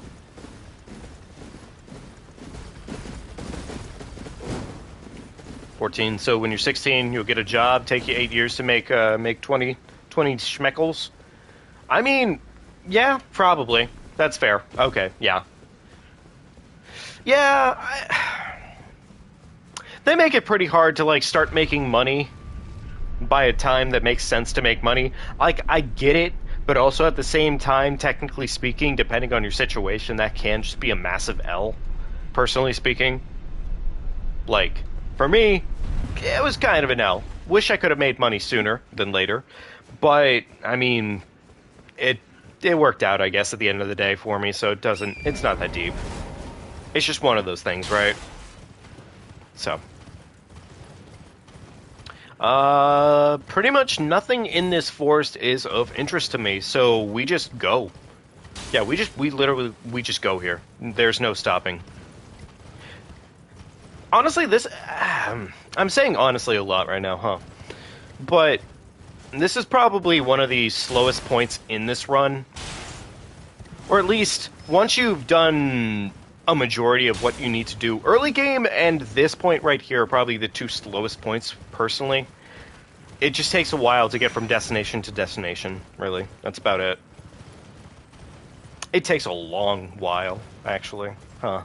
$14. So when you're 16, you'll get a job. Take you 8 years to make 20 schmeckles. I mean, yeah, probably. That's fair. Okay, yeah. Yeah, they make it pretty hard to, like, start making money by a time that makes sense to make money. Like, I get it. But also at the same time, technically speaking, depending on your situation, that can just be a massive L, personally speaking. Like, for me, it was kind of an L. Wish I could have made money sooner than later. But, I mean, it worked out, I guess, at the end of the day for me, so it's not that deep. It's just one of those things, right? So. Pretty much nothing in this forest is of interest to me, so we just go. Yeah, we just go here. There's no stopping. Honestly, I'm saying honestly a lot right now, huh? But this is probably one of the slowest points in this run. Or at least, once you've done a majority of what you need to do. Early game and this point right here are probably the two slowest points, personally. It just takes a while to get from destination to destination, really. That's about it. It takes a long while, actually. Huh.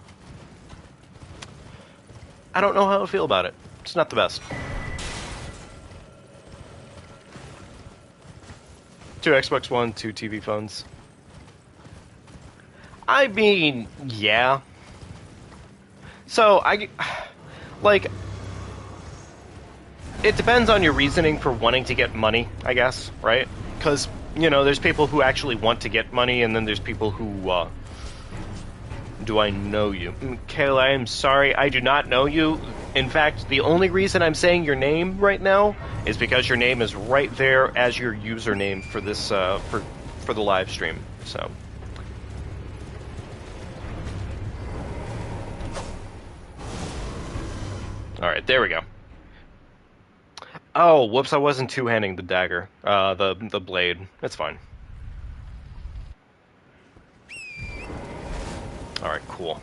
I don't know how I feel about it. It's not the best. 2 Xbox One, 2 TV phones. I mean, yeah. So, like, it depends on your reasoning for wanting to get money, I guess, right? Because, you know, there's people who actually want to get money, and then there's people who, do I know you? Kayla, I'm sorry, I do not know you. In fact, the only reason I'm saying your name right now is because your name is right there as your username for this, for the live stream, so... Alright, there we go. Oh, whoops, I wasn't two-handing the dagger. The blade. That's fine. Alright, cool.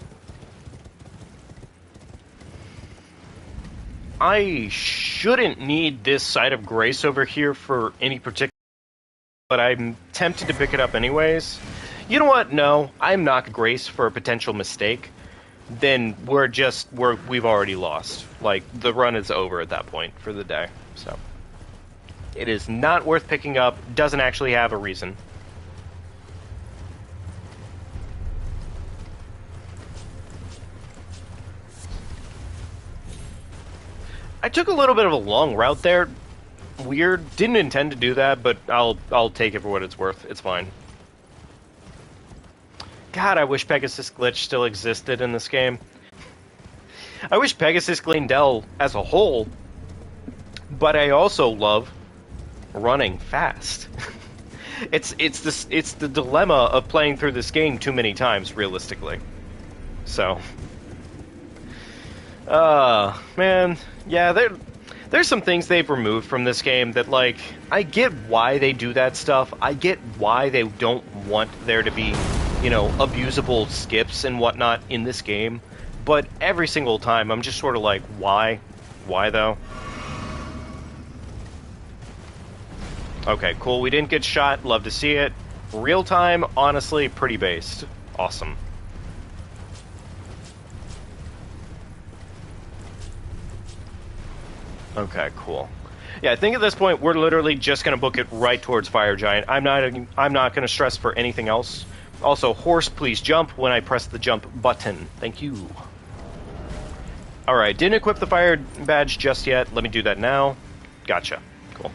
I shouldn't need this side of grace over here for any particular... but I'm tempted to pick it up anyways. You know what? No, I'm not grace for a potential mistake. Then we've already lost. Like, the run is over at that point for the day, so. It is not worth picking up, doesn't actually have a reason. I took a little bit of a long route there. Weird, didn't intend to do that, but I'll take it for what it's worth. It's fine. God, I wish Pegasus Glitch still existed in this game. I wish Pegasus Glendale as a whole, but I also love running fast. It's the dilemma of playing through this game too many times, realistically. So, man, yeah, there's some things they've removed from this game that, like, I get why they do that stuff. I get why they don't want there to be, you know, abusable skips and whatnot in this game, but every single time I'm just sort of like, why? Why, though? Okay, cool, we didn't get shot, love to see it. Real time, honestly, pretty based. Awesome. Okay, cool. Yeah, I think at this point we're literally just gonna book it right towards Fire Giant. I'm not gonna stress for anything else. Also, horse, please jump when I press the jump button. Thank you. Alright, didn't equip the fire badge just yet. Let me do that now. Gotcha. Cool.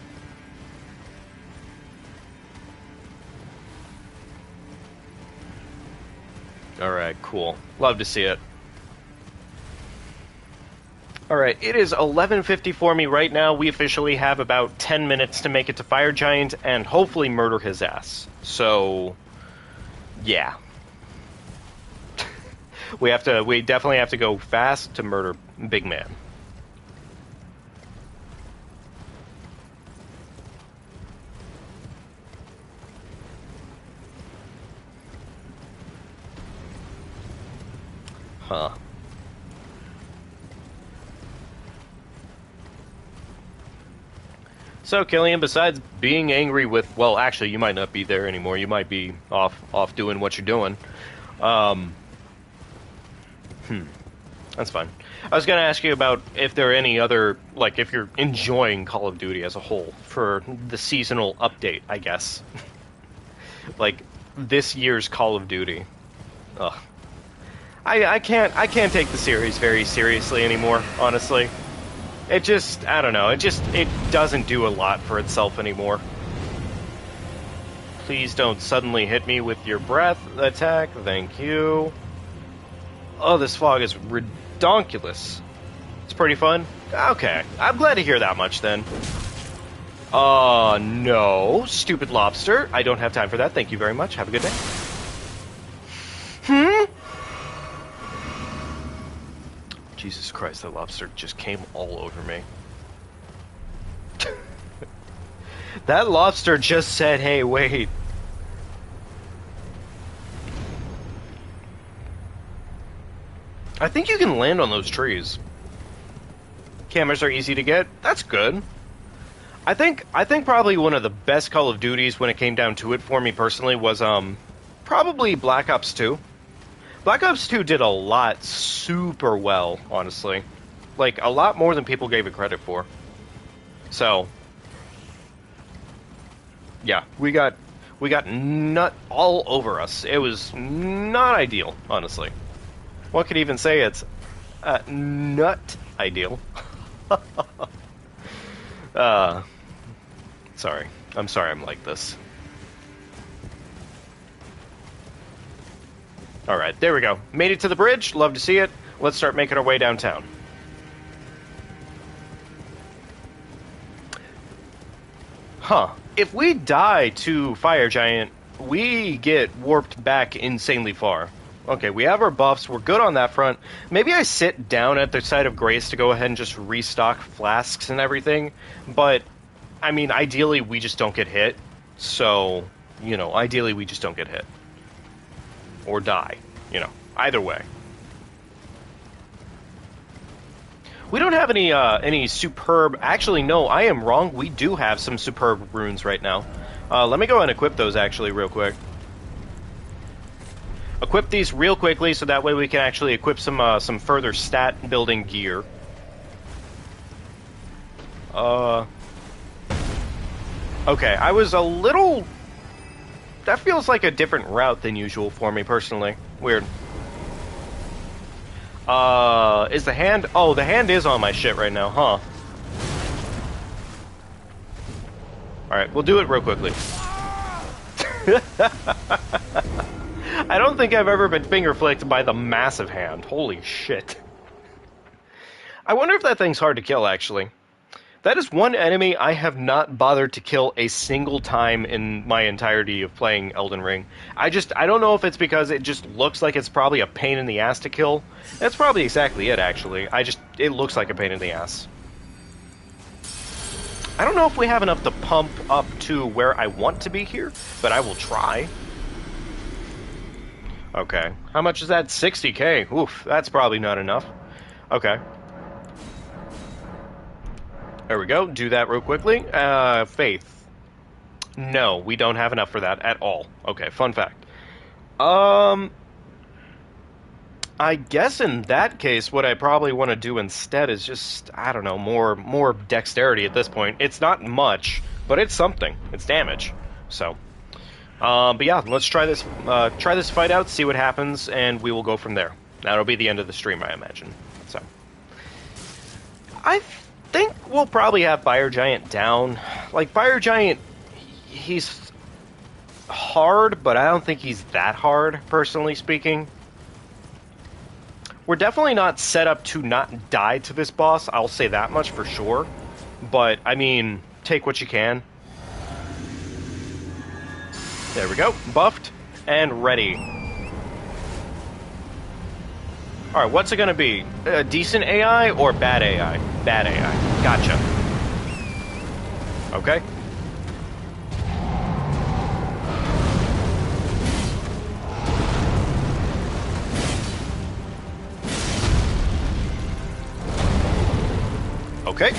Alright, cool. Love to see it. Alright, it is 11:50 for me right now. We officially have about 10 minutes to make it to Fire Giant and hopefully murder his ass. So... yeah. we definitely have to go fast to murder Big Man. Huh. So, Killian, besides being angry with... well, actually, you might not be there anymore. You might be off doing what you're doing. That's fine. I was going to ask you about if there are any other... like, if you're enjoying Call of Duty as a whole for the seasonal update, I guess. Like, this year's Call of Duty. Ugh. I can't take the series very seriously anymore, honestly. It just, I don't know, it doesn't do a lot for itself anymore. Please don't suddenly hit me with your breath attack, thank you. Oh, this fog is redonkulous. It's pretty fun? Okay, I'm glad to hear that much then. No, stupid lobster. I don't have time for that, thank you very much, have a good day. Jesus Christ, that lobster just came all over me. That lobster just said, hey, wait. I think you can land on those trees. Cameras are easy to get. That's good. I think probably one of the best Call of Duties when it came down to it for me personally was probably Black Ops 2. Black Ops 2 did a lot super well, honestly. Like, a lot more than people gave it credit for. So, Yeah, we got nut all over us. It was not ideal, honestly. One could even say it's nut ideal. Sorry. I'm sorry I'm like this. Alright, there we go. Made it to the bridge. Love to see it. Let's start making our way downtown. Huh. If we die to Fire Giant, we get warped back insanely far. Okay, we have our buffs. We're good on that front. Maybe I sit down at the site of grace to go ahead and just restock flasks and everything. But, I mean, ideally we just don't get hit. So, you know, ideally we just don't get hit. Or die. You know, either way. We don't have any superb... Actually, no, I am wrong. We do have some superb runes right now. Let me go and equip those, actually, real quick. Equip these real quickly, so that way we can actually equip some further stat-building gear. Okay, I was a little... That feels like a different route than usual for me, personally. Weird. Is the hand... Oh, the hand is on my shit right now, huh? Alright, we'll do it real quickly. I don't think I've ever been finger-flicked by the massive hand. Holy shit. I wonder if that thing's hard to kill, actually. That is one enemy I have not bothered to kill a single time in my entirety of playing Elden Ring. I don't know if it's because it just looks like it's probably a pain in the ass to kill. That's probably exactly it, actually. It looks like a pain in the ass. I don't know if we have enough to pump up to where I want to be here, but I will try. Okay. How much is that? 60k. Oof, that's probably not enough. Okay. There we go. Do that real quickly. Faith. No, we don't have enough for that at all. Okay, fun fact. I guess in that case, what I probably want to do instead is just, I don't know, more dexterity at this point. It's not much, but it's something. It's damage. So, but yeah, let's try this fight out, see what happens, and we will go from there. That'll be the end of the stream, I imagine. So, I think we'll probably have Fire Giant down. Like, Fire Giant, he's hard, but I don't think he's that hard, personally speaking. We're definitely not set up to not die to this boss, I'll say that much for sure. But, I mean, take what you can. There we go, buffed and ready. Alright, what's it gonna be? A decent AI or bad AI? Bad AI. Gotcha. Okay. Okay.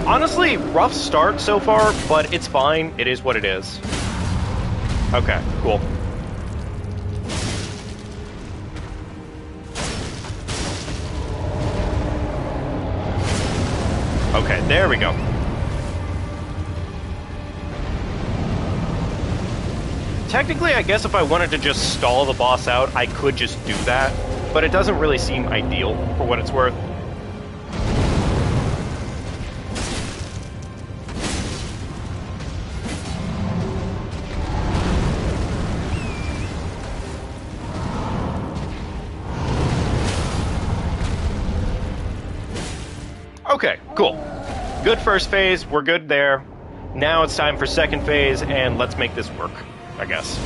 Honestly, rough start so far, but it's fine. It is what it is. Okay, cool. Okay, there we go. Technically, I guess if I wanted to just stall the boss out, I could just do that, but it doesn't really seem ideal for what it's worth. Okay, cool. Good first phase, we're good there. Now it's time for second phase, and let's make this work, I guess.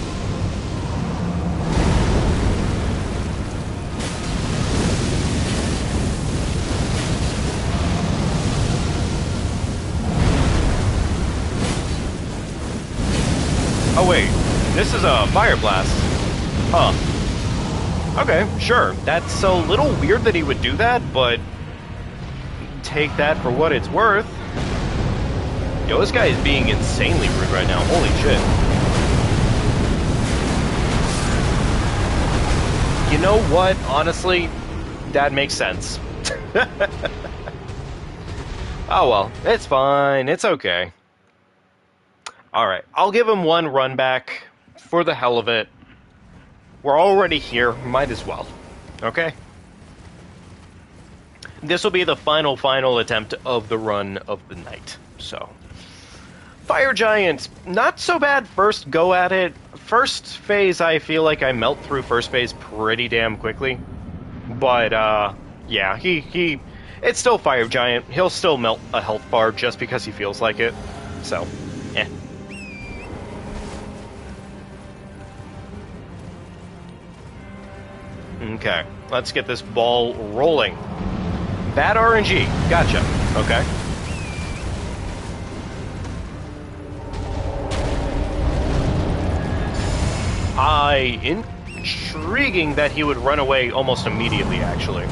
Oh wait, this is a fire blast. Huh. Okay, sure. That's a little weird that he would do that, but take that for what it's worth. Yo, this guy is being insanely rude right now. Holy shit. You know what? Honestly, that makes sense. Oh well, it's fine. It's okay. Alright, I'll give him one run back for the hell of it. We're already here, might as well. Okay? This will be the final attempt of the run of the night. So, Fire Giant, not so bad first go at it. First phase, I feel like I melt through first phase pretty damn quickly. But, yeah, it's still Fire Giant. He'll still melt a health bar just because he feels like it. So, eh. Okay, let's get this ball rolling. Bad RNG. Gotcha. Okay. Intriguing that he would run away almost immediately, actually.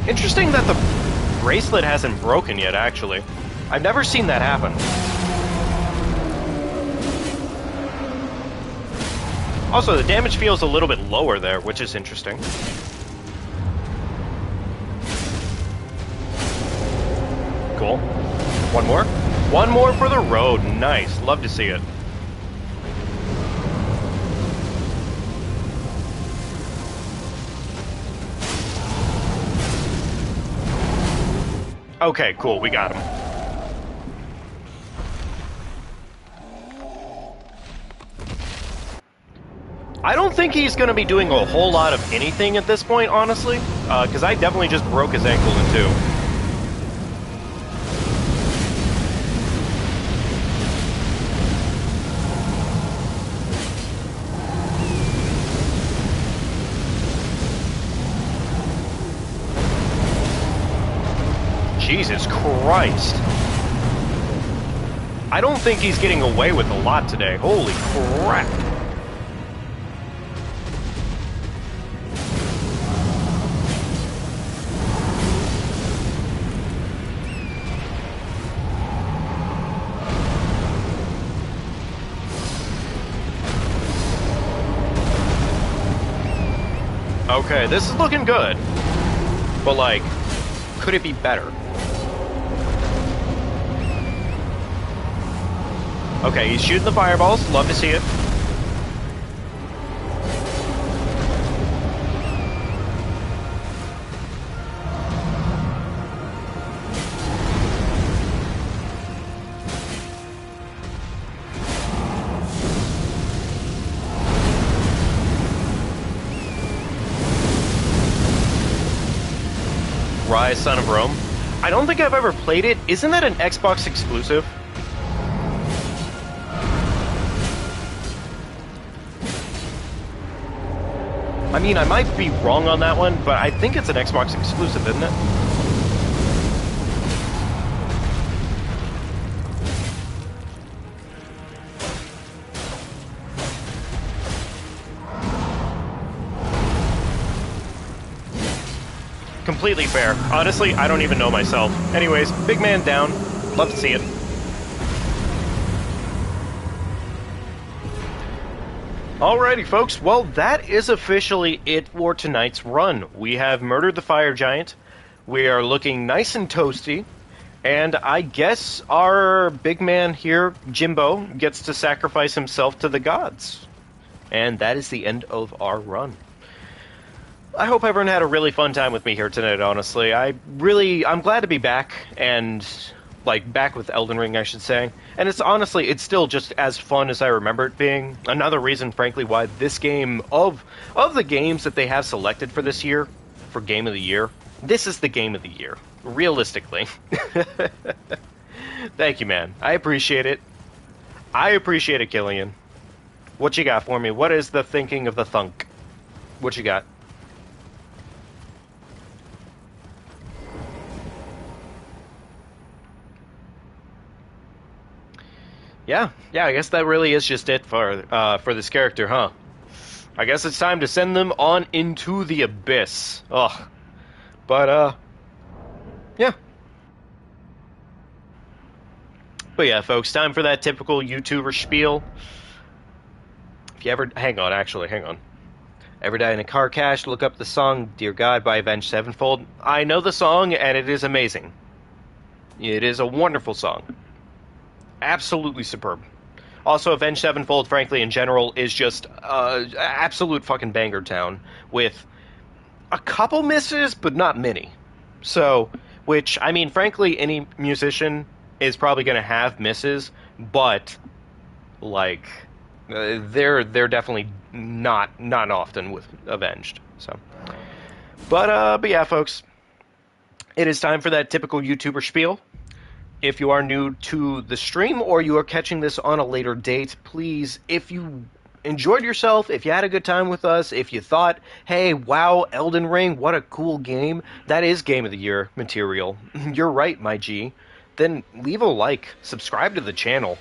Interesting that the bracelet hasn't broken yet, actually. I've never seen that happen. Also, the damage feels a little bit lower there, which is interesting. Cool. One more? One more for the road. Nice. Love to see it. Okay, cool. We got him. I don't think he's going to be doing a whole lot of anything at this point, honestly, because I definitely just broke his ankle in two. Jesus Christ. I don't think he's getting away with a lot today. Holy crap. Okay, this is looking good. But, like, could it be better? Okay, he's shooting the fireballs. Love to see it. Rise, Son of Rome. I don't think I've ever played it. Isn't that an Xbox exclusive? I mean, I might be wrong on that one, but I think it's an Xbox exclusive, isn't it? Completely fair. Honestly, I don't even know myself. Anyways, big man down. Love to see it. Alrighty, folks. Well, that is officially it for tonight's run. We have murdered the Fire Giant. We are looking nice and toasty. And I guess our big man here, Jimbo, gets to sacrifice himself to the gods. And that is the end of our run. I hope everyone had a really fun time with me here tonight, honestly. I'm glad to be back, and, like, back with Elden Ring, I should say. And it's still just as fun as I remember it being. Another reason, frankly, why this game, of the games that they have selected for this year, for Game of the Year, this is the Game of the Year. Realistically. Thank you, man. I appreciate it. I appreciate it, Killian. What you got for me? What is the thinking of the thunk? What you got? Yeah, I guess that really is just it for this character, huh? I guess it's time to send them on into the abyss. Ugh. But, yeah. But yeah, folks, time for that typical YouTuber spiel. If you ever... Hang on. Ever die in a car crash, look up the song Dear God by Avenged Sevenfold. I know the song, and it is amazing. It is a wonderful song. Absolutely superb. Also, Avenged Sevenfold, frankly, in general, is just absolute fucking banger town, with a couple misses, but not many. So, which, I mean, frankly, any musician is probably going to have misses, but, like, they're definitely not often with Avenged. So, but yeah, folks, it is time for that typical YouTuber spiel. If you are new to the stream or you are catching this on a later date, please, if you enjoyed yourself, if you had a good time with us, if you thought, hey, wow, Elden Ring, what a cool game, that is Game of the Year material, you're right, my G, then leave a like, subscribe to the channel.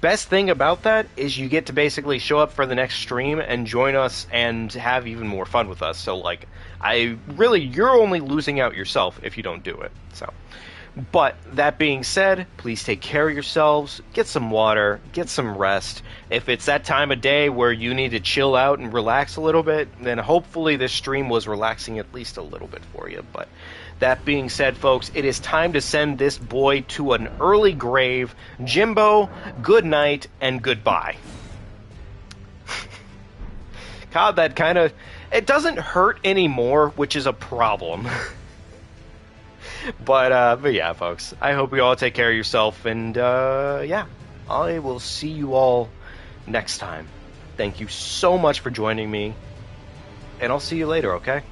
Best thing about that is you get to basically show up for the next stream and join us and have even more fun with us. So, like, you're only losing out yourself if you don't do it, so... But, that being said, please take care of yourselves, get some water, get some rest. If it's that time of day where you need to chill out and relax a little bit, then hopefully this stream was relaxing at least a little bit for you. But, that being said, folks, it is time to send this boy to an early grave. Jimbo, good night, and goodbye. God, that kind of... It doesn't hurt anymore, which is a problem. But yeah, folks, I hope you all take care of yourself, and yeah, I will see you all next time. Thank you so much for joining me, and I'll see you later, okay?